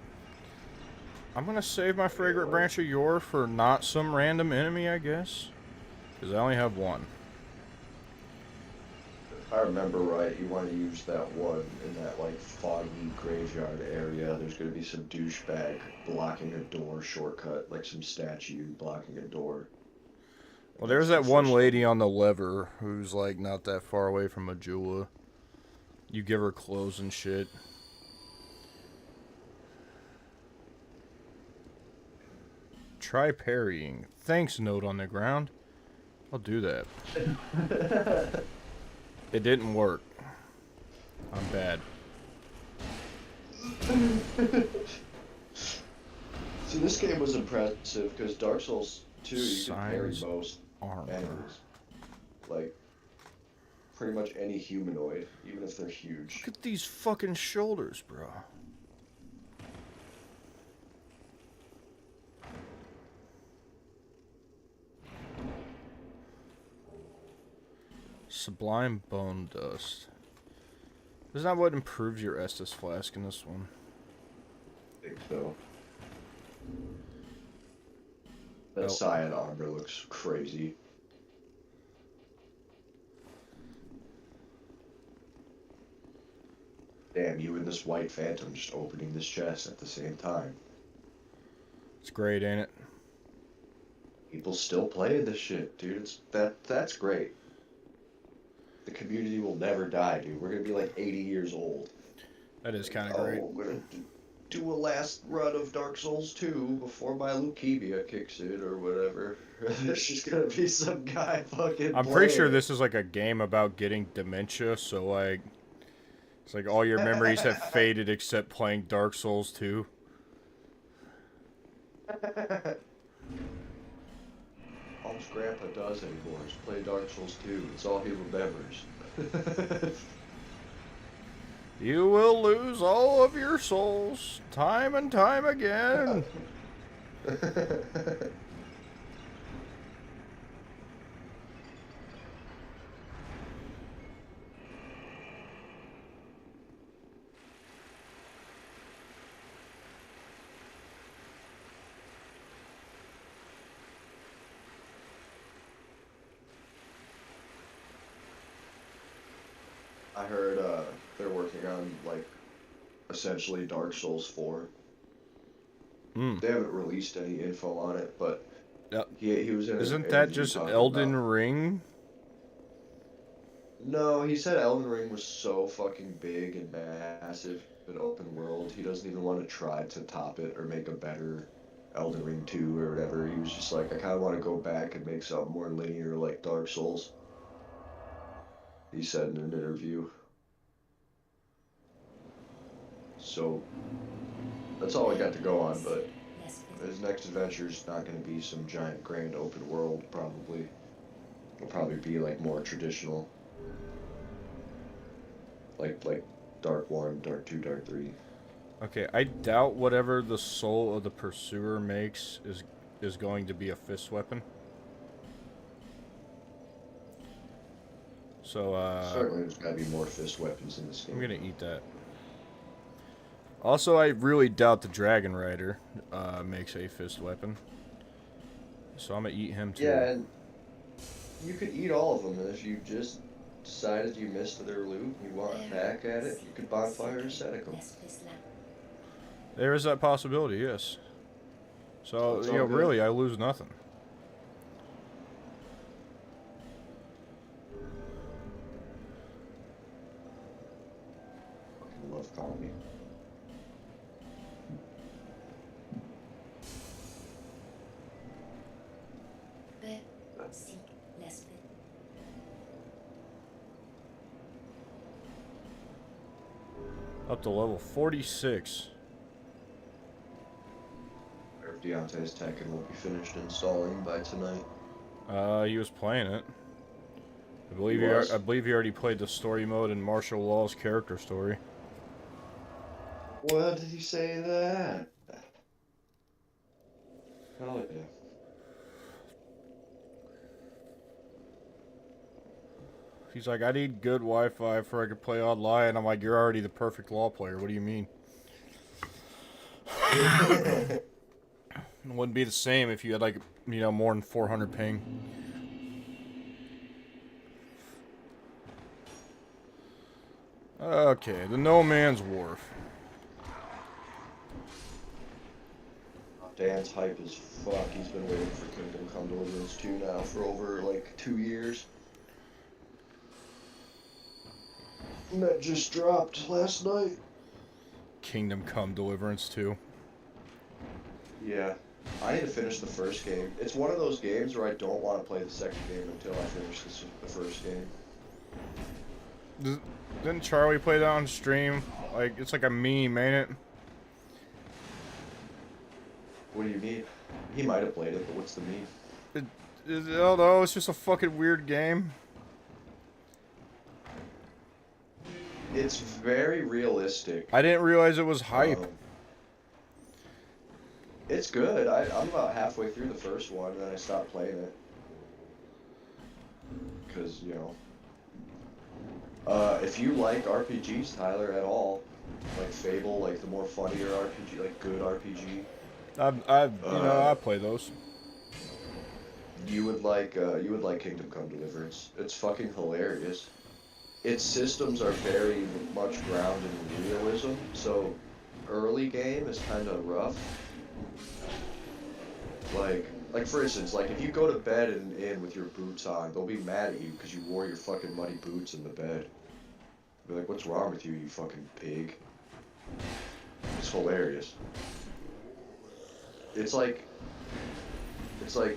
I'm gonna save my fragrant branch of yore for not some random enemy, I guess. Because I only have one. If I remember right, you want to use that one in that like foggy graveyard area. There's gonna be some douchebag blocking a door shortcut, like some statue blocking a door. Well, there's that one lady on the lever who's like not that far away from Majula. You give her clothes and shit. Try parrying. Thanks, note on the ground. I'll do that. It didn't work. I'm bad. See, this game was impressive because Dark Souls 2, you could parry Size most armor. enemies. Like, pretty much any humanoid, even if they're huge. Look at these fucking shoulders, bro. Sublime bone dust. Isn't that what improves your Estus flask in this one? I think so. That Oh. cyan armor looks crazy. Damn, you and this white phantom just opening this chest at the same time. It's great, ain't it? People still play this shit, dude. That's great. The community will never die, dude. We're gonna be like 80 years old. That is kind of great. We're gonna do a last run of Dark Souls 2 before my leukemia kicks in or whatever. There's just gonna be some guy fucking I'm pretty sure playing. this is like a game about getting dementia, so like it's like all your memories have faded except playing Dark Souls 2. All his grandpa does anymore is play Dark Souls 2. It's all he remembers. You will lose all of your souls time and time again. I heard they're working on like essentially Dark Souls 4. They haven't released any info on it, but Yep. he was in an Isn't that interview just talking Elden about- Ring? No, he said Elden Ring was so fucking big and massive and open world, he doesn't even want to try to top it or make a better Elden Ring 2 or whatever. He was just like, I kind of want to go back and make something more linear like Dark Souls. He said in an interview. So, that's all we got to go on, but his next adventure is not going to be some giant grand open world, probably. It'll probably be like more traditional. Like Dark 1, Dark 2, Dark 3. Okay, I doubt whatever the soul of the pursuer makes is going to be a fist weapon. So, Certainly there's got to be more fist weapons in this game. I'm gonna eat that. Also, I really doubt the Dragon Rider makes a fist weapon. So I'm gonna eat him too. Yeah, and you could eat all of them, and if you just decided you missed their loot, you want back at it, you could bonfire a set of them. There is that possibility, yes. So, It's you all know, good. really, I lose nothing. Fucking love calling me. Up to level 46. Deontay's Tekken will be finished installing by tonight. He was playing it. I believe He was? I believe he already played the story mode in Martial Law's character story. What did he say that? Hell yeah. He's like, I need good Wi-Fi before I can play online. I'm like, you're already the perfect Law player. What do you mean? It wouldn't be the same if you had, like, you know, more than 400 ping. Okay, the No Man's Wharf. Dan's hype as fuck. He's been waiting for Kingdom Come Deliverance 2 now for over like 2 years. And that just dropped last night. Kingdom Come Deliverance 2. Yeah, I need to finish the first game. It's one of those games where I don't want to play the second game until I finish the first game. Didn't Charlie play that on stream? Like, it's like a meme, ain't it? What do you mean? He might have played it, but what's the meme? I don't know, it's just a fucking weird game. It's very realistic. I didn't realize it was hype. It's good. I'm about halfway through the first one, and then I stopped playing it. Because, you know. If you like RPGs, Tyler, at all, like Fable, like the more funnier RPG, like good RPG. I play those. You would like Kingdom Come Deliverance. It's fucking hilarious. Its systems are very much grounded in realism, so early game is kind of rough. Like for instance, like if you go to bed in with your boots on, they'll be mad at you because you wore your fucking muddy boots in the bed. Be like, what's wrong with you, you fucking pig? It's hilarious. It's like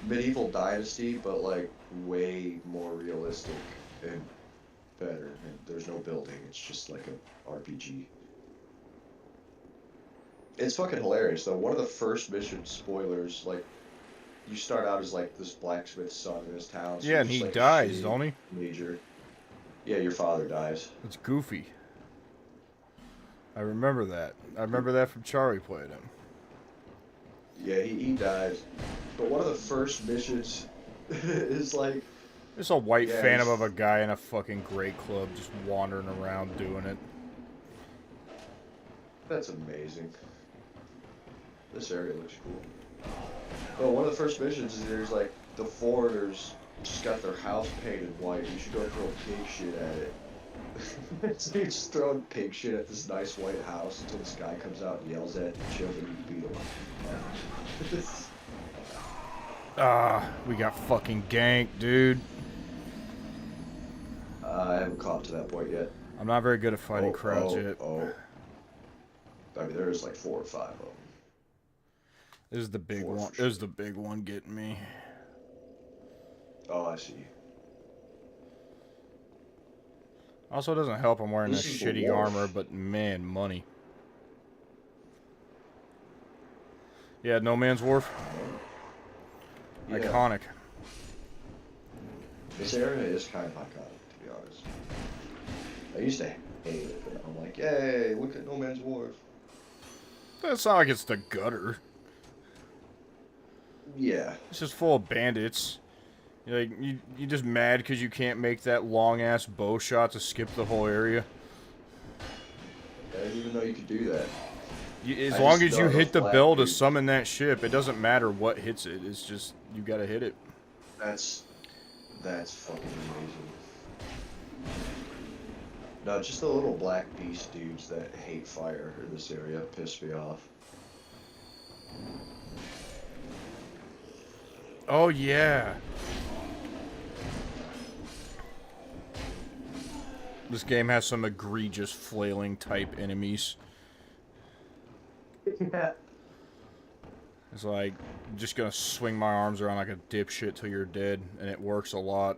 Medieval Dynasty, but like way more realistic and better. And there's no building. It's just like a RPG. It's fucking hilarious though. One of the first missions, spoilers, like you start out as like this blacksmith's son in his town. So Yeah, and he dies, don't he? Major. Yeah, your father dies. It's goofy. I remember that. I remember that from Charlie playing him. Yeah, he dies. But one of the first missions is like... There's a white phantom of a guy in a fucking great club just wandering around doing it. That's amazing. This area looks cool. But one of the first missions is there's like, the foreigners just got their house painted white. You should go throw pig shit at it. So you're just throwing pig shit at this nice white house until this guy comes out and yells at it and shows him you beat him. We got fucking ganked, dude. I haven't caught to that point yet. I'm not very good at fighting crowds yet. I mean, there's like 4 or 5 of them. This is the big one. This is the big one getting me. Oh, I see. Also, it doesn't help I'm wearing this shitty armor, but man, money. Yeah, No Man's Wharf. Yeah. Iconic. This area is kind of iconic, to be honest. I used to hate it, but I'm like, yay, look at No Man's Wharf. It's not like it's the gutter. Yeah. It's just full of bandits. You're like, you just mad because you can't make that long-ass bow shot to skip the whole area? I didn't even know you could do that. As long as you hit the bell to summon that ship, it doesn't matter what hits it. It's just, you gotta hit it. That's fucking amazing. No, just the little black beast dudes that hate fire in this area piss me off. Oh, yeah. This game has some egregious flailing type enemies. Yeah. It's like, I'm just gonna swing my arms around like a dipshit till you're dead, and it works a lot.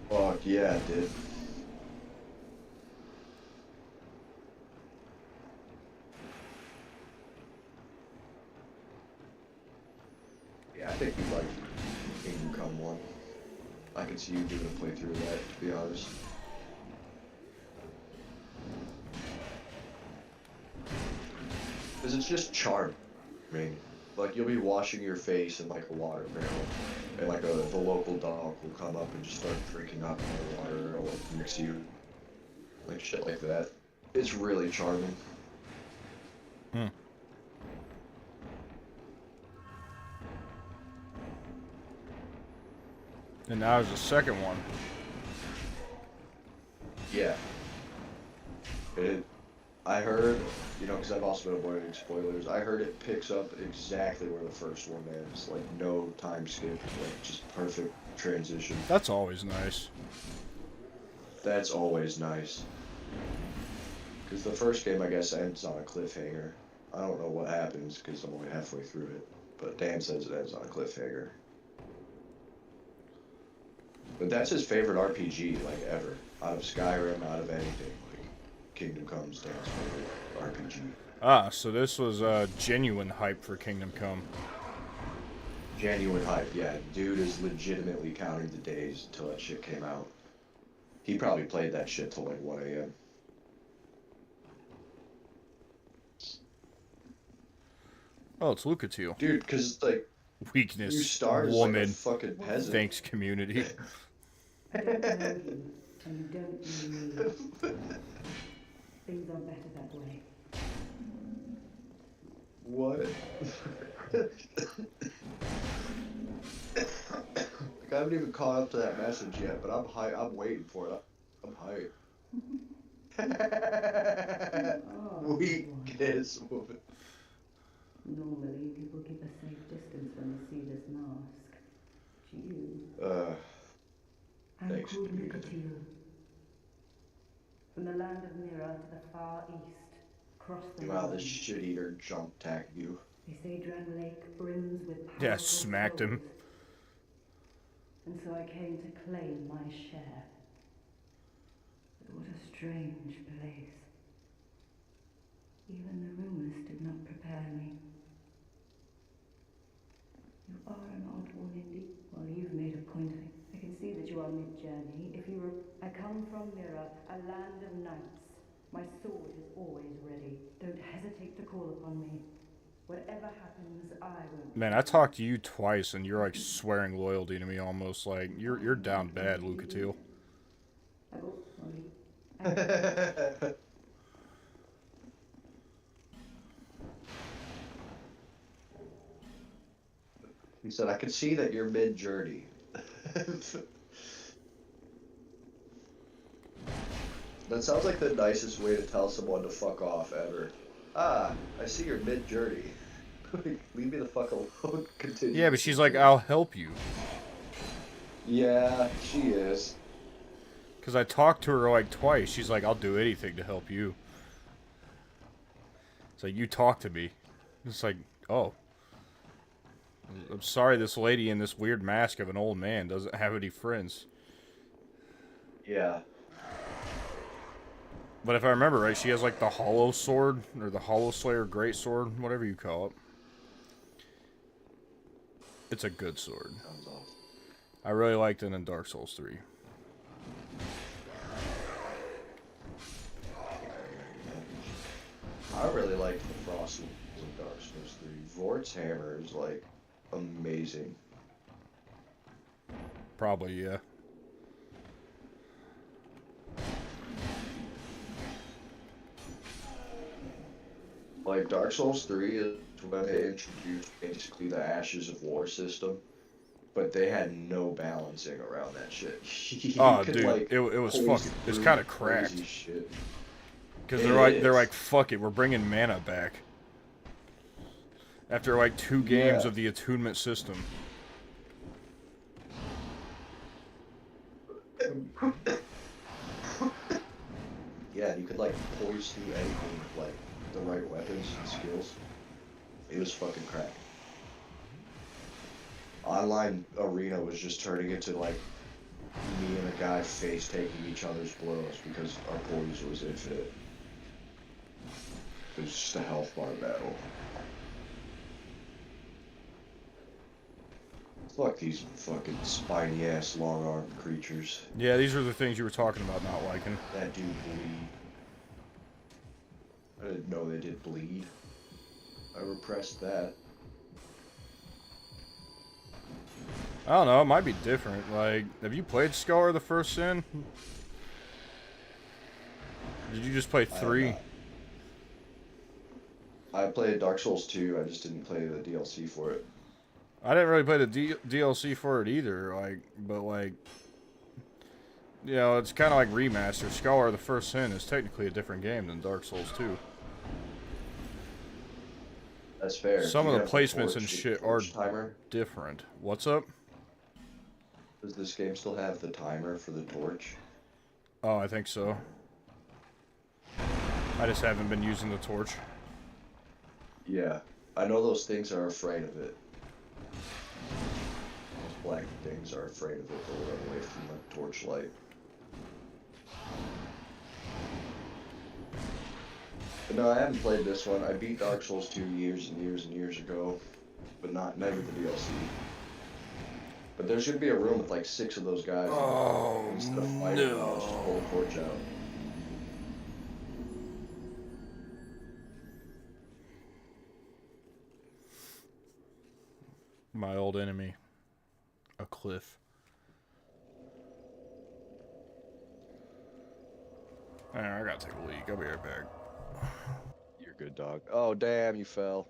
Fuck yeah, it did. Yeah, I think you'd like Kingdom Come 1. I could see you doing a playthrough of that, to be honest. Because it's just charming. Like, you'll be washing your face in, like, a water barrel, and, like, the local dog will come up and just start drinking up the water, or, like, next to you. Like, shit like that. It's really charming. Hmm. And now there's a second one. Yeah. I heard, you know, because I've also been avoiding spoilers, I heard it picks up exactly where the first one ends. Like, no time skip, like, just perfect transition. That's always nice. That's always nice. Because the first game, I guess, ends on a cliffhanger. I don't know what happens because I'm only halfway through it. But Dan says it ends on a cliffhanger. But that's his favorite RPG, like, ever. Out of Skyrim, out of anything. Like, Kingdom Come's Dan's favorite RPG. Ah, so this was genuine hype for Kingdom Come. Genuine hype, yeah. Dude is legitimately counting the days until that shit came out. He probably played that shit till like 1 a.m. Oh, it's Lucatile. Dude, because, like, Weakness, you start as woman, like a fucking peasant. thanks community. I don't know you, and you don't know me. Things are better that way. What? Like, I haven't even caught up to that message yet, but I'm hype. I'm waiting for it. I'm hype. Oh, Weakness, woman. normally people keep a safe distance when they see this mask. You. I'm Thanks, called community. Lucatile. From the land of Mira to the far east, across the Wow, this mountains. shit-eater jump attack you. They say Drang Lake brims with powerful Yeah, smacked him. souls. And so I came to claim my share. But what a strange place. Even the rumors did not prepare me. You are an odd one indeed. Well, you've made a point of it. I can see that you are mid-journey. If you I come from Mira, a land of knights. My sword is always ready. Don't hesitate to call upon me. Whatever happens, I won't. Man, I talked to you twice, and you're like swearing loyalty to me almost. Like you're down bad, Lucatile. He said, I can see that you're mid-journey. That sounds like the nicest way to tell someone to fuck off ever. Ah, I see you're mid-journey. Leave me the fuck alone. Continue. Yeah, but she's like, I'll help you. Yeah, she is. Because I talked to her like twice. She's like, I'll do anything to help you. It's like, you talk to me. It's like, oh. I'm sorry this lady in this weird mask of an old man doesn't have any friends. Yeah. But if I remember right, she has like the Hollow Sword, or the Hollow Slayer Great Sword, whatever you call it. It's a good sword. Sounds awesome. I really liked it in Dark Souls 3. I really liked the Frost of Dark Souls 3. Vort's hammer is like amazing. Probably, yeah. Like, Dark Souls 3 is when they introduced basically the Ashes of War system, but they had no balancing around that shit. Oh, could, dude, like, it was poise fucking, it's through kind of crazy cracked. shit. Because It they're is. like, fuck it, we're bringing mana back. After like 2 games Yeah. of the attunement system. Yeah, you could, like, poise through anything with, like, the right weapons and skills. It was fucking crack. Online Arena was just turning into, like, me and a guy face-taking each other's blows because our poise was infinite. It was just a health bar battle. Fuck these fucking spiny-ass, long-armed creatures. Yeah, these are the things you were talking about not liking. That dude bleed. I didn't know they did bleed. I repressed that. I don't know, it might be different. Like, have you played Scholar of the First Sin? Did you just play 3? I played Dark Souls 2, I just didn't play the DLC for it. I didn't really play the DLC for it either, like, but like, you know, it's kind of like remaster. Scholar of the First Sin is technically a different game than Dark Souls 2. That's fair. Some Do of you the have placements torch- and shit are torch timer? different. What's up? Does this game still have the timer for the torch? Oh, I think so. I just haven't been using the torch. Yeah, I know those things are afraid of it. Those black things are afraid of it. They'll run away from the torchlight. But no, I haven't played this one. I beat Dark Souls 2 years and years and years ago, but never the DLC. But there's gonna be a room with like 6 of those guys. Oh, Instead of fighting them, I'll just pull the torch out. My old enemy. A cliff. I gotta take a leak. I'll be right back. You're good, dog. Oh, damn, you fell.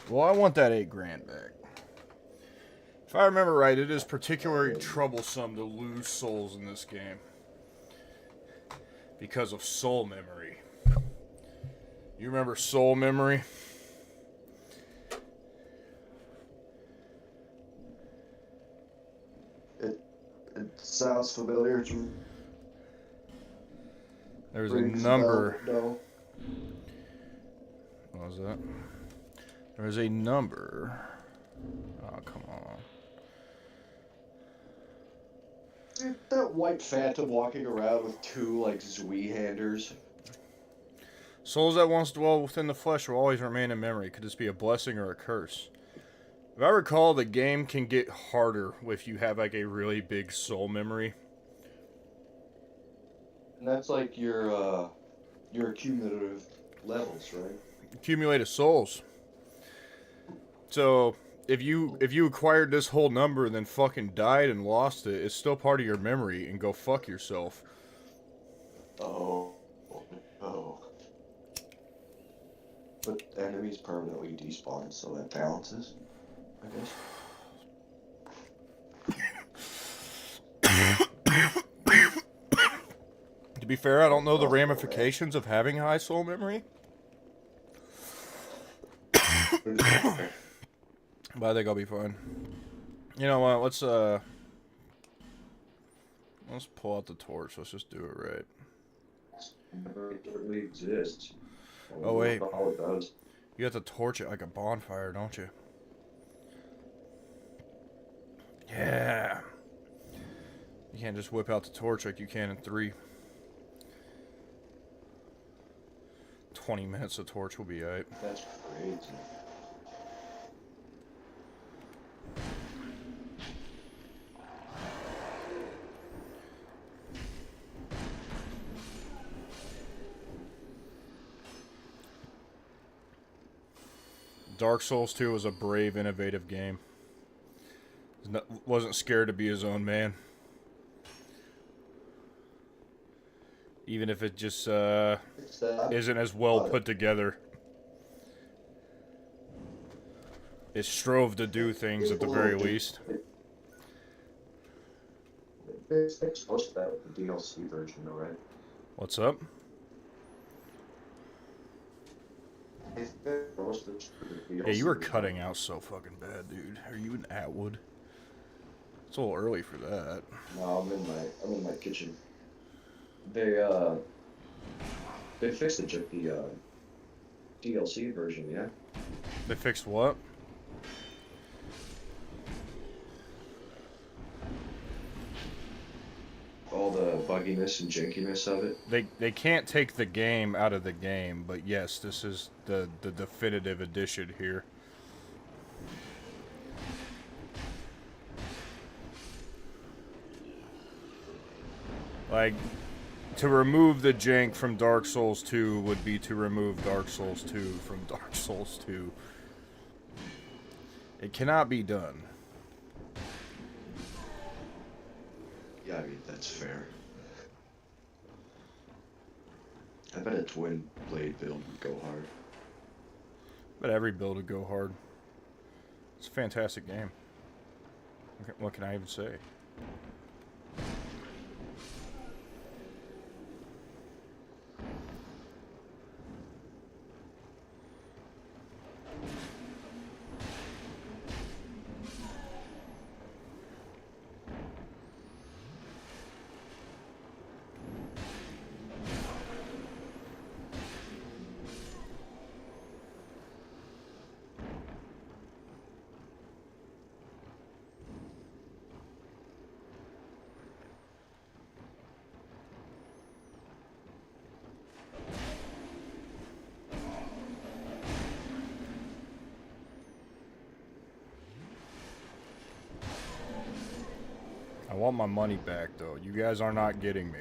Well, I want that $8,000 back. If I remember right, it is particularly troublesome to lose souls in this game because of soul memory. You remember soul memory? It sounds familiar to me. There's a number. No. What was that? There's a number. Oh, come on. Dude, that white phantom walking around with 2, like, Zweihanders. Souls that once dwell within the flesh will always remain in memory. Could this be a blessing or a curse? If I recall, the game can get harder if you have, like, a really big soul memory. And that's like your cumulative levels, right? Accumulated souls. So, if you acquired this whole number and then fucking died and lost it, it's still part of your memory, and go fuck yourself. Oh. But enemies permanently despawn, so that balances, I guess. To be fair, I don't know the ramifications of having high soul memory. But I think I'll be fine. You know what? Let's pull out the torch. Let's just do it right. It really exists. Oh wait, How it does. you have to torch it like a bonfire, don't you? Yeah. You can't just whip out the torch like you can in 3. 20 minutes of torch will be alright. That's crazy. Dark Souls 2 was a brave, innovative game. Wasn't scared to be his own man. Even if it just isn't as well put together. It strove to do things at the very least. They fixed most of that with the DLC version, though, right? What's up? They fixed most of the DLC Yeah, you were version. cutting out so fucking bad, dude. Are you in Atwood? It's a little early for that. No, I'm in my kitchen. They fixed the DLC version, yeah. They fixed what? Oh, all the bugginess and jankiness of it. They can't take the game out of the game, but yes, this is the definitive edition here. Like, to remove the jank from Dark Souls 2 would be to remove Dark Souls 2 from Dark Souls 2. It cannot be done. Yeah, I mean, that's fair. I bet a twin blade build would go hard. But every build would go hard. It's a fantastic game. What can I even say? I want my money back, though. You guys are not getting me.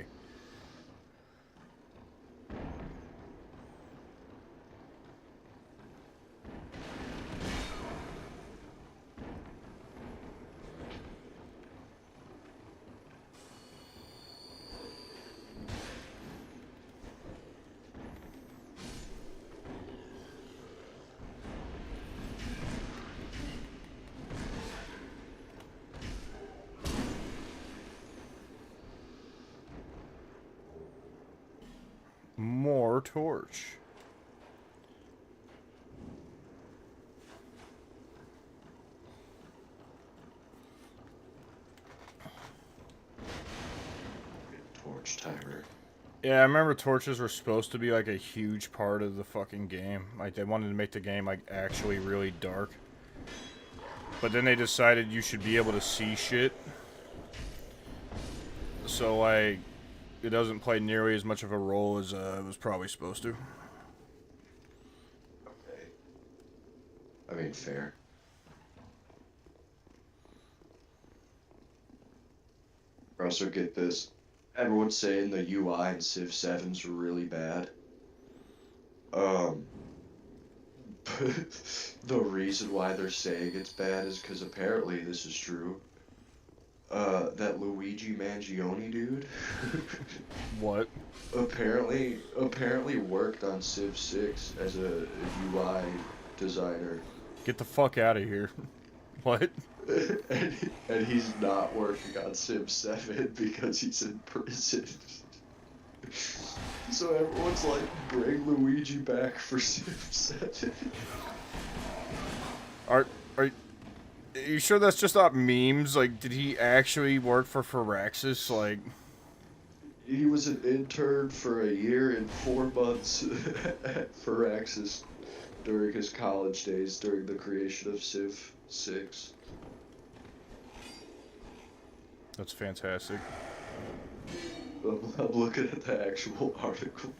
More torch. Torch timer. Yeah, I remember torches were supposed to be like a huge part of the fucking game. Like, they wanted to make the game like actually really dark. But then they decided you should be able to see shit. So like, it doesn't play nearly as much of a role as it was probably supposed to. Okay. I mean, fair. Also get this. Everyone's saying the UI in Civ 7's really bad. The reason why they're saying it's bad is because apparently this is true. That Luigi Mangione dude. What? apparently worked on Civ 6 as a UI designer. Get the fuck out of here. What? and he's not working on Civ 7 because he's in prison. So everyone's like, bring Luigi back for Civ 7. Are you sure that's just not memes? Like, did he actually work for Firaxis? Like, He was an intern for a year and 4 months at Firaxis during his college days during the creation of Civ 6. that's fantastic. I'm looking at the actual article.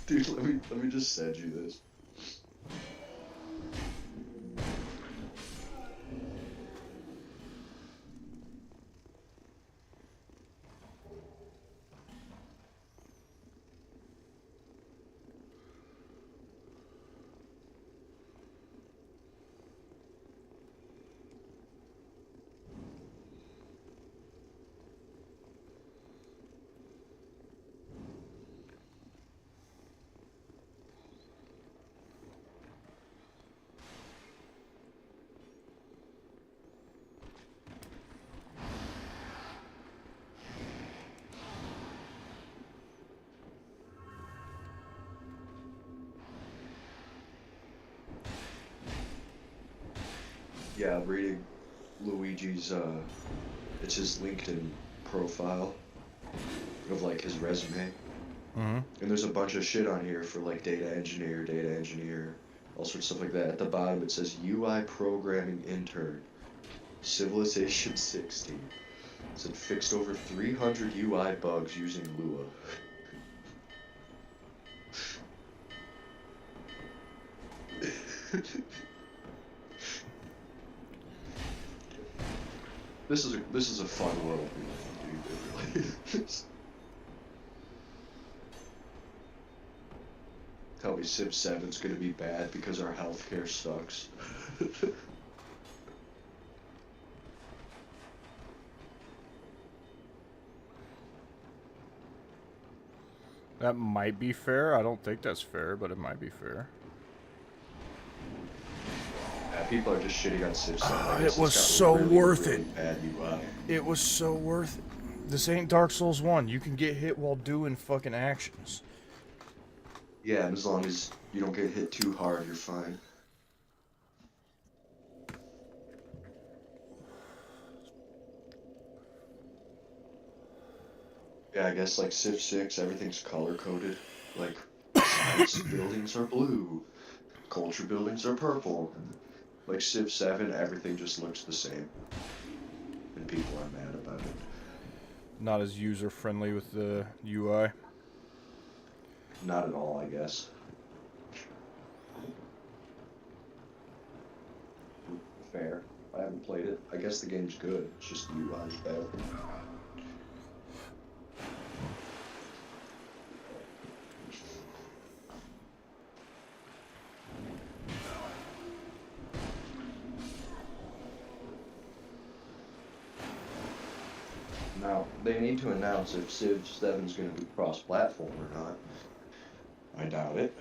Dude, let me just send you this. Yeah, I'm reading Luigi's, it's his LinkedIn profile of, like, his resume. Mm-hmm. And there's a bunch of shit on here for like data engineer, all sorts of stuff like that. At the bottom it says UI programming intern, Civilization 16. It said fixed over 300 UI bugs using Lua. This is a fun world we live in, dude. It really is. Tell me Civ 7's gonna be bad because our healthcare sucks. That might be fair. I don't think that's fair, but it might be fair. Yeah, people are just shitting on Civ 7. I guess It was it's got so really, worth really it. bad UI. It was so worth it. This ain't Dark Souls 1. You can get hit while doing fucking actions. Yeah, and as long as you don't get hit too hard, you're fine. Yeah, I guess like Civ 6, everything's color-coded. Like, science buildings are blue, culture buildings are purple. Like Civ 7, everything just looks the same. And people are mad about it. Not as user-friendly with the UI. Not at all, I guess. Fair. I haven't played it. I guess the game's good. It's just the UI's bad. Now, they need to announce if Civ 7's going to be cross-platform or not. I doubt it.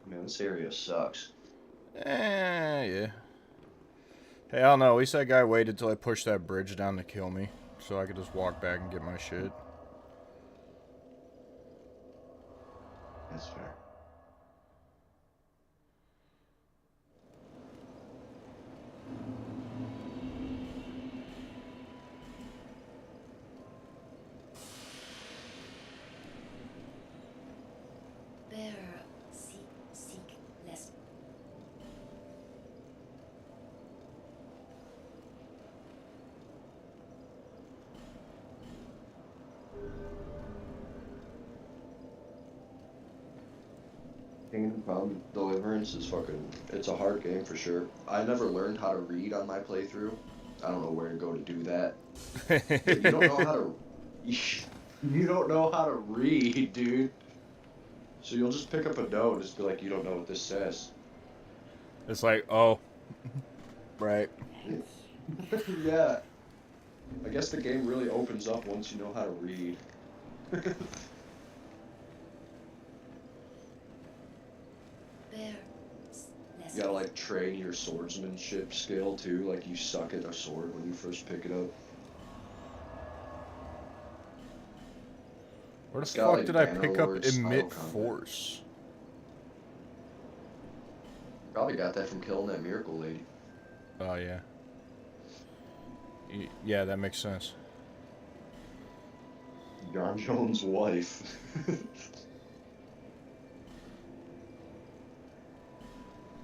Man, this area sucks. Yeah. Hey, I don't know. At least that guy waited till I pushed that bridge down to kill me. So I could just walk back and get my shit. That's fair. Bear, seek less. Kingdom Come Deliverance is fucking... It's a hard game for sure. I never learned how to read on my playthrough. I don't know where to go to do that. You don't know how to... You don't know how to read, dude. So you'll just pick up a note and just be like, you don't know what this says. It's like, oh. Right. Yeah. I guess the game really opens up once you know how to read. Bear, less. You gotta like train your swordsmanship skill too, like you suck at a sword when you first pick it up. Where the It's got, fuck like, did I pick up Bannerlord style emit combat. force? Probably got that from killing that miracle lady. Oh, yeah. Yeah, that makes sense. John Jones' wife.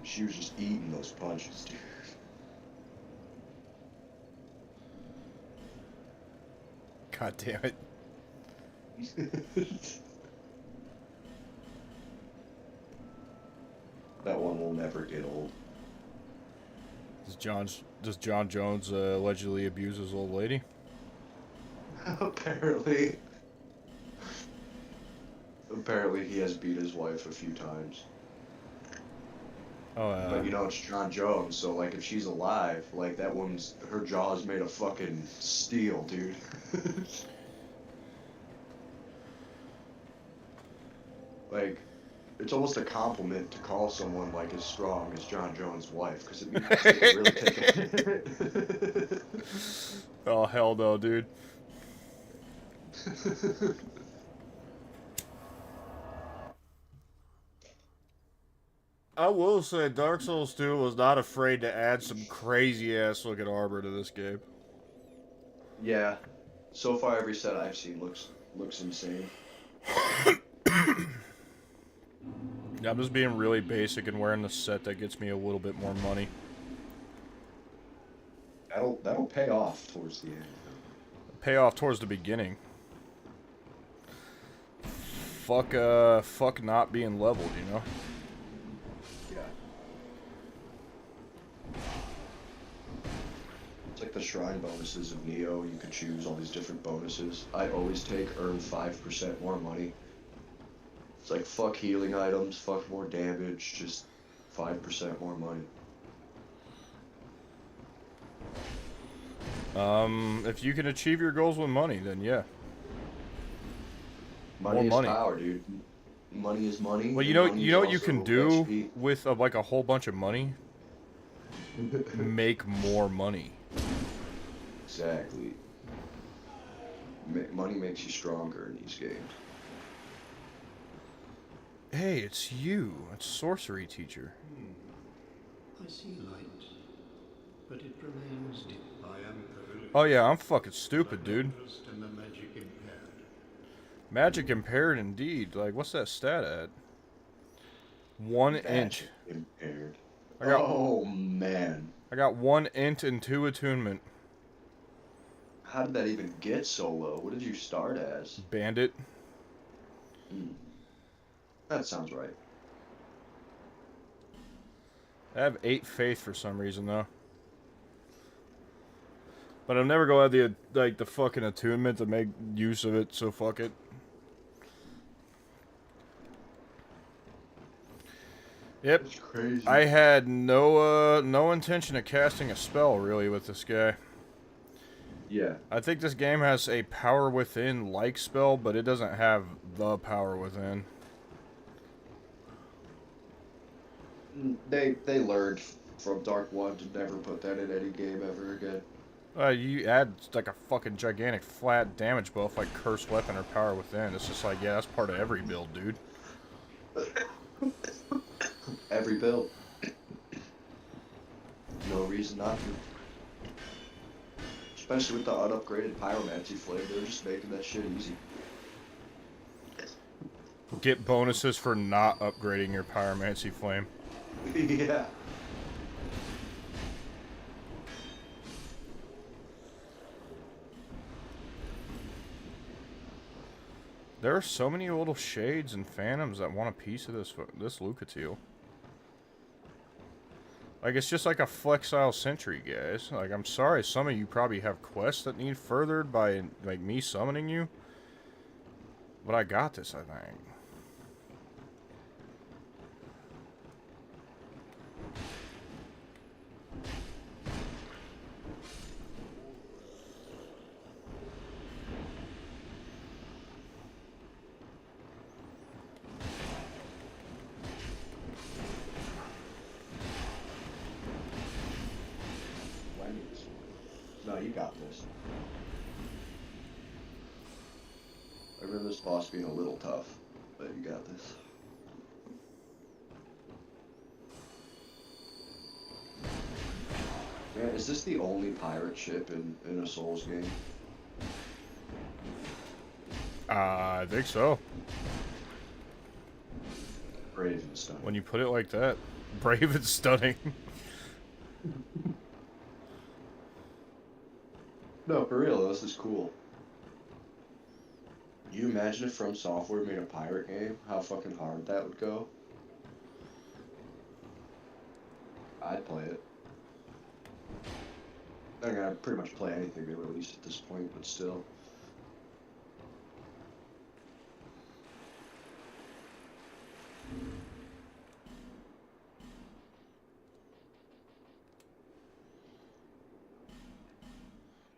She was just eating those punches, dude. God damn it. That one will never get old. Does John Jones allegedly abuse his old lady? Apparently. Apparently he has beat his wife a few times. Oh, But you know, it's John Jones, so like if she's alive, like that woman's, her jaw's made of fucking steel, dude. Like, it's almost a compliment to call someone like as strong as John Jones' wife, because it means they can really take it. oh, hell no, dude. I will say Dark Souls 2 was not afraid to add some crazy ass looking armor to this game. Yeah. So far, every set I've seen looks insane. Yeah, I'm just being really basic and wearing the set that gets me a little bit more money. That'll pay off towards the end. Pay off towards the beginning. Fuck not being leveled, you know? Yeah. It's like the shrine bonuses of Neo. You could choose all these different bonuses. I always take earn 5% more money. It's like fuck healing items, fuck more damage, just 5% more money. If you can achieve your goals with money, then yeah. Money More money. is power, dude. Money is money. Well, and money you is know what you also can do XP. with like a whole bunch of money? Make more money. Exactly. Money makes you stronger in these games. Hey, it's you. It's sorcery teacher. I see light, but it remains dim. I am Curly. Oh yeah, I'm fucking stupid, dude. Interest in the magic impaired. Magic impaired indeed. Like, what's that stat at? 1 inch. Magic impaired. I got, oh man. I got 1 int and 2 attunement. How did that even get so low? What did you start as? Bandit. That sounds right. I have 8 faith for some reason though. But I'm never gonna have the fucking attunement to make use of it, so fuck it. Yep. That's crazy. I had no intention of casting a spell really with this guy. Yeah. I think this game has a power within like spell, but it doesn't have the power within. They learned from Dark 1 to never put that in any game ever again. You add like a fucking gigantic flat damage buff like Curse Weapon or Power Within. It's just like, yeah, that's part of every build, dude. Every build. No reason not to. Especially with the unupgraded Pyromancy Flame, they're just making that shit easy. Get bonuses for not upgrading your Pyromancy Flame. Yeah. There are so many little shades and phantoms that want a piece of this Lucatiel. Like, it's just like a Flexile Sentry, guys. Like, I'm sorry, some of you probably have quests that need furthered by, like, me summoning you. But I got this, I think. No, you got this. I remember this boss being a little tough, but you got this. Man, is this the only pirate ship in a Souls game? I think so. Brave and stunning. When you put it like that. Brave and stunning. No, for real, this is cool. You imagine if From Software made a pirate game, how fucking hard that would go? I'd play it. I mean, I'd pretty much play anything they release at this point, but still.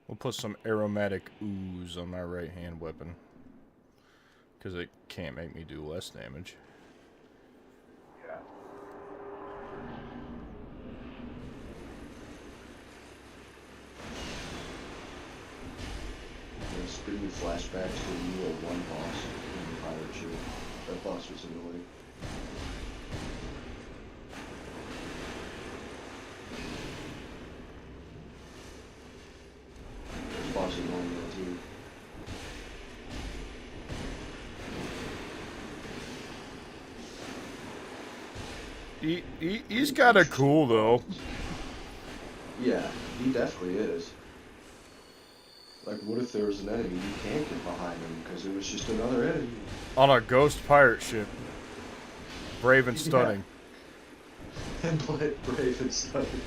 We'll put some aromatic ooze on my right hand weapon. Because it can't make me do less damage. Yeah. Spin you flashbacks to you at one boss in the pirate ship. That boss was annoying. He's kind of cool though. Yeah, he definitely is. Like, what if there was an enemy you can't get behind him because it was just another enemy? On a ghost pirate ship. Brave and Yeah. stunning. And brave and stunning.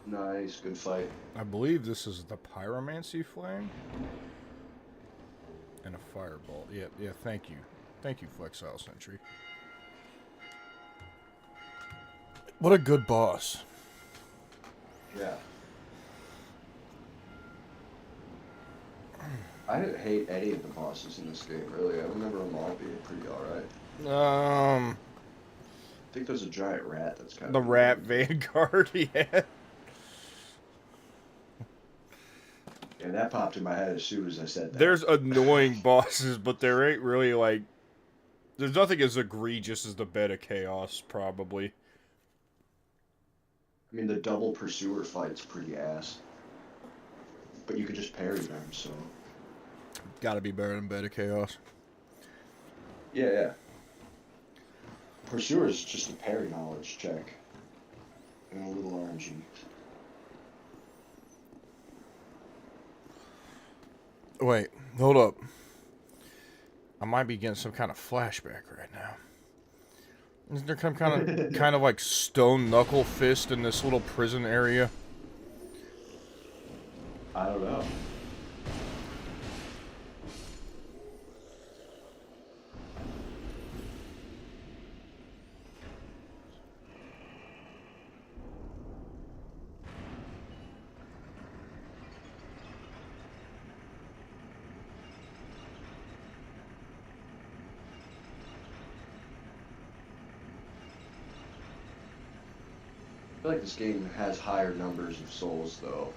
Nice, good fight. I believe this is the pyromancy flame. And a fireball. Yeah, thank you. Thank you, Flexile Sentry. What a good boss. Yeah. I didn't hate any of the bosses in this game, really. I remember them all being pretty alright. I think there's a giant rat that's kind The of Rat annoying. Vanguard, yeah. And that popped in my head as soon as I said that. There's annoying bosses, but there ain't really, like... There's nothing as egregious as the Bed of Chaos, probably. I mean, the double pursuer fight's pretty ass. But you could just parry them, so... Gotta be better than Bed of Chaos. Yeah. Pursuer is just a parry knowledge check. And a little RNG. Wait, hold up. I might be getting some kind of flashback right now. Isn't there some kind of like stone knuckle fist in this little prison area? I don't know. I feel like this game has higher numbers of souls, though.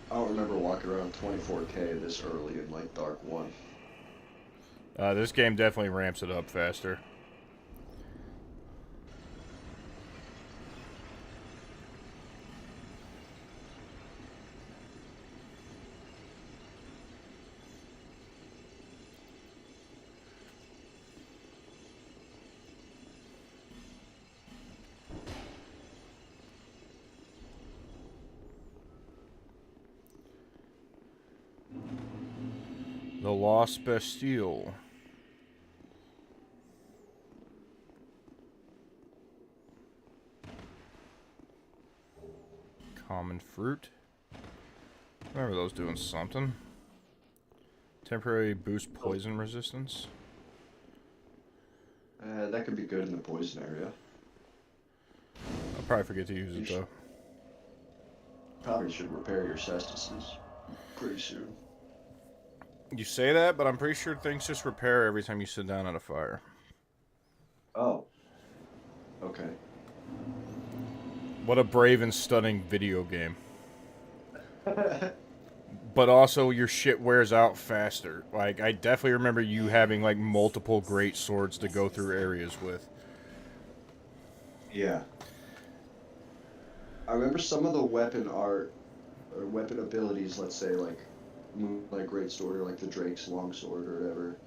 I don't remember walking around 24k this early in, like, Dark 1. This game definitely ramps it up faster. The Lost Bastille. Common fruit. Remember those doing something. Temporary boost poison resistance. That could be good in the poison area. I'll probably forget to use it though. Probably should repair your cestices pretty soon. You say that, but I'm pretty sure things just repair every time you sit down at a fire. Oh. Okay. What a brave and stunning video game. But also, your shit wears out faster. Like, I definitely remember you having, like, multiple great swords to go through areas with. Yeah. I remember some of the weapon art, or weapon abilities, let's say, like Great Sword, or like the Drake's Longsword, or whatever.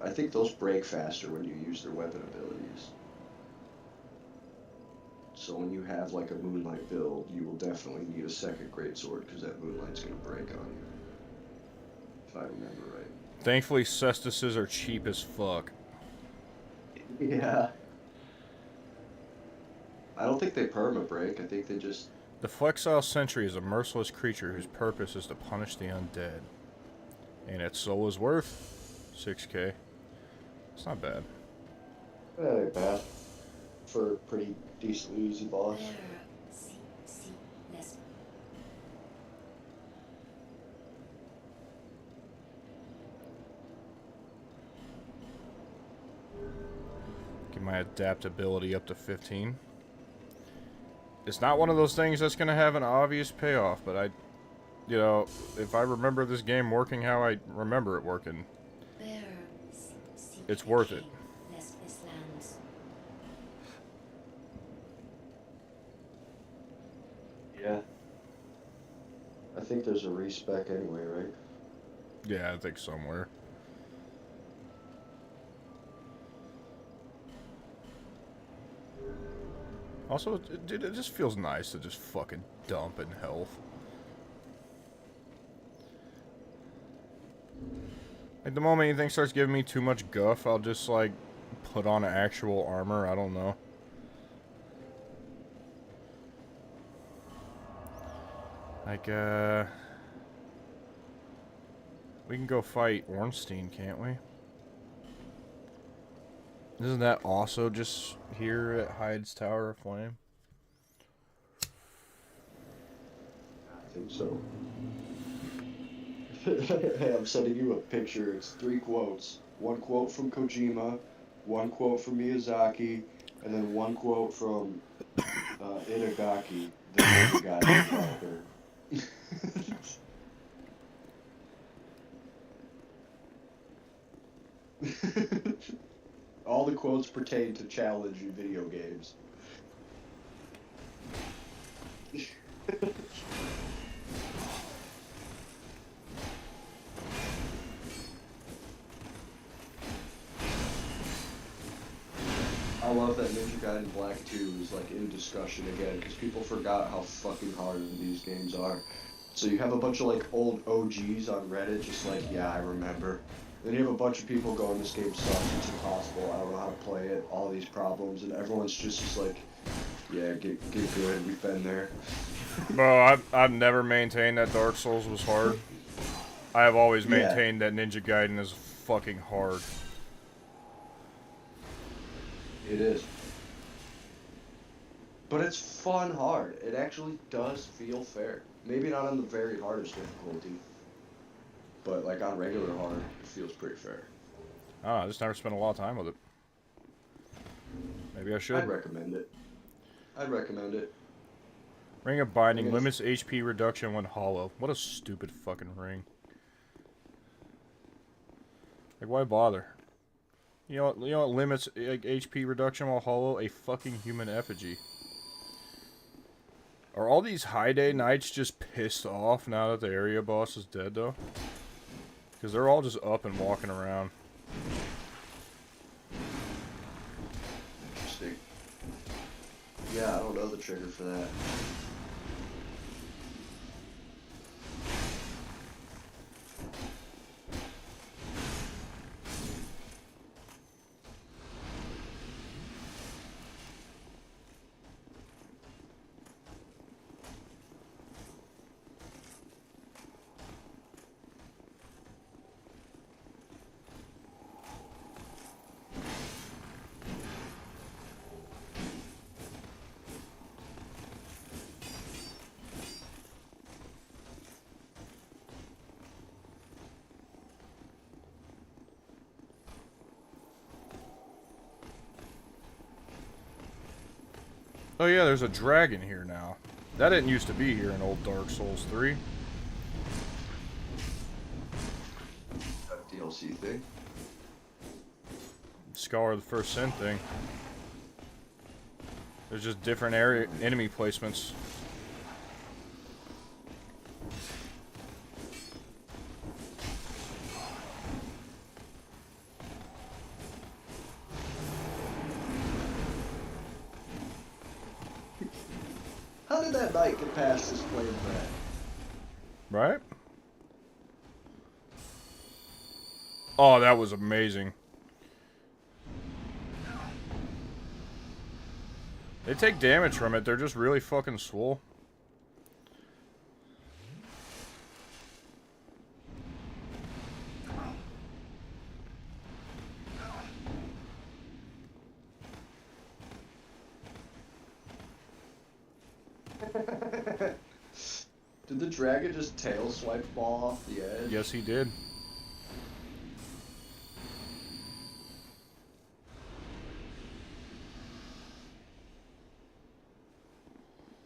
I think those break faster when you use their weapon abilities. So when you have, like, a Moonlight build, you will definitely need a second Great Sword, because that Moonlight's going to break on you. If I remember right. Thankfully, cestices are cheap as fuck. Yeah. I don't think they perma break. I think they just The Flexile Sentry is a merciless creature whose purpose is to punish the undead. And its soul is worth 6k. It's not bad. That ain't bad. For a pretty decently easy boss. Less. Get my adaptability up to 15. It's not one of those things that's going to have an obvious payoff, but you know, if I remember this game working how I remember it working, it's worth it. Yeah. I think there's a respec anyway, right? Yeah, I think somewhere. Also, dude, it just feels nice to just fucking dump in health. Like, the moment anything starts giving me too much guff, I'll just, like, put on actual armor. I don't know. Like, we can go fight Ornstein, can't we? Isn't that also just here at Hyde's Tower of Flame? I think so. Hey, I'm sending you a picture. It's 3 quotes. 1 quote from Kojima, 1 quote from Miyazaki, and then 1 quote from Itagaki, the Ninja Gaiden character. All the quotes pertain to challenging video games. I love that Ninja Gaiden Black 2 is like in discussion again because people forgot how fucking hard these games are. So you have a bunch of like old OGs on Reddit just like, yeah, I remember. Then you have a bunch of people going, this game sucks, it's impossible, I don't know how to play it, all these problems, and everyone's just like, yeah, get good, we've been there. Bro, I've never maintained that Dark Souls was hard. I have always maintained that Ninja Gaiden is fucking hard. It is. But it's fun hard. It actually does feel fair. Maybe not on the very hardest difficulty. But like on regular hard, it feels pretty fair. Oh, I just never spent a lot of time with it. Maybe I should. I'd recommend it. I'd recommend it. Ring of Binding limits HP reduction when hollow. What a stupid fucking ring. Like, why bother? You know what limits like, HP reduction while hollow? A fucking human effigy. Are all these high day knights just pissed off now that the area boss is dead, though? Because they're all just up and walking around. Interesting. Yeah, I don't know the trigger for that. Oh yeah, there's a dragon here now. That didn't used to be here in old Dark Souls 3. That DLC thing? Scholar of the First Sin thing. There's just different area enemy placements. How did that knight get past this flame threat? Right? Oh, that was amazing. They take damage from it, they're just really fucking swole. Did the dragon just tail swipe ball off the edge? Yes, he did.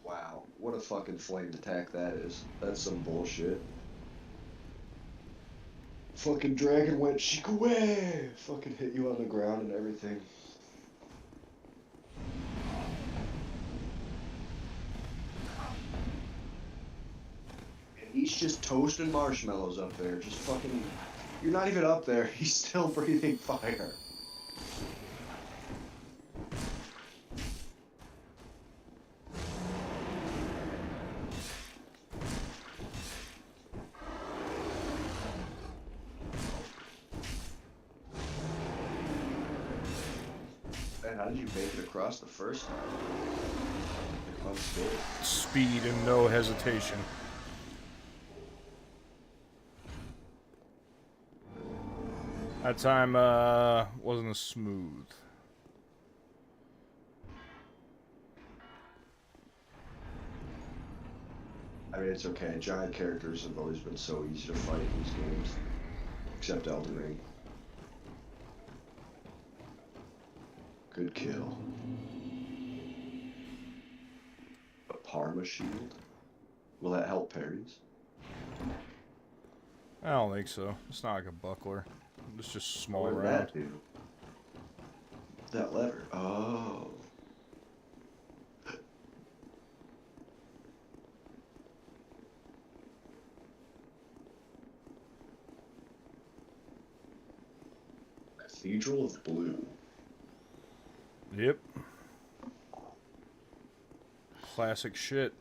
Wow, what a fucking flamed attack that is. That's some bullshit. Fucking dragon went shikaway! Fucking hit you on the ground and everything. And he's just toasting marshmallows up there. Just fucking... You're not even up there. He's still breathing fire. Man, how did you make it across the first time? Like, unscathed. Speed and no hesitation. That time, wasn't as smooth. I mean, it's okay. Giant characters have always been so easy to fight in these games. Except Elden Ring. Good kill. A Parma shield? Will that help parries? I don't think so. It's not like a buckler. It's just small What did round. that do? That lever. Oh. Cathedral of Blue. Yep. Classic shit.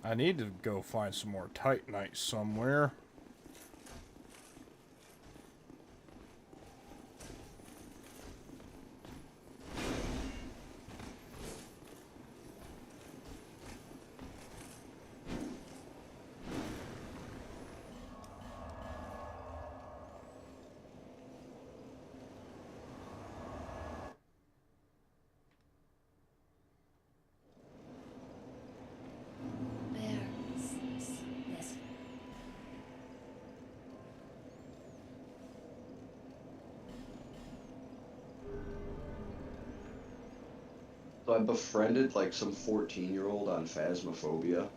I need to go find some more Titanite somewhere. Yes. So I befriended like some 14-year-old on Phasmophobia.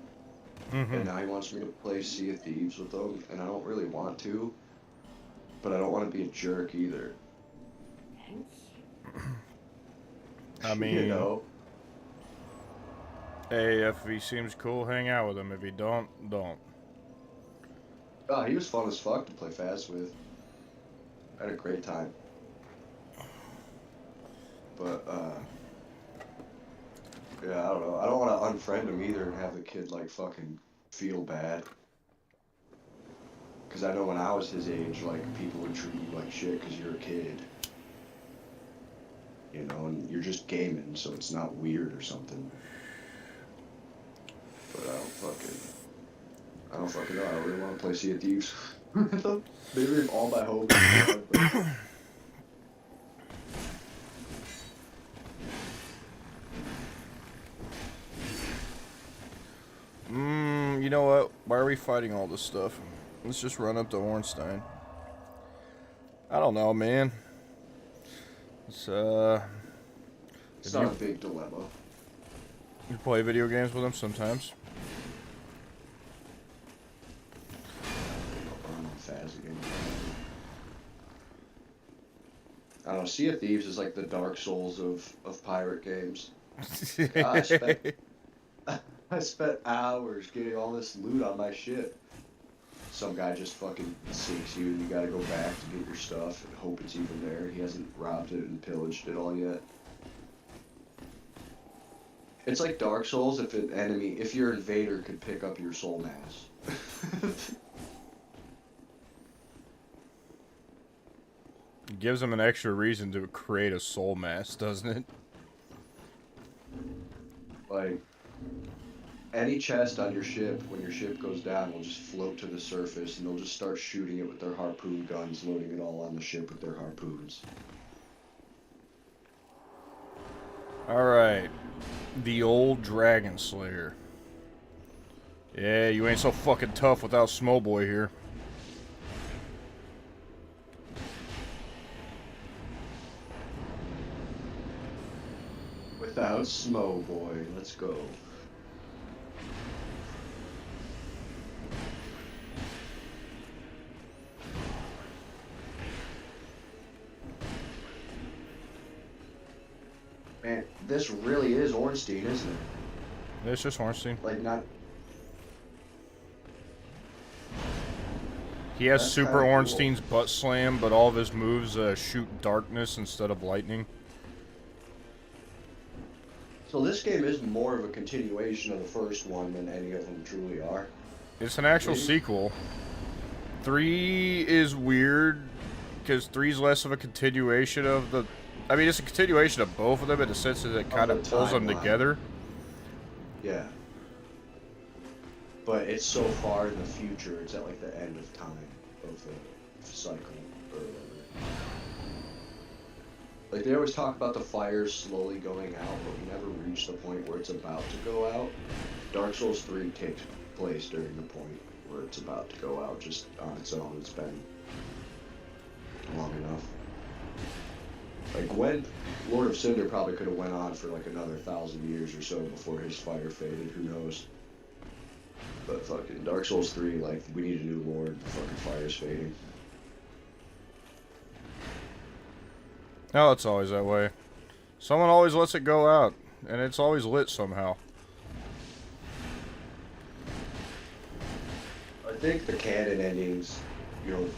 And now he wants me to play Sea of Thieves with him, and I don't really want to. But I don't want to be a jerk either. I mean, You know? hey, if he seems cool, hang out with him. If he don't, don't. Oh, he was fun as fuck to play Phas with. I had a great time. But, yeah, I don't know. I don't want to unfriend him either and have the kid, like, fucking feel bad. Because I know when I was his age, like, people would treat you like shit because you're a kid. You know, and you're just gaming, so it's not weird or something. But I don't fucking know. I don't really want to play Sea of Thieves with them. Maybe all my hope is gone, but... You know what? Why are we fighting all this stuff? Let's just run up to Ornstein. I don't know, man. It's It's not a big dilemma. You play video games with him sometimes. I don't know, Sea of Thieves is like the Dark Souls of pirate games. I spent hours getting all this loot on my ship. Some guy just fucking sinks you and you gotta go back to get your stuff and hope it's even there. He hasn't robbed it and pillaged it all yet. It's like Dark Souls if your invader could pick up your soul mass. It gives them an extra reason to create a soul mass, doesn't it? Like, any chest on your ship, when your ship goes down, will just float to the surface, and they'll just start shooting it with their harpoon guns, loading it all on the ship with their harpoons. Alright. The old Dragon Slayer. Yeah, you ain't so fucking tough without Smowboy here. Without Smowboy, let's go. Man, this really is Ornstein, isn't it? It's just Ornstein. Like, not... He has That's Super kinda cool. Ornstein's butt slam, but all of his moves shoot darkness instead of lightning. So this game is more of a continuation of the first one than any of them truly are. It's an actual sequel. 3 is weird, because 3's less of a continuation of the... I mean, it's a continuation of both of them in the sense that it kind of pulls them timeline. together. Yeah. But it's so far in the future, it's at like the end of time of the cycle or whatever. Like, they always talk about the fire slowly going out, but we never reach the point where it's about to go out. Dark Souls 3 takes place during the point where it's about to go out just on its own. It's been long enough. Like, when Lord of Cinder probably could have went on for like another 1,000 years or so before his fire faded, who knows. But fucking Dark Souls 3, like, we need a new Lord, the fucking fire's fading. No, it's always that way. Someone always lets it go out, and it's always lit somehow. I think the canon endings, you know,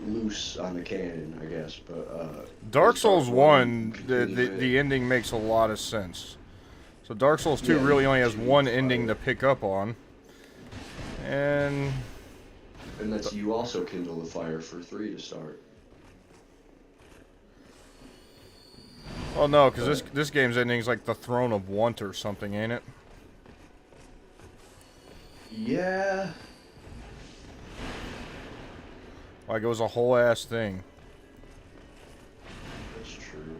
loose on the canon, I guess, but Dark Souls 1, continues it. the ending makes a lot of sense. So Dark Souls 2 Yeah, really only has choose one ending fire. to pick up on. And that's you also kindle the fire for 3 to start. well, no, because this game's ending is like the Throne of Want or something, ain't it? Yeah. Like it was a whole ass thing. That's true.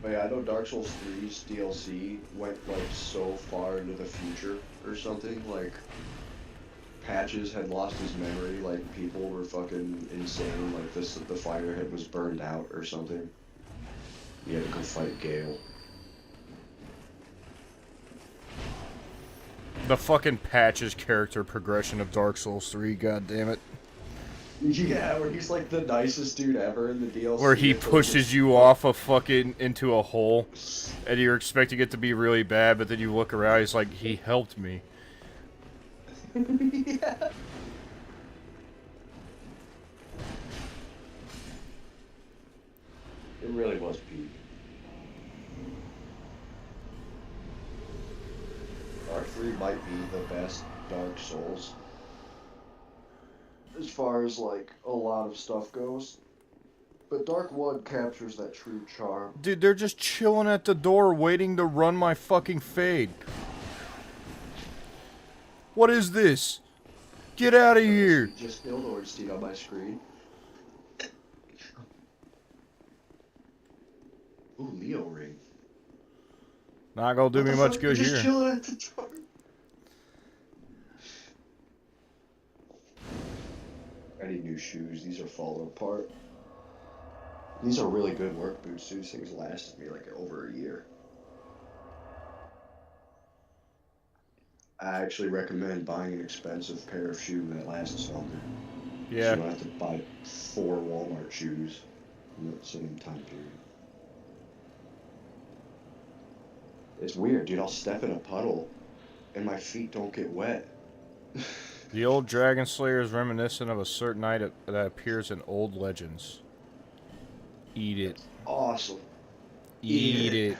But yeah, I know Dark Souls 3's DLC went like so far into the future or something, like Patches had lost his memory, like people were fucking insane, like the firehead was burned out or something. You had to go fight Gale. The fucking Patches character progression of Dark Souls 3, god damn it. Yeah, where he's like the nicest dude ever in the DLC. Where he until pushes you off a fucking into a hole, and you're expecting it to be really bad, but then you look around, he's like, he helped me. Yeah. It really was peak. R3 might be the best Dark Souls. As far as like a lot of stuff goes. But Dark 1 captures that true charm. Dude, they're just chilling at the door waiting to run my fucking fade. What is this? Get out of here! Just killed Ornstein on my screen. Ooh, Leo ring. Not gonna do What me the much fuck? good You're here. just chilling at the door. I need new shoes. These are falling apart. These are really good work boots too. These things lasted me like over a year. I actually recommend buying an expensive pair of shoes that lasts longer. Yeah. So you don't have to buy 4 Walmart shoes in the same time period. It's weird, dude. I'll step in a puddle and my feet don't get wet. The old Dragon Slayer is reminiscent of a certain knight that appears in old legends. Eat it. Awesome. Eat it.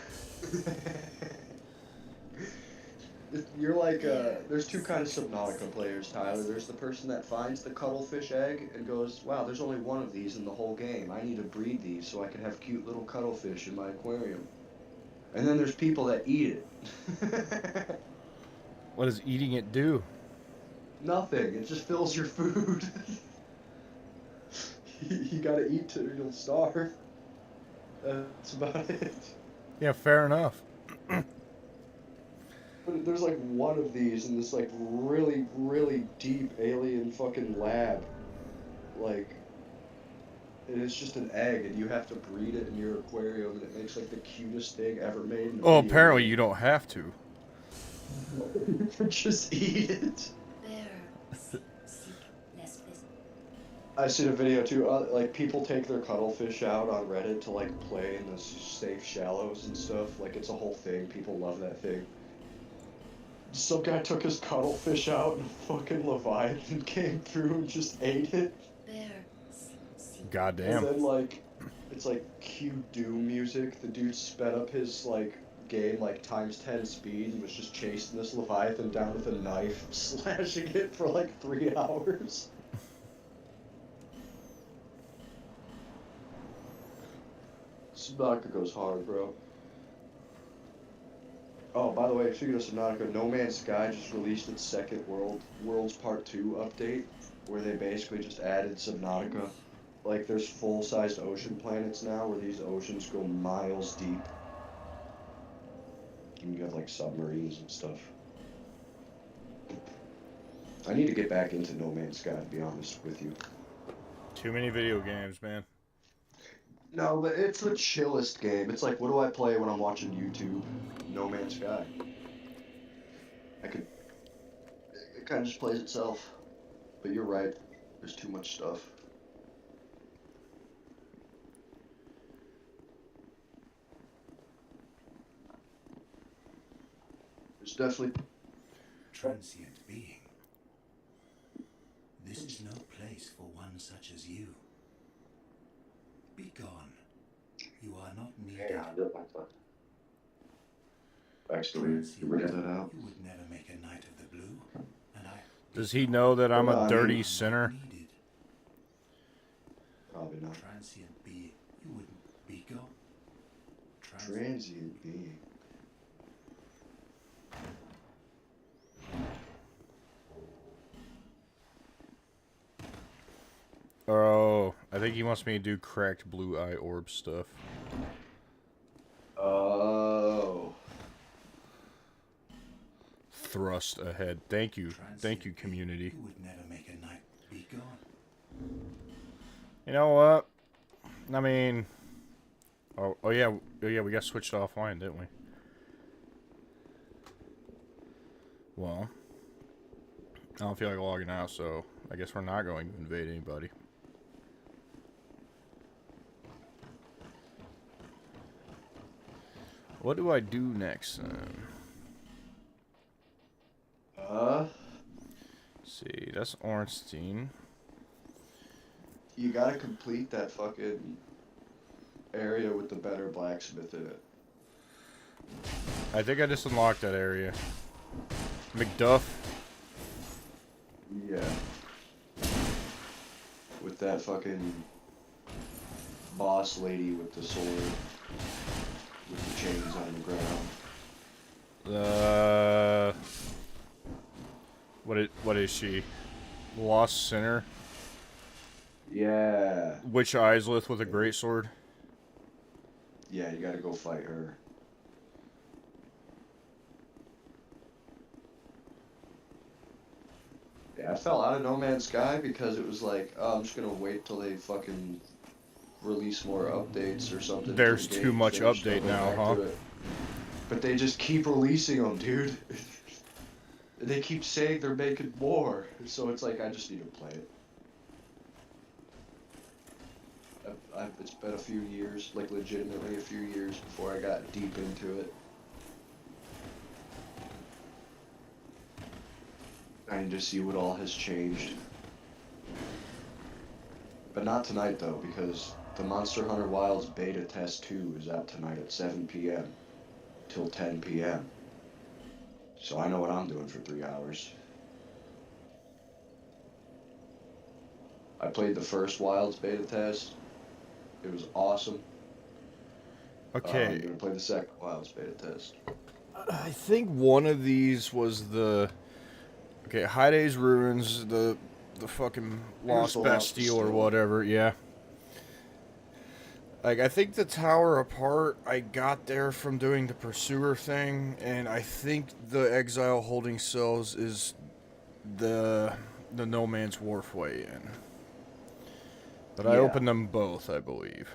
You're like, there's two kinds of Subnautica players, Tyler. There's the person that finds the cuttlefish egg and goes, wow, there's only one of these in the whole game. I need to breed these so I can have cute little cuttlefish in my aquarium. And then there's people that eat it. What does eating it do? Nothing. It just fills your food. You gotta eat or you'll starve. That's about it. Yeah, fair enough. But there's like one of these in this like really, really deep alien fucking lab. Like, and it's just an egg, and you have to breed it in your aquarium, and it makes like the cutest thing ever made in a Oh, video apparently game. you don't have to. You can just eat it. I seen a video too, like people take their cuttlefish out on Reddit to like play in the safe shallows and stuff. Like it's a whole thing. People love that thing. Some guy took his cuttlefish out and fucking Leviathan came through and just ate it. Goddamn. And then like, it's like Q Doom music. The dude sped up his like game like ×10 speed and was just chasing this Leviathan down with a knife, slashing it for like 3 hours. Subnautica goes hard, bro. Oh, by the way, speaking of Subnautica, No Man's Sky just released its second Worlds Part 2 update, where they basically just added Subnautica. Like, there's full-sized ocean planets now, where these oceans go miles deep. And you have, like, submarines and stuff. I need to get back into No Man's Sky, to be honest with you. Too many video games, man. No, but it's the chillest game. It's like, what do I play when I'm watching YouTube? No Man's Sky. It kind of just plays itself. But you're right. There's too much stuff. There's definitely... Transient being. This is no place for one such as you. Be gone. You are not needed. Yeah, I did like that. Actually, you read that out. You would never make a knight of the blue, and I... Does he know that I'm a dirty I'm sinner? not needed. Probably not. Transient being. You wouldn't be gone. Transient being. Oh, I think he wants me to do cracked blue eye orb stuff. Oh. Thrust ahead. Thank you. Thank you, community. You would never make a knight. Be gone. You know what? I mean... Oh yeah, we got switched offline, didn't we? Well... I don't feel like logging out, so I guess we're not going to invade anybody. What do I do next, then? See, that's Ornstein. You gotta complete that fucking area with the better blacksmith in it. I think I just unlocked that area. McDuff. Yeah. With that fucking boss lady with the sword. With the chains on the ground. What is she? Lost Sinner? Yeah. Witch Isleth with a greatsword? Yeah, you gotta go fight her. Yeah, I fell out of No Man's Sky because it was like, oh, I'm just gonna wait till they fucking release more updates or something. There's too much update now, huh? But they just keep releasing them, dude. They keep saying they're making more, so it's like I just need to play it. It's been a few years, like legitimately a few years before I got deep into it. I need to see what all has changed. But not tonight though, because the Monster Hunter Wilds Beta Test 2 is out tonight at 7 p.m. till 10 p.m. So I know what I'm doing for 3 hours. I played the first Wilds beta test. It was awesome. I'm Okay, gonna play the second Wilds beta test. I think one of these was the... Okay, Hyde's Ruins, the fucking It was Lost the Lost Bastille or Bastille. whatever, yeah. Like, I think the Tower Apart, I got there from doing the Pursuer thing, and I think the Exile Holding Cells is the No Man's Wharf way in. But I Yeah. opened them both, I believe.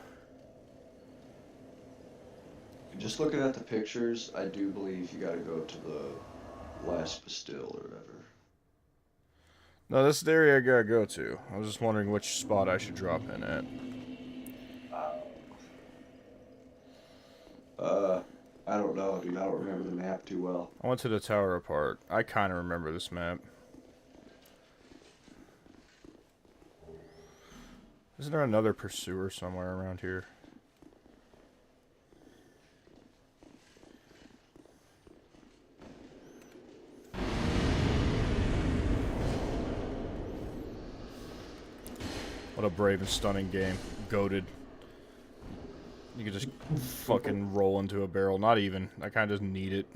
Just looking at the pictures, I do believe you gotta go to the last Bastille or whatever. No, this is the area I gotta go to. I was just wondering which spot I should drop in at. I don't know, dude. I don't remember the map too well. I went to the Tower Apart. I kind of remember this map. Isn't there another Pursuer somewhere around here? What a brave and stunning game. Goated. You could just fucking roll into a barrel. Not even. I kind of just need it.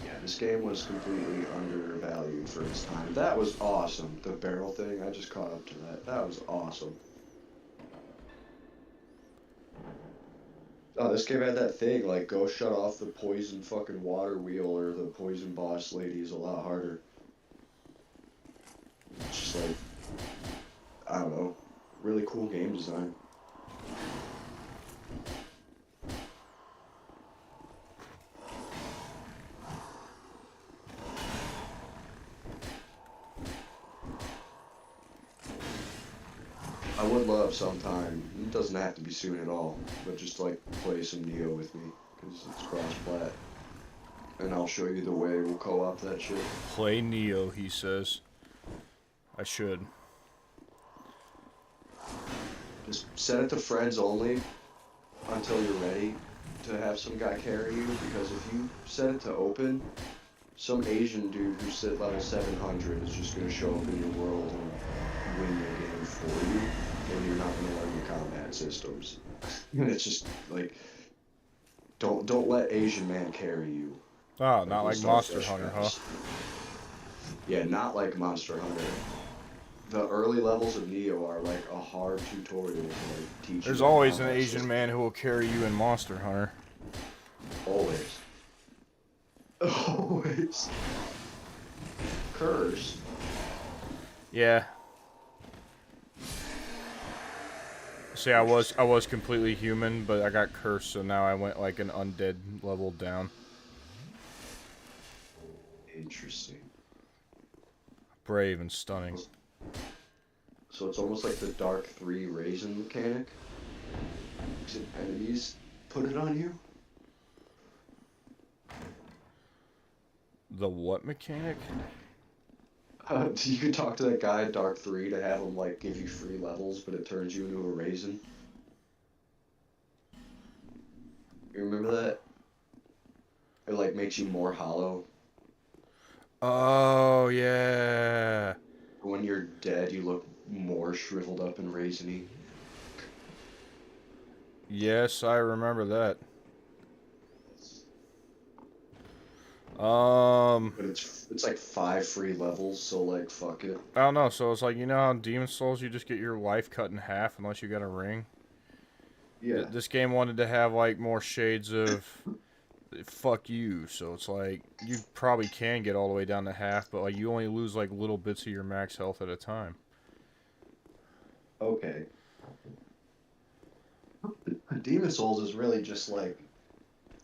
Yeah, this game was completely undervalued for its time. That was awesome. The barrel thing, I just caught up to that. That was awesome. Oh, this game had that thing, like, go shut off the poison fucking water wheel or the poison boss lady is a lot harder. It's just like, I don't know, really cool game design. I would love sometime, it doesn't have to be soon at all, but just like play some Neo with me, because it's cross-plat. And I'll show you the way we'll co-op that shit. Play Neo, he says. I should. Just set it to friends only until you're ready to have some guy carry you, because if you set it to open, some Asian dude who's sit level 700 is just going to show up in your world and win your game for you, and you're not going to learn the combat systems. And it's just like, don't let Asian man carry you. Oh, not like start Monster fresh Hunter, huh? fast. Yeah, not like Monster Hunter. The early levels of Neo are like a hard tutorial to like teach you. There's the always an combat Asian system. man who will carry you in Monster Hunter. Always. Always. Curse. Yeah. See, I was completely human, but I got cursed, so now I went like an undead level down. Interesting. Brave and stunning. So it's almost like the Dark 3 raisin mechanic. Except enemies put it on you. The what mechanic? You could talk to that guy at Dark 3 to have him like give you free levels, but it turns you into a raisin. You remember that? It like makes you more hollow. Oh, yeah. When you're dead, you look more shriveled up and raisiny. Yes, I remember that. But it's like 5 free levels, so like fuck it. I don't know, so it's like, you know how in Demon Souls you just get your life cut in half unless you got a ring? Yeah. This game wanted to have like more shades of fuck you, so it's like you probably can get all the way down to half, but like you only lose like little bits of your max health at a time. Okay. Demon Souls is really just like,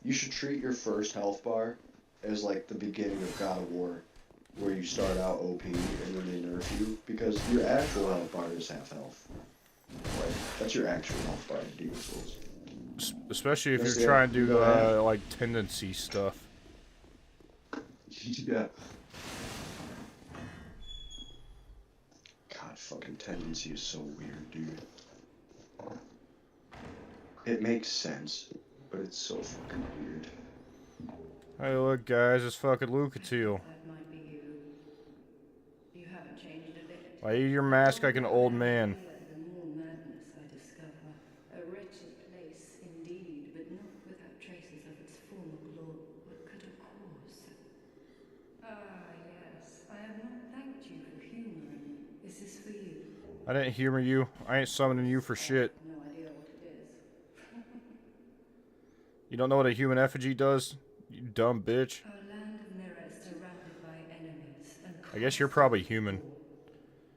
you should treat your first health bar as like the beginning of God of War, where you start out OP and then they nerf you, because your actual health bar is half health. Like, that's your actual health bar in Demon Souls. Especially if That's you're the trying to you do gotta like tendency stuff. Yeah. God, fucking tendency is so weird, dude. It makes sense, but it's so fucking weird. Hey, look, guys, it's fucking Lucatiel. That might be you. You haven't changed a bit. Why are your The mask like longer an I old am man? here, the more madness I discover. A wretched place indeed, but not without traces of its former glory. What could have caused? Ah, yes. I have not thanked you for humoring me. Is this for you? I didn't humor you. I ain't summoning you for shit. No idea what it is. You don't know what a human effigy does? You dumb bitch. Our land of Mirror is surrounded by enemies and I guess you're probably constant human. war.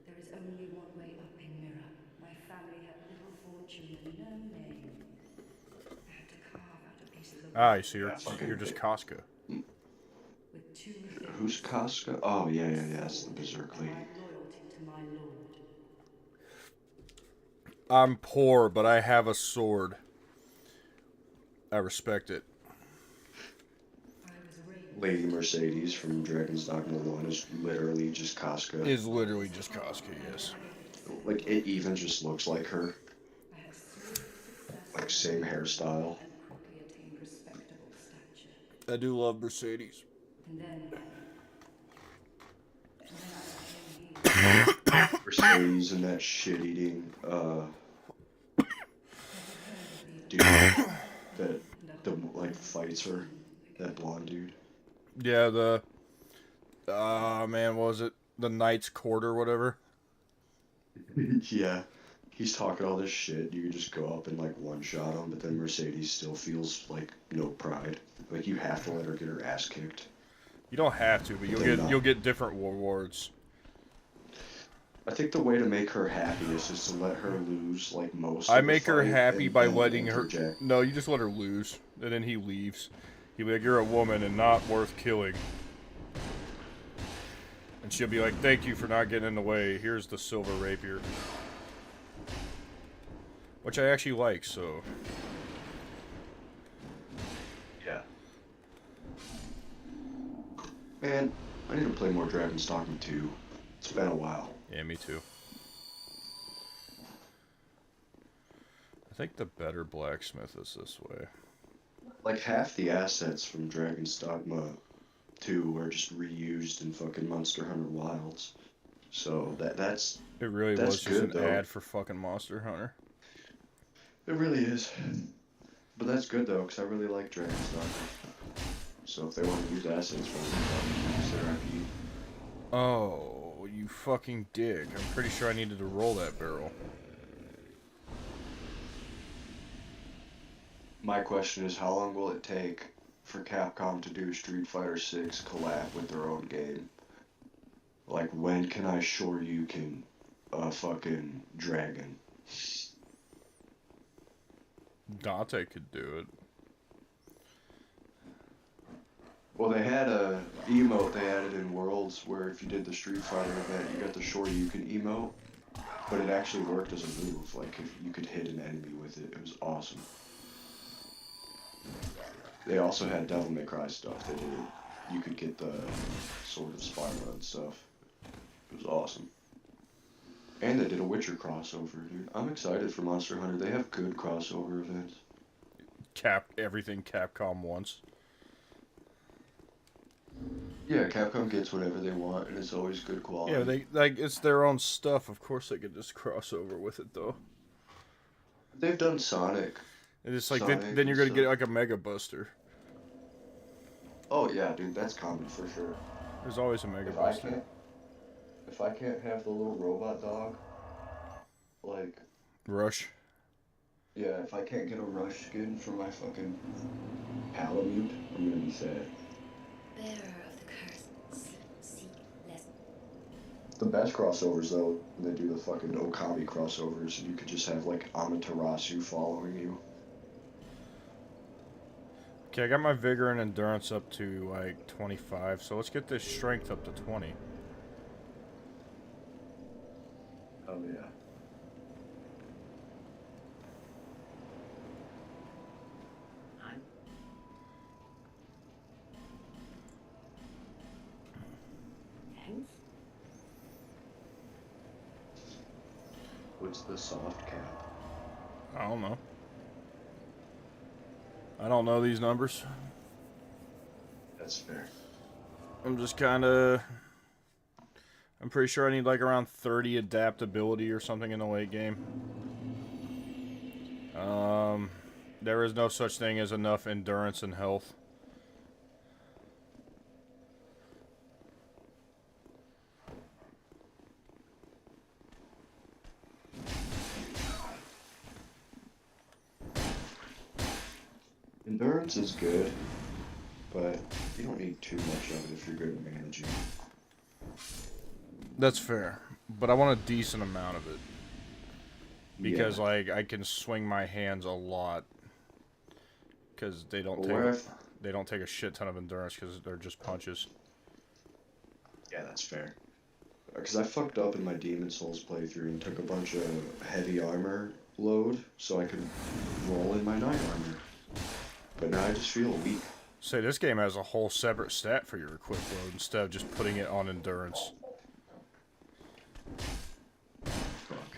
There is only one way up in Mirror. My family had little fortune and no name. I had to carve out a piece of the Ah, world you see, you're, fucking you're just Casca. with two things. Who's Casca? Oh, yeah, that's the Berserk And lady. my loyalty to my lord. I'm poor, but I have a sword. I respect it. I was raised Lady Mercedes from Dragon's Dogma 1 is literally just Casca. Is literally just Casca, yes. Like, it even just looks like her. I had swift success Like, same hairstyle. and quickly attained respectable stature. I do love Mercedes. And then I became he. Mercedes and that shit-eating, dude that, like, fights her. That blonde dude. Yeah, the... man, what was it? The Knight's Court or whatever? Yeah. He's talking all this shit. You can just go up and, like, one-shot him, but then Mercedes still feels, like, no pride. Like, you have to let her get her ass kicked. You don't have to, but you'll get different rewards. I think the way to make her happy is just to let her lose, like, most I of the make her fight happy and by then letting her... interject. No, you just let her lose, and then he leaves. He'll be like, you're a woman and not worth killing. And she'll be like, thank you for not getting in the way. Here's the silver rapier. Which I actually like, so... Yeah. Man, I need to play more Dragon's Dogma 2. It's been a while. Yeah, me too. I think the better blacksmith is this way. Like, half the assets from Dragon's Dogma 2 are just reused in fucking Monster Hunter Wilds. So, that's... It really That's was just good, an though. ad for fucking Monster Hunter. It really is. But that's good, though, because I really like Dragon's Dogma. So if they want to use assets from it, they'll use their IP. Oh, you fucking dick. I'm pretty sure I needed to roll that barrel. My question is, how long will it take for Capcom to do Street Fighter 6 collab with their own game? Like, when can I Shoryuken a fucking dragon? Dante could do it. Well, they had a emote they added in Worlds where if you did the Street Fighter event, you got the Shoryuken emote, but it actually worked as a move. Like, if you could hit an enemy with it, it was awesome. They also had Devil May Cry stuff. They did. You could get the Sword of Spyro and stuff. It was awesome. And they did a Witcher crossover, dude. I'm excited for Monster Hunter. They have good crossover events. Everything Capcom wants. Yeah, Capcom gets whatever they want, and it's always good quality. Yeah, it's their own stuff. Of course they could just cross over with it, though. They've done Sonic. And it's like, Sonic then you're gonna and get stuff. like a Mega Buster. Oh yeah, dude, that's common for sure. There's always a Mega If I Buster. can't have the little robot dog, like, Rush. yeah, if I can't get a Rush skin for my fucking Palamute, I'm gonna be sad. Bearer of the curse, seek less. The best crossovers though, they do the fucking Okami crossovers, and you could just have like Amaterasu following you. Okay, I got my vigor and endurance up to like 25, so let's get this strength up to 20. Oh yeah. Thanks. What's the soft cap? I don't know. I don't know these numbers. That's fair. I'm just kind of... I'm pretty sure I need like around 30 adaptability or something in the late game. There is no such thing as enough endurance and health. Endurance is good, but you don't need too much of it if you're good at managing. That's fair, but I want a decent amount of it. Because, Yeah. like, I can swing my hands a lot. Because they don't they don't take a shit ton of endurance because they're just punches. Yeah, that's fair. Because I fucked up in my Demon Souls playthrough and took a bunch of heavy armor load so I could roll in my knight armor. But now I just feel weak. Say, this game has a whole separate stat for your equip load instead of just putting it on endurance. Fuck.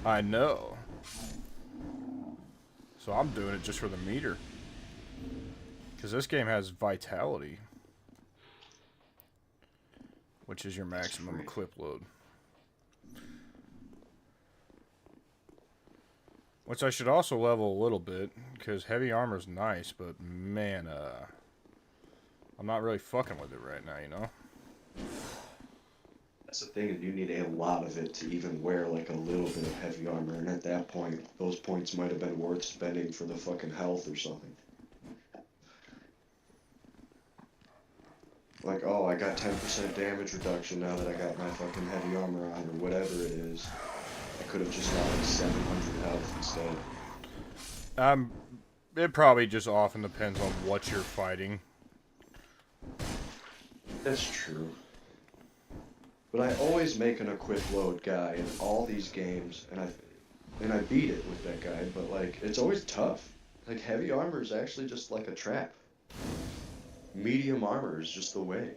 I know. So I'm doing it just for the meter. Because this game has vitality. Which is your maximum equip load. Which I should also level a little bit. Because heavy armor's nice, but man, I'm not really fucking with it right now, you know? That's the thing, you need a lot of it to even wear like a little bit of heavy armor, and at that point, those points might have been worth spending for the fucking health or something. Like, oh, I got 10% damage reduction now that I got my fucking heavy armor on, or whatever it is. I could have just got like 700 health instead. It probably just often depends on what you're fighting. That's true. But I always make an equip load guy in all these games, and I beat it with that guy, but like, it's always tough. Like, heavy armor is actually just like a trap. Medium armor is just the way.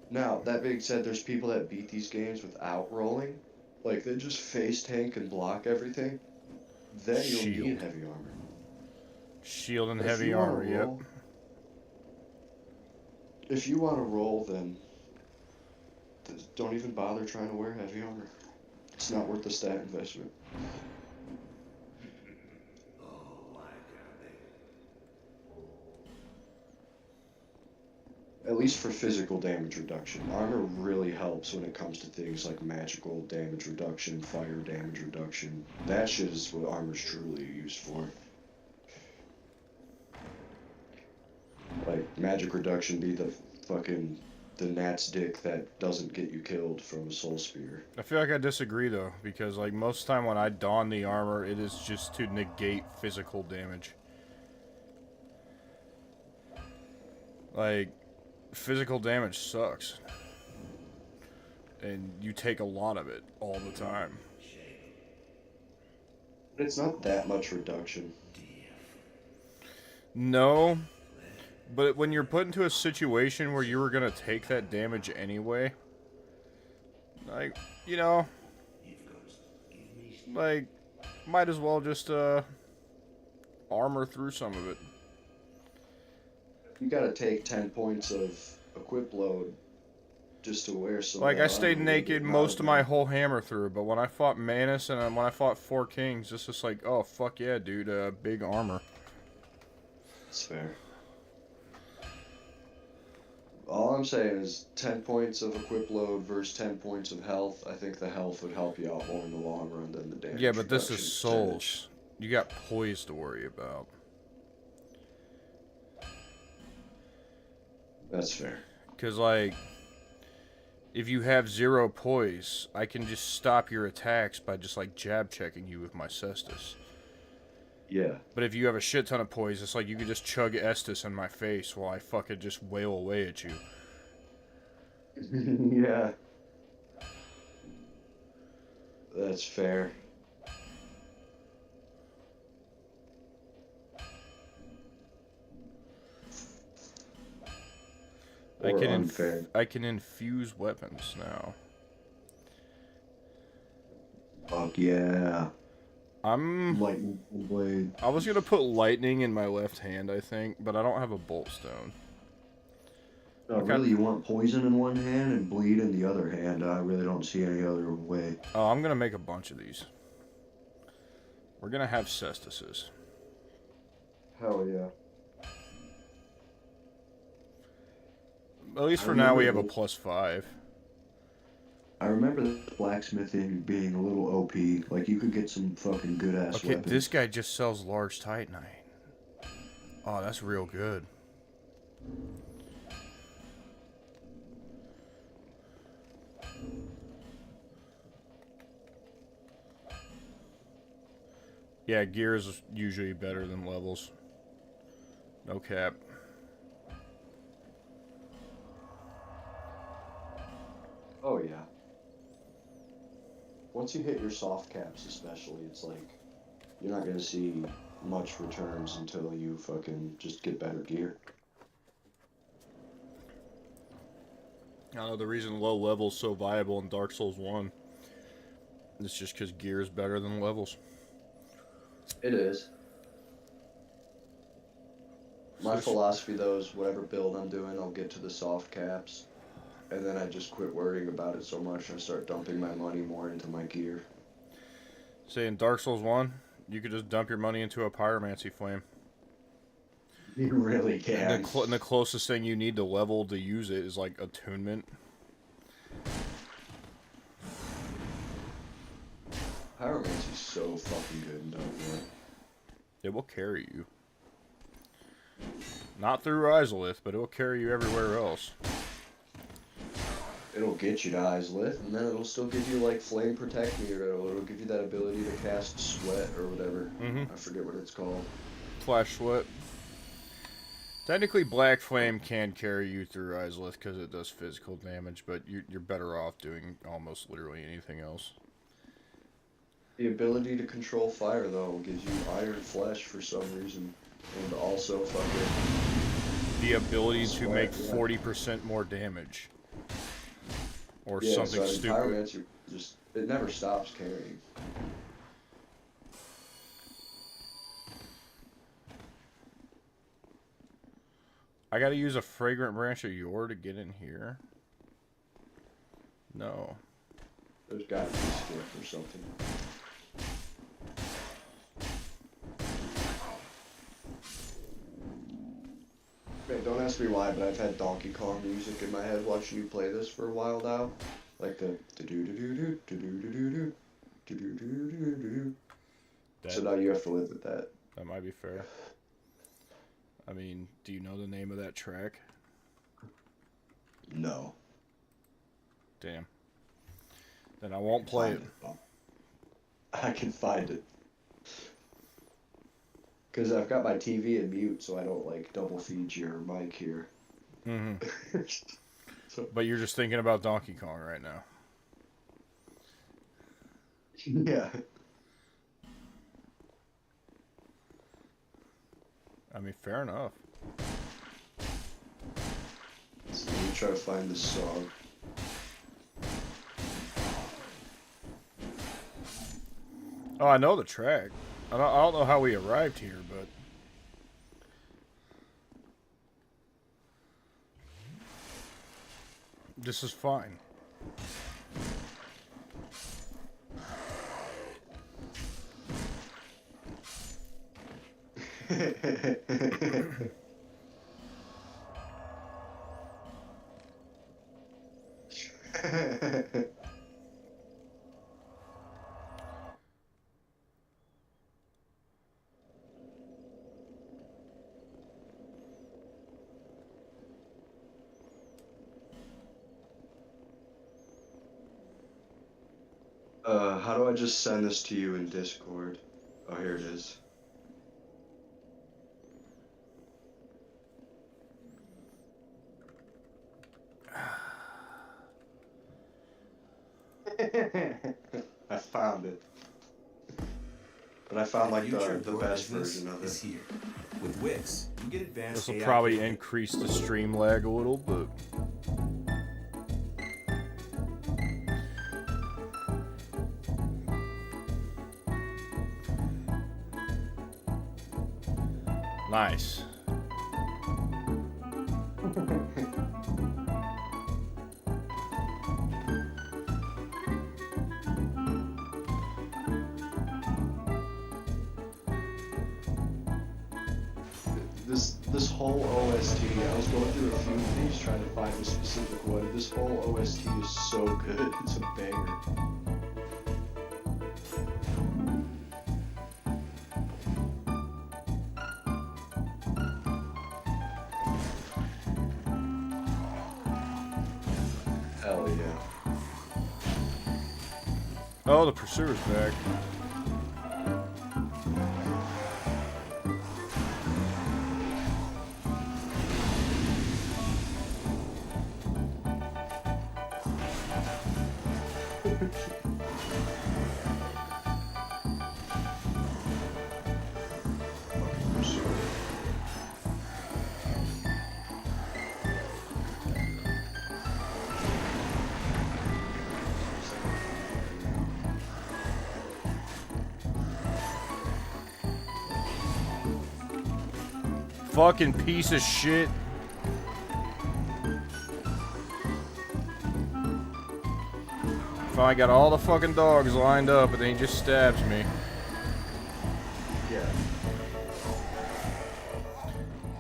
Now, that being said, there's people that beat these games without rolling. Like, they just face tank and block everything. Then you'll need heavy armor. Shield and But if heavy you wanna armor, yep. roll- If you want to roll, then don't even bother trying to wear heavy armor. It's not worth the stat investment. At least for physical damage reduction. Armor really helps when it comes to things like magical damage reduction, fire damage reduction. That shit is what armor's truly used for. Like, magic reduction be the gnat's dick that doesn't get you killed from a soul spear. I feel like I disagree though, because like most of the time when I don the armor, it is just to negate physical damage. Like, physical damage sucks. And you take a lot of it all the time. But it's not that much reduction. No. But when you're put into a situation where you were gonna take that damage anyway, like, you know, like, might as well just, armor through some of it. You gotta take 10 points of equip load just to wear some. Like, I stayed naked most of my whole hammer through, but when I fought Manus and when I fought Four Kings, it's just like, oh, fuck yeah, dude, big armor. That's fair. All I'm saying is 10 points of equip load versus 10 points of health. I think the health would help you out more in the long run than the damage. Yeah, but this is reduction Souls. percentage. You got poise to worry about. That's fair. Because, like, if you have 0 poise, I can just stop your attacks by just, like, jab checking you with my Cestus. Yeah. But if you have a shit ton of poise, it's like you could just chug Estus in my face while I fucking just wail away at you. Yeah. That's fair. Or unfair. I can infuse weapons now. Fuck yeah. Lightning blade. I was gonna put lightning in my left hand, I think, but I don't have a bolt stone. No, really, you want poison in one hand and bleed in the other hand. I really don't see any other way. Oh, I'm gonna make a bunch of these. We're gonna have cestises. Hell yeah. At least for now, we have a +5. I remember blacksmithing being a little OP. Like, you could get some fucking good-ass Okay, weapons. this guy just sells large titanite. Oh, that's real good. Yeah, gear is usually better than levels. No cap. Oh, yeah. Once you hit your soft caps, especially, it's like, you're not gonna see much returns until you fucking just get better gear. I don't know, the reason low level's so viable in Dark Souls 1 is just because gear is better than levels. It is. My philosophy, though, is whatever build I'm doing, I'll get to the soft caps. And then I just quit worrying about it so much, I start dumping my money more into my gear. Say in Dark Souls 1, you could just dump your money into a pyromancy flame. You really can. And the closest thing you need to level to use it is like attunement. Pyromancy's so fucking good in Dark Souls. It will carry you. Not through Izalith, but it will carry you everywhere else. It'll get you to Izalith, and then it'll still give you, like, Flame Protect Me, or it'll give you that ability to cast Sweat, or whatever. I forget what it's called. Flash Sweat. Technically, Black Flame can carry you through Izalith because it does physical damage, but you're better off doing almost literally anything else. The ability to control fire, though, gives you Iron Flesh for some reason, and also fucking... The ability Sweat, to make yeah. 40% more damage. Or Yeah, something so stupid. Pyromancy just, it never stops carrying. I gotta use a fragrant branch of yore to get in here? No. There's gotta be a skip or something. Man, don't ask me why, but I've had Donkey Kong music in my head watching you play this for a while now. Like the do-do-do-do, do-do-do-do-do, do-do-do-do-do. So now you have to live with that. That might be fair. I mean, do you know the name of that track? No. Damn. Then I won't play it. I can find it. Because I've got my TV in mute, so I don't, like, double feed your mic here. Mm-hmm. But you're just thinking about Donkey Kong right now. Yeah. I mean, fair enough. So let me try to find this song. Oh, I know the track. I don't know how we arrived here, but... This is fine. How do I just send this to you in Discord? Oh, here it is. I found it. But I found like the best version of it. Here. With Wix, you get advanced. This will probably increase the stream lag a little, but... Nice. This whole OST, I was going through a few of these trying to find a specific one. This whole OST is so good. It's a banger. Hell yeah. Oh, the Pursuer's back. Fucking piece of shit. Finally got all the fucking dogs lined up, and then he just stabs me. Yeah.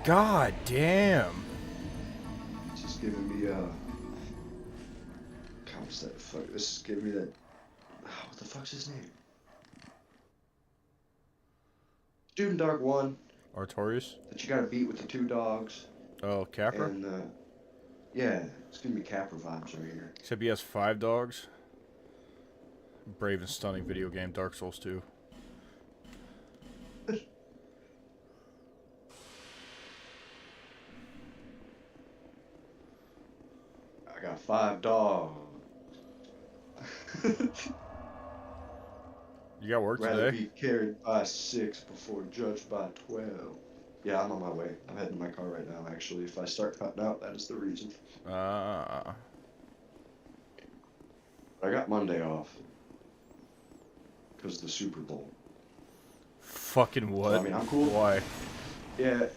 God damn. Just giving me what's that fuck? This is giving me that. What the fuck's his name? Dude in Dark 1. Artorias? That you gotta beat with the 2 dogs. Oh, Capra? And yeah, it's giving me Capra vibes right here. Except he has 5 dogs. Brave and stunning video game, Dark Souls 2. I got 5 dogs. You got work Rather today? be carried by 6 before judged by 12. Yeah, I'm on my way. I'm heading to my car right now, actually. If I start cutting out, that is the reason. Ah. I got Monday off. Because of the Super Bowl. Fucking what? So, I mean, I'm cool. Why? Yeah,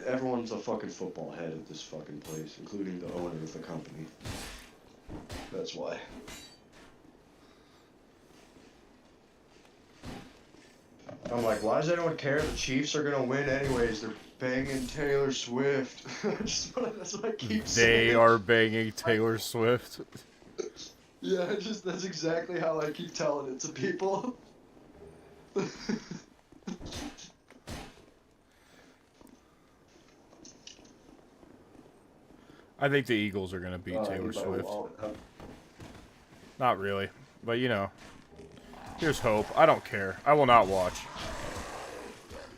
everyone's a fucking football head at this fucking place, including the owner of the company. That's why. I'm like, why does anyone care? The Chiefs are gonna win anyways. They're banging Taylor Swift. That's what I keep saying. They are banging Taylor Swift. Yeah, that's exactly how I keep telling it to people. I think the Eagles are going to beat Taylor Swift. Not really. But, you know. Here's hope. I don't care. I will not watch.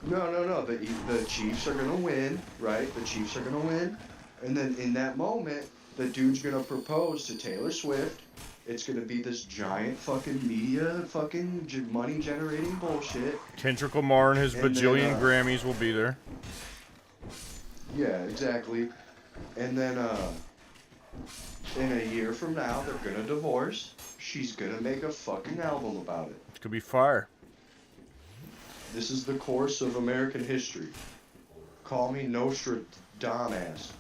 No. The Chiefs are gonna win, right? The Chiefs are gonna win. And then in that moment, the dude's gonna propose to Taylor Swift. It's gonna be this giant fucking media fucking money generating bullshit. Kendrick Lamar and his And bajillion then, Grammys will be there. Yeah, exactly. And then, in a year from now, they're gonna divorce. She's gonna make a fucking album about it. It could be fire. This is the course of American history. Call me Nostradamus.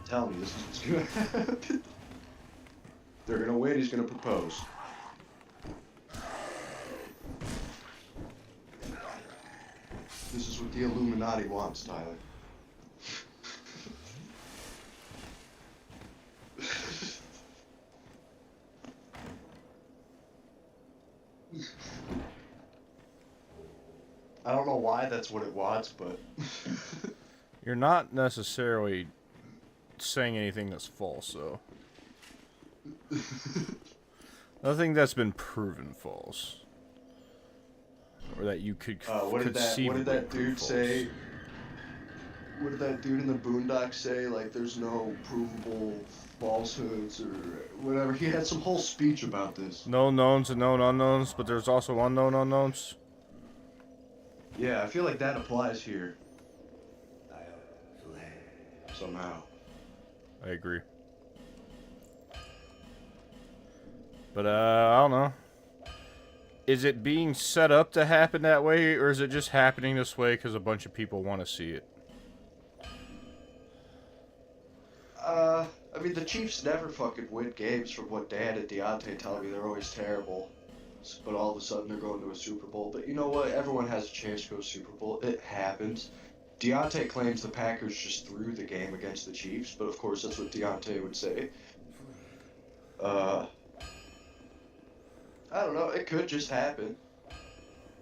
Tell me this is what's gonna happen. They're gonna win, he's gonna propose. This is what the Illuminati wants, Tyler. I don't know why that's what it wants, but... You're not necessarily saying anything that's false, though. Nothing that's been proven false. Or that you could what did that dude say? What did that dude in the Boondocks say? Like, there's no provable falsehoods or whatever. He had some whole speech about this. No knowns and known unknowns, but there's also unknown unknowns. Yeah, I feel like that applies here. Somehow. I agree. But, I don't know. is it being set up to happen that way, or is it just happening this way because a bunch of people want to see it? I mean, the Chiefs never fucking win games from what Dan and Deontay tell me. They're always terrible. But all of a sudden they're going to a Super Bowl. But you know what? Everyone has a chance to go to Super Bowl. It happens. Deontay claims the Packers just threw the game against the Chiefs, but of course that's what Deontay would say. I don't know. It could just happen.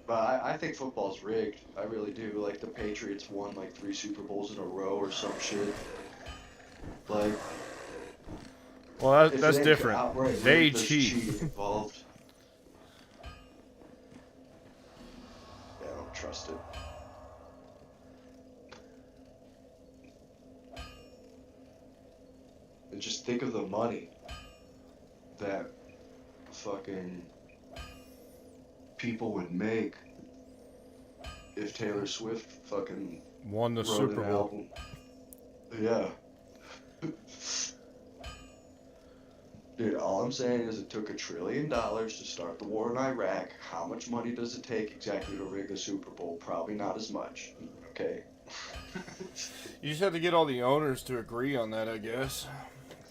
But I think football's rigged. I really do. Like, the Patriots won like 3 Super Bowls in a row or some shit. Like, well, if that's it ain't different. outright They rigged, there's cheat. cheating involved. Yeah, I don't trust it. And just think of the money that fucking people would make if Taylor Swift fucking Won the wrote Super an Bowl. album. Yeah. Dude, all I'm saying is it took $1 trillion to start the war in Iraq. How much money does it take exactly to rig a Super Bowl? Probably not as much. Okay. You just have to get all the owners to agree on that, I guess.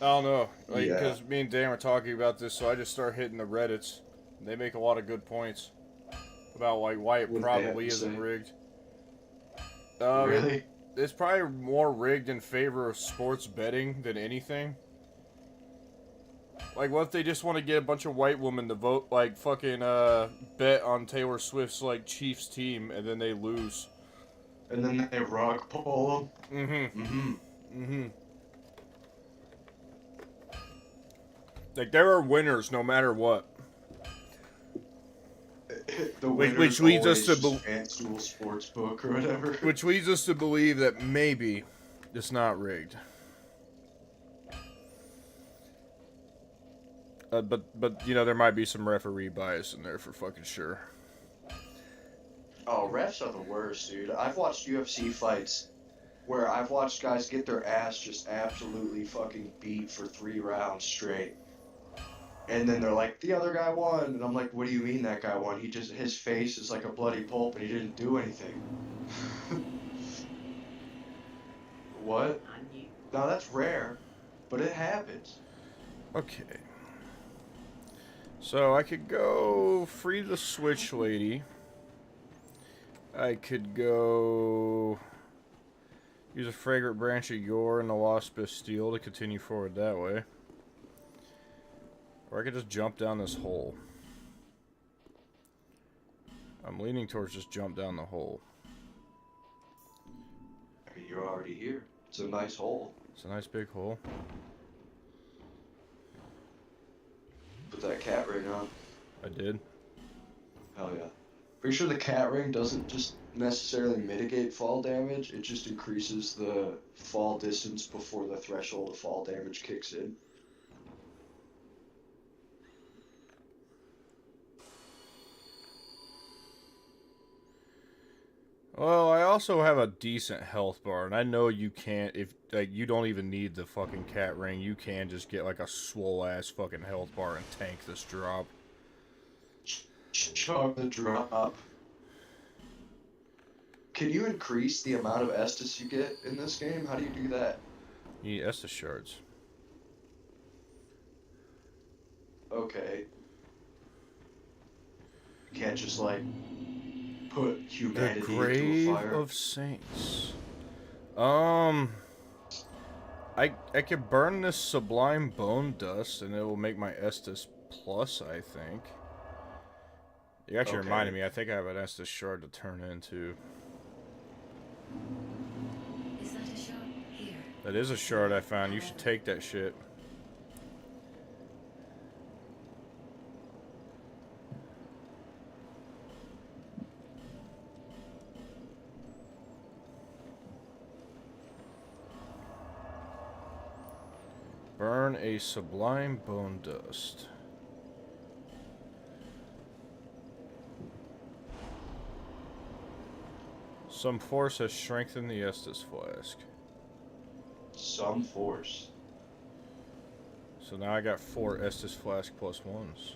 I don't know, like, Yeah. because me and Dan were talking about this, so I just start hitting the Reddits. They make a lot of good points about like why it What do they have probably to isn't say? rigged. Really? It's probably more rigged in favor of sports betting than anything. Like, what if they just want to get a bunch of white women to vote, like, fucking, bet on Taylor Swift's, like, Chiefs team, and then they lose? And then they rug pull them? Mm-hmm. Mm-hmm. Mm-hmm. Like, there are winners no matter what. The Which winner's leads us always to FanDuel Sportsbook or whatever. Which leads us to believe that maybe it's not rigged. But you know, there might be some referee bias in there for fucking sure. Oh, refs are the worst, dude. I've watched UFC fights where I've watched guys get their ass just absolutely fucking beat for 3 rounds straight. And then they're like, the other guy won. And I'm like, what do you mean that guy won? His face is like a bloody pulp and he didn't do anything. What? Now that's rare, but it happens. Okay. So I could go free the Switch Lady. I could go use a Fragrant Branch of Yore and the Lost Bastille to continue forward that way. Or I could just jump down this hole. I'm leaning towards just jump down the hole. I mean, you're already here. It's a nice hole. It's a nice big hole. Put that cat ring on. I did. Hell yeah. Pretty sure the cat ring doesn't just necessarily mitigate fall damage, it just increases the fall distance before the threshold of fall damage kicks in. Well, I also have a decent health bar, and I know you can't, if, like, you don't even need the fucking cat ring, you can just get, like, a swole-ass fucking health bar and tank this drop. Chug the drop. Can you increase the amount of Estus you get in this game? How do you do that? You need Estus shards. Okay. You can't just, like, put humanity The Grave into a fire. of Saints. I could burn this Sublime Bone Dust, and it will make my Estus plus, I think. You actually Okay. reminded me, I think I have an Estus shard to turn into. Is that a shot? Here. That is a shard I found. You should take that shit. Burn a Sublime Bone Dust. Some force has strengthened the Estus flask. Some force. So now I got 4 Estus flask plus 1s.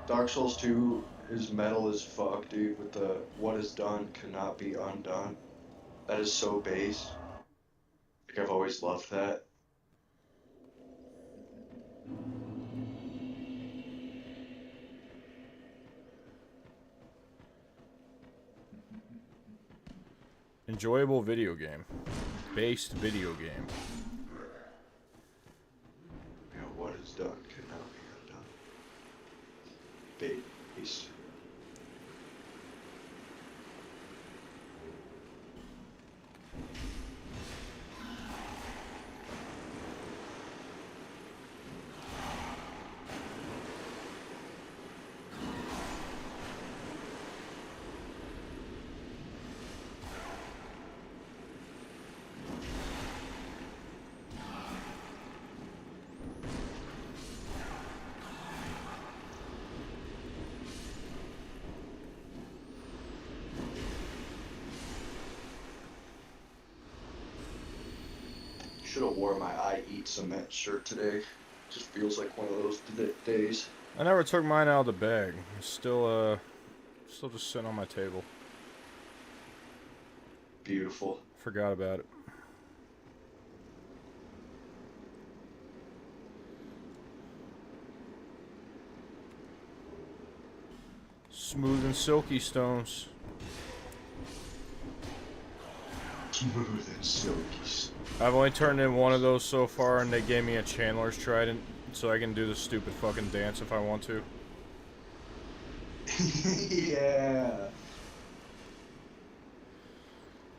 Dark Souls 2 is metal as fuck, dude, with the what is done cannot be undone. That is so base. Like, I've always loved that. Enjoyable video game. Based video game. You know, what is done cannot be undone. Base. Should have wore my I Eat Cement shirt today. Just feels like one of those days. I never took mine out of the bag. It's still just sitting on my table. Beautiful. Forgot about it. Smooth and silky stones. Smooth and silky. I've only turned in one of those so far, and they gave me a Chandler's Trident, so I can do the stupid fucking dance if I want to. Yeah.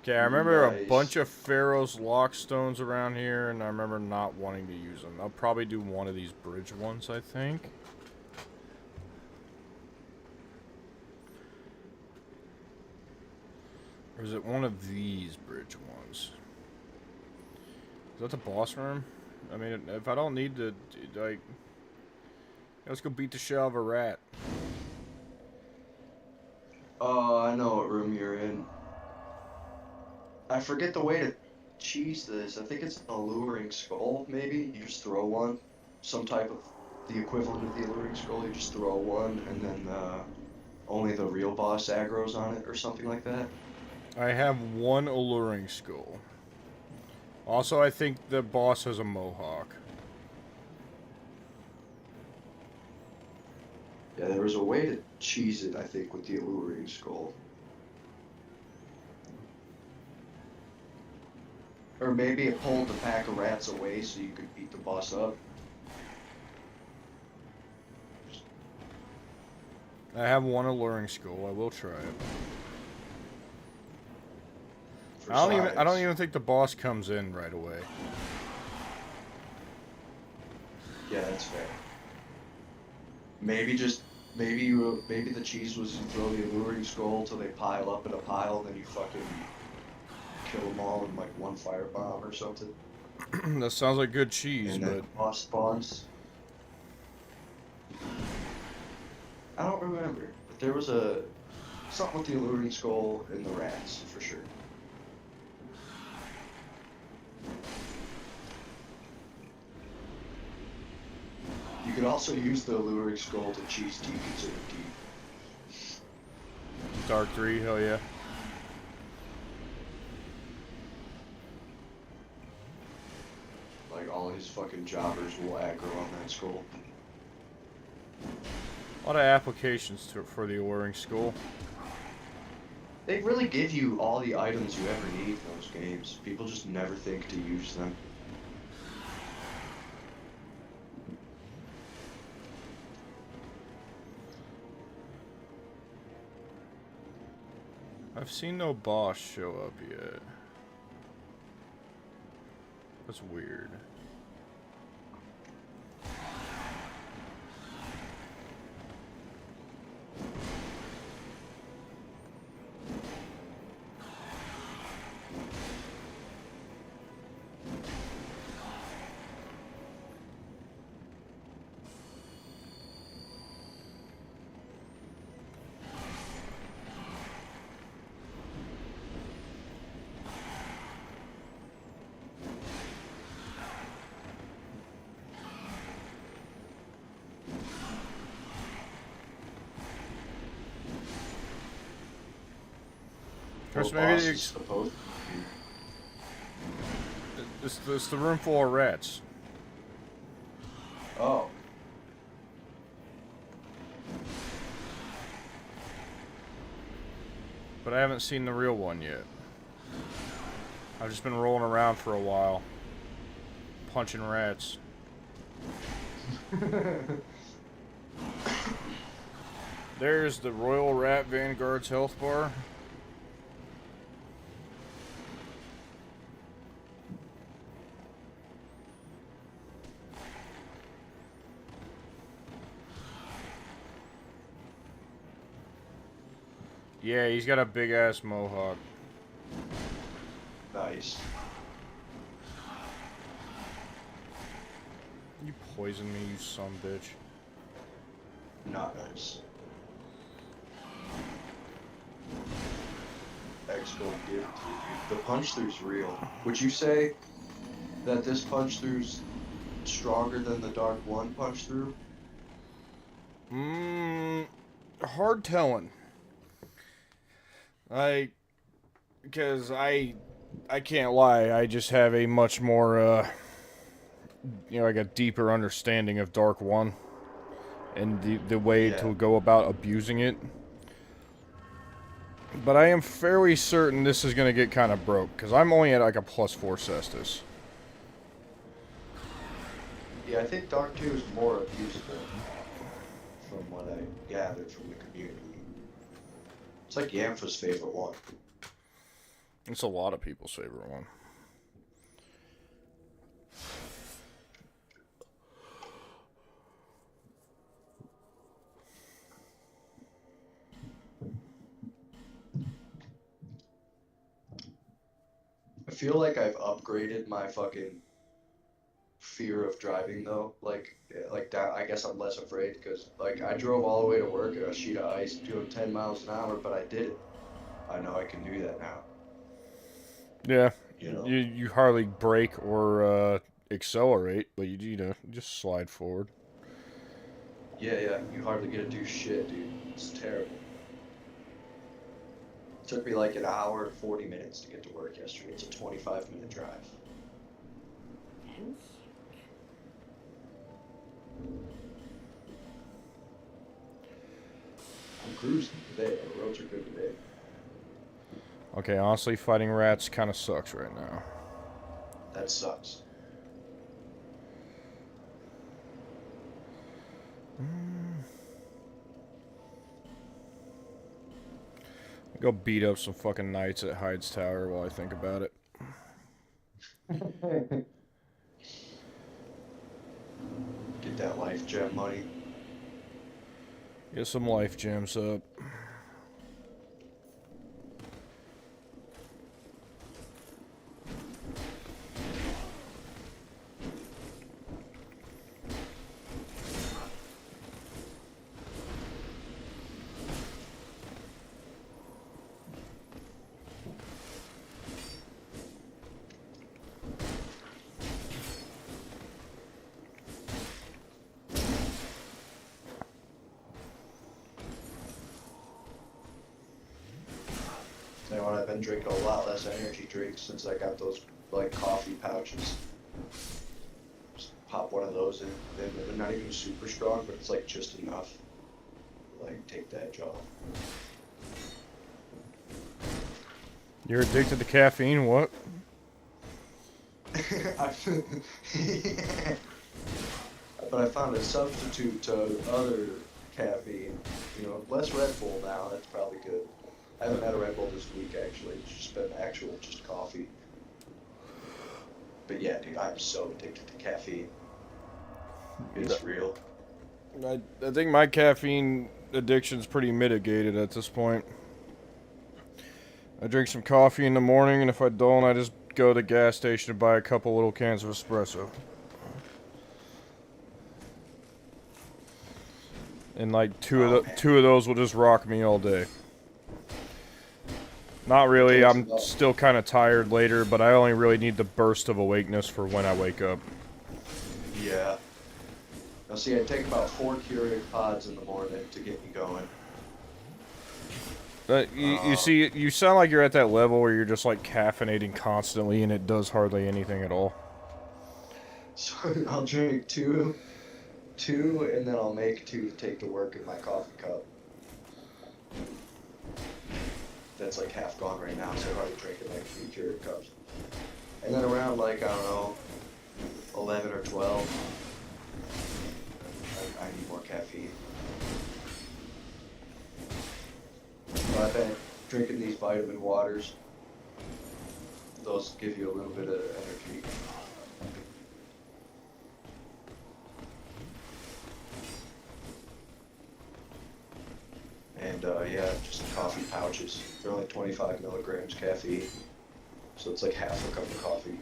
Okay, I remember Nice. a bunch of Pharaoh's Lock stones around here, and I remember not wanting to use them. I'll probably do one of these bridge ones, I think. Or is it one of these bridge ones? Is that the boss room? I mean, if I don't need to, like... Let's go beat the shit out of a rat. Oh, I know what room you're in. I forget the way to cheese this. I think it's an alluring skull, maybe? You just throw one. Some type of... the equivalent of the alluring skull, you just throw one, and then only the real boss aggro's on it, or something like that. I have one alluring skull. Also, I think the boss has a mohawk. Yeah, there was a way to cheese it, I think, with the alluring skull. Or maybe it pulled the pack of rats away so you could beat the boss up. I have one alluring skull. I will try it. I don't even think the boss comes in right away. Yeah, that's fair. Maybe the cheese was you throw the alluring skull till they pile up in a pile, then you fucking kill them all in like one firebomb or something. That sounds like good cheese, And but then the boss spawns. I don't remember, but there was something with the alluring skull and the rats for sure. You could also use the alluring skull to cheese TVs in Dark 3, hell yeah. Like all his fucking jobbers will aggro on that skull. A lot of applications for the alluring skull. They really give you all the items you ever need in those games. People just never think to use them. I've seen no boss show up yet. That's weird. Chris, Well, maybe boss is supposed to it's the room full of rats. be. Oh. But I haven't seen the real one yet. I've just been rolling around for a while. Punching rats. There's the Royal Rat Vanguard's health bar. Yeah, he's got a big ass mohawk. Nice. You poisoned me, you son of a bitch. Not nice. Excellent gift. The punch-through's real. Would you say that this punch-through's stronger than the Dark One punch-through? Hard telling. Because I can't lie, I just have a much more, like a deeper understanding of Dark One and the way to go about abusing it. But I am fairly certain this is going to get kind of broke, because I'm only at like a +4 Cestus. Yeah, I think Dark 2 is more abusable, from what I gathered from the community. It's like Yamfa's favorite one. It's a lot of people's favorite one. I feel like I've upgraded my fucking fear of driving though. Like I guess I'm less afraid because like I drove all the way to work in a sheet of ice doing 10 miles an hour, but I did it. I know I can do that now. Yeah, You know? you hardly brake or accelerate, but you know, just slide forward. Yeah, you hardly get to do shit, dude. It's terrible. It took me like an hour and 40 minutes to get to work yesterday. It's a 25-minute drive. I'm cruising today. The roads are good today. Okay, honestly, fighting rats kind of sucks right now. That sucks. Go beat up some fucking knights at Hyde's Tower while I think about it. Get that life gem money. Get some life gems up. I've been drinking a lot less energy drinks since I got those like coffee pouches. Just pop one of those in. They're not even super strong, but it's like just enough to like take that job. You're addicted to caffeine? What? But I found a substitute to other caffeine. You know, less Red Bull now. That's probably good. I haven't had a Red Bull this week, actually. It's just been just coffee. But yeah, dude, I'm so addicted to caffeine. It's real. I think my caffeine addiction's pretty mitigated at this point. I drink some coffee in the morning, and if I don't, I just go to the gas station and buy a couple little cans of espresso. And like two of those will just rock me all day. Not really, I'm still kind of tired later, but I only really need the burst of awakeness for when I wake up. Yeah. Now see, I take about 4 Keurig pods in the morning to get me going. You see, you sound like you're at that level where you're just like caffeinating constantly, and it does hardly anything at all. So I'll drink two, and then I'll make two to take to work in my coffee cup. That's like half gone right now, so I've already drank it like 3 Keurig cups. And then around like, I don't know, 11 or 12, I need more caffeine. So I've been drinking these vitamin waters. Those give you a little bit of energy. And yeah, just coffee pouches. They're only 25 milligrams caffeine. So it's like half a cup of coffee.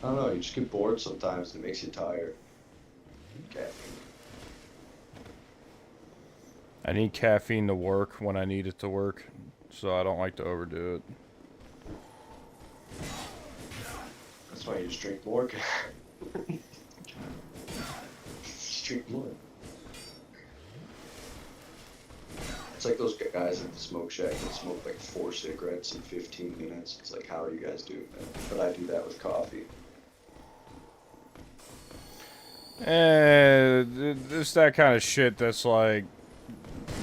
I don't know, you just get bored sometimes and it makes you tired. Caffeine. I need caffeine to work when I need it to work, so I don't like to overdo it. That's why you just drink more. Just drink more. It's like those guys at the smoke shack that smoke like 4 cigarettes in 15 minutes. It's like, how are you guys doing that? But I do that with coffee. It's that kind of shit that's like,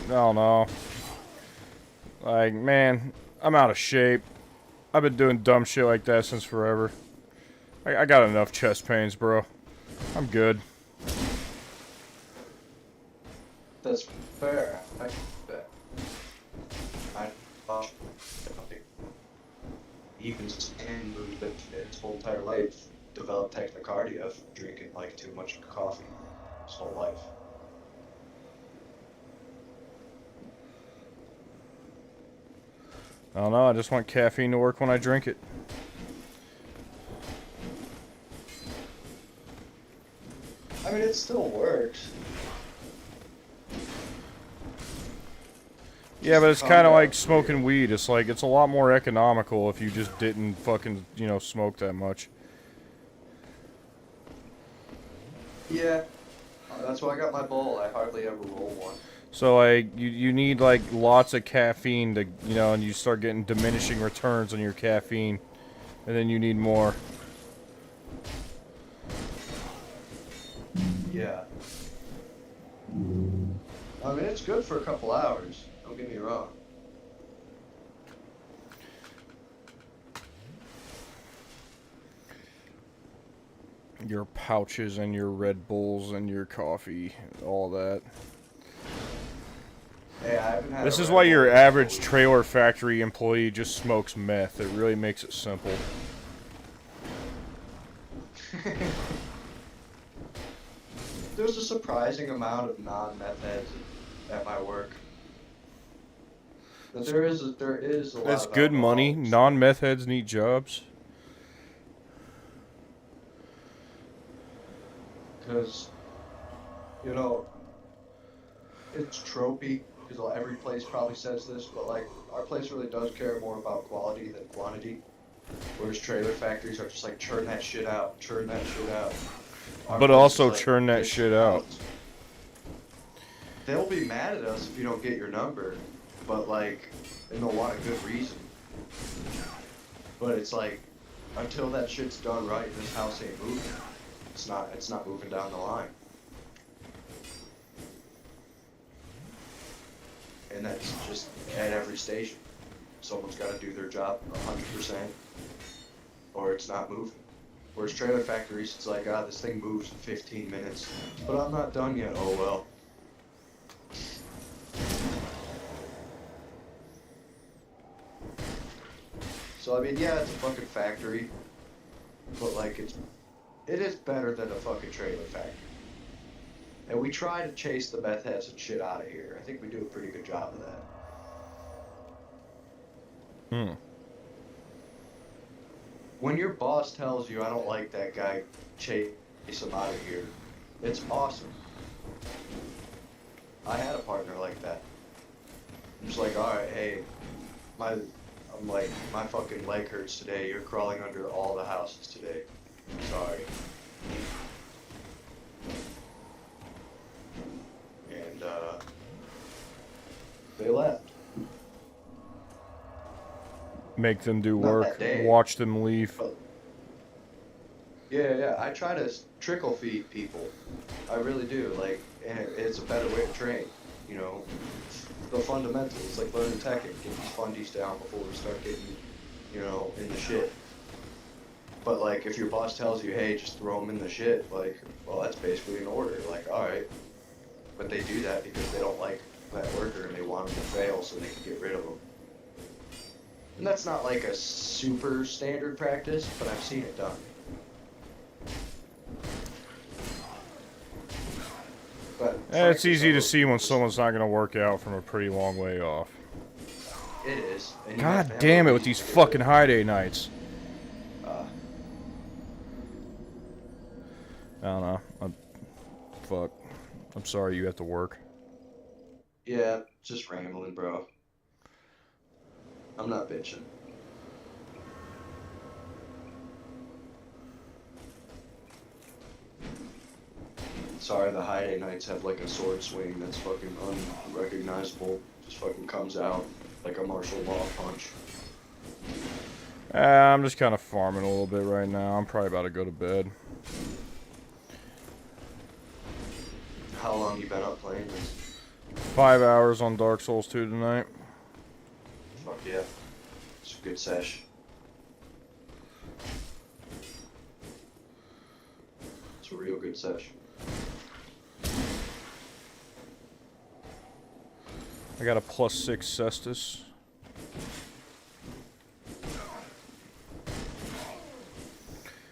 I don't know. Like, man, I'm out of shape. I've been doing dumb shit like that since forever. I got enough chest pains, bro. I'm good. That's fair. I even Stan moved his whole entire life, developed tachycardia from drinking like too much coffee his whole life. I don't know, I just want caffeine to work when I drink it. I mean, it still works. Yeah, but it's kind of like smoking weed. It's like, it's a lot more economical if you just didn't fucking, you know, smoke that much. Yeah. That's why I got my bowl. I hardly ever roll one. So, like, you need, like, lots of caffeine to, you know, and you start getting diminishing returns on your caffeine. And then you need more. Yeah. I mean, it's good for a couple hours. Don't get me wrong. Your pouches and your Red Bulls and your coffee, all that. Hey, I haven't had This a is Red why Bull your in average so trailer factory employee just smokes meth. It really makes it simple. There's a surprising amount of non-meth heads at my work. But there is a lot That's of good money. alcoholics. Non-meth heads need jobs. Because, you know, it's tropey, because every place probably says this, but like, our place really does care more about quality than quantity. Whereas trailer factories are just like, churn that shit out, churn that shit out. Our But place also is like, churn that get shit out. They'll be mad at us if you don't get your number, but like, and they'll want a good reason. But it's like, until that shit's done right, this house ain't moving. It's not moving down the line. And that's just at every station. Someone's got to do their job 100%, or it's not moving. Whereas trailer factories, it's like, this thing moves in 15 minutes, but I'm not done yet. Oh well. So I mean, yeah, it's a fucking factory, but like it is better than a fucking trailer factory. And we try to chase the meth heads and shit out of here. I think we do a pretty good job of that. When your boss tells you, I don't like that guy, chase him out of here, it's awesome. I had a partner like that. I'm just like, alright, hey, my fucking leg hurts today. You're crawling under all the houses today. Sorry. Make them do Not work. that day. Watch them leave. But yeah, I try to trickle feed people. I really do. Like, and it's a better way to train. You know, the fundamentals, like learning Tekken, get these fundies down before we start getting, you know, in the shit. But like, if your boss tells you, hey, just throw them in the shit, like, well, that's basically an order. Like, all right. But they do that because they don't like that worker and they want them to fail so they can get rid of them. And that's not like a super standard practice, but I've seen it done. But It's frankly, easy to some see when of those- someone's not going to work out from a pretty long way off. It is. And you have to God have damn a it with reason these to get fucking rid high day nights. of it. I don't know. Fuck. I'm sorry you have to work. Yeah, just rambling, bro. I'm not bitching. Sorry, the high day nights have like a sword swing that's fucking unrecognizable. Just fucking comes out like a martial law punch. I'm just kind of farming a little bit right now. I'm probably about to go to bed. How long you been up playing this? 5 hours on Dark Souls 2 tonight. Fuck yeah. It's a good sesh. It's a real good sesh. I got a +6 Cestus.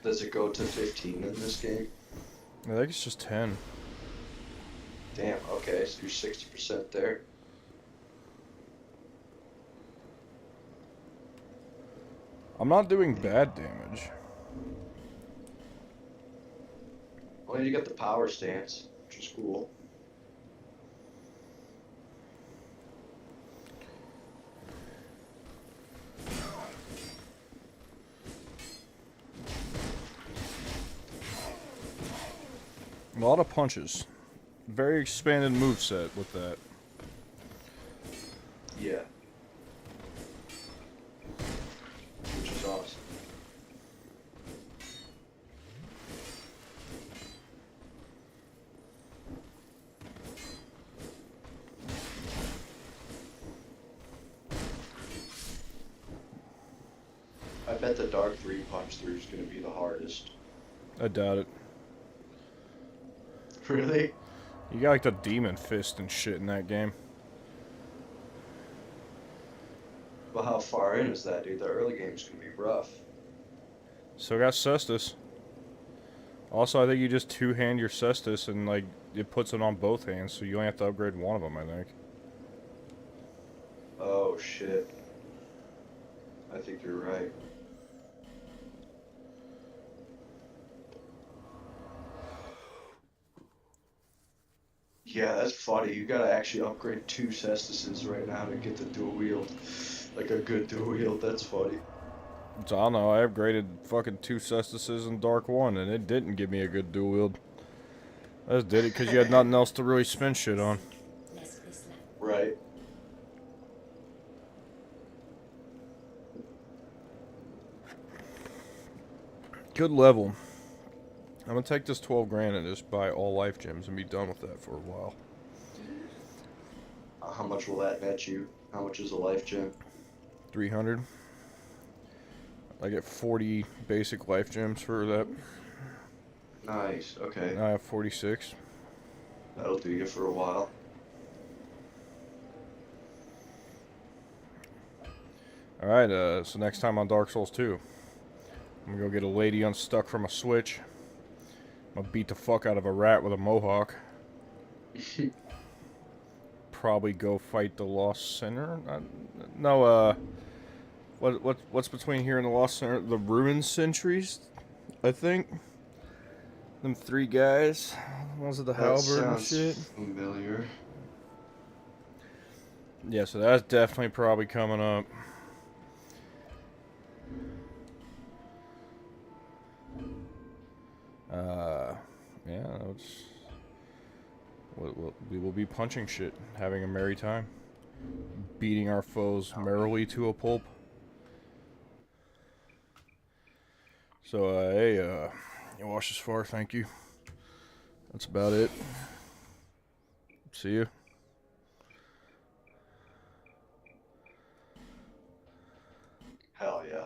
Does it go to 15 in this game? I think it's just 10. Damn, okay, so you're 60% there. I'm not doing bad damage. Well, you got the power stance, which is cool. A lot of punches. Very expanded moveset with that. Yeah. Which is awesome. I bet the Dark 3 Punchthrough is going to be the hardest. I doubt it. Really? You got like the demon fist and shit in that game. Well, how far in is that, dude? The early game's going to be rough. Still got Cestus. Also, I think you just two-hand your Cestus and like it puts it on both hands, so you only have to upgrade one of them, I think. Oh, shit. I think you're right. Yeah, that's funny. You gotta actually upgrade 2 Cestuses right now to get the dual wield. Like a good dual wield, that's funny. So, I don't know, I upgraded fucking 2 Cestuses in Dark 1, and it didn't give me a good dual wield. I just did it because you had nothing else to really spin shit on. Right. Good level. I'm gonna take this 12 grand and just buy all life gems and be done with that for a while. How much will that net you? How much is a life gem? 300. I get 40 basic life gems for that. Nice, okay. I have 46. That'll do you for a while. Alright, so next time on Dark Souls 2, I'm gonna go get a lady unstuck from a switch. I'm gonna beat the fuck out of a rat with a mohawk. Probably go fight the Lost Sinner. What's between here and the Lost Sinner? The Ruined Sentries, I think. Them 3 guys, ones with the halberd and shit. Familiar. Yeah, so that's definitely probably coming up. Yeah, we will be punching shit, having a merry time, beating our foes merrily to a pulp. So, hey, you watched this far, thank you. That's about it. See you. Hell yeah.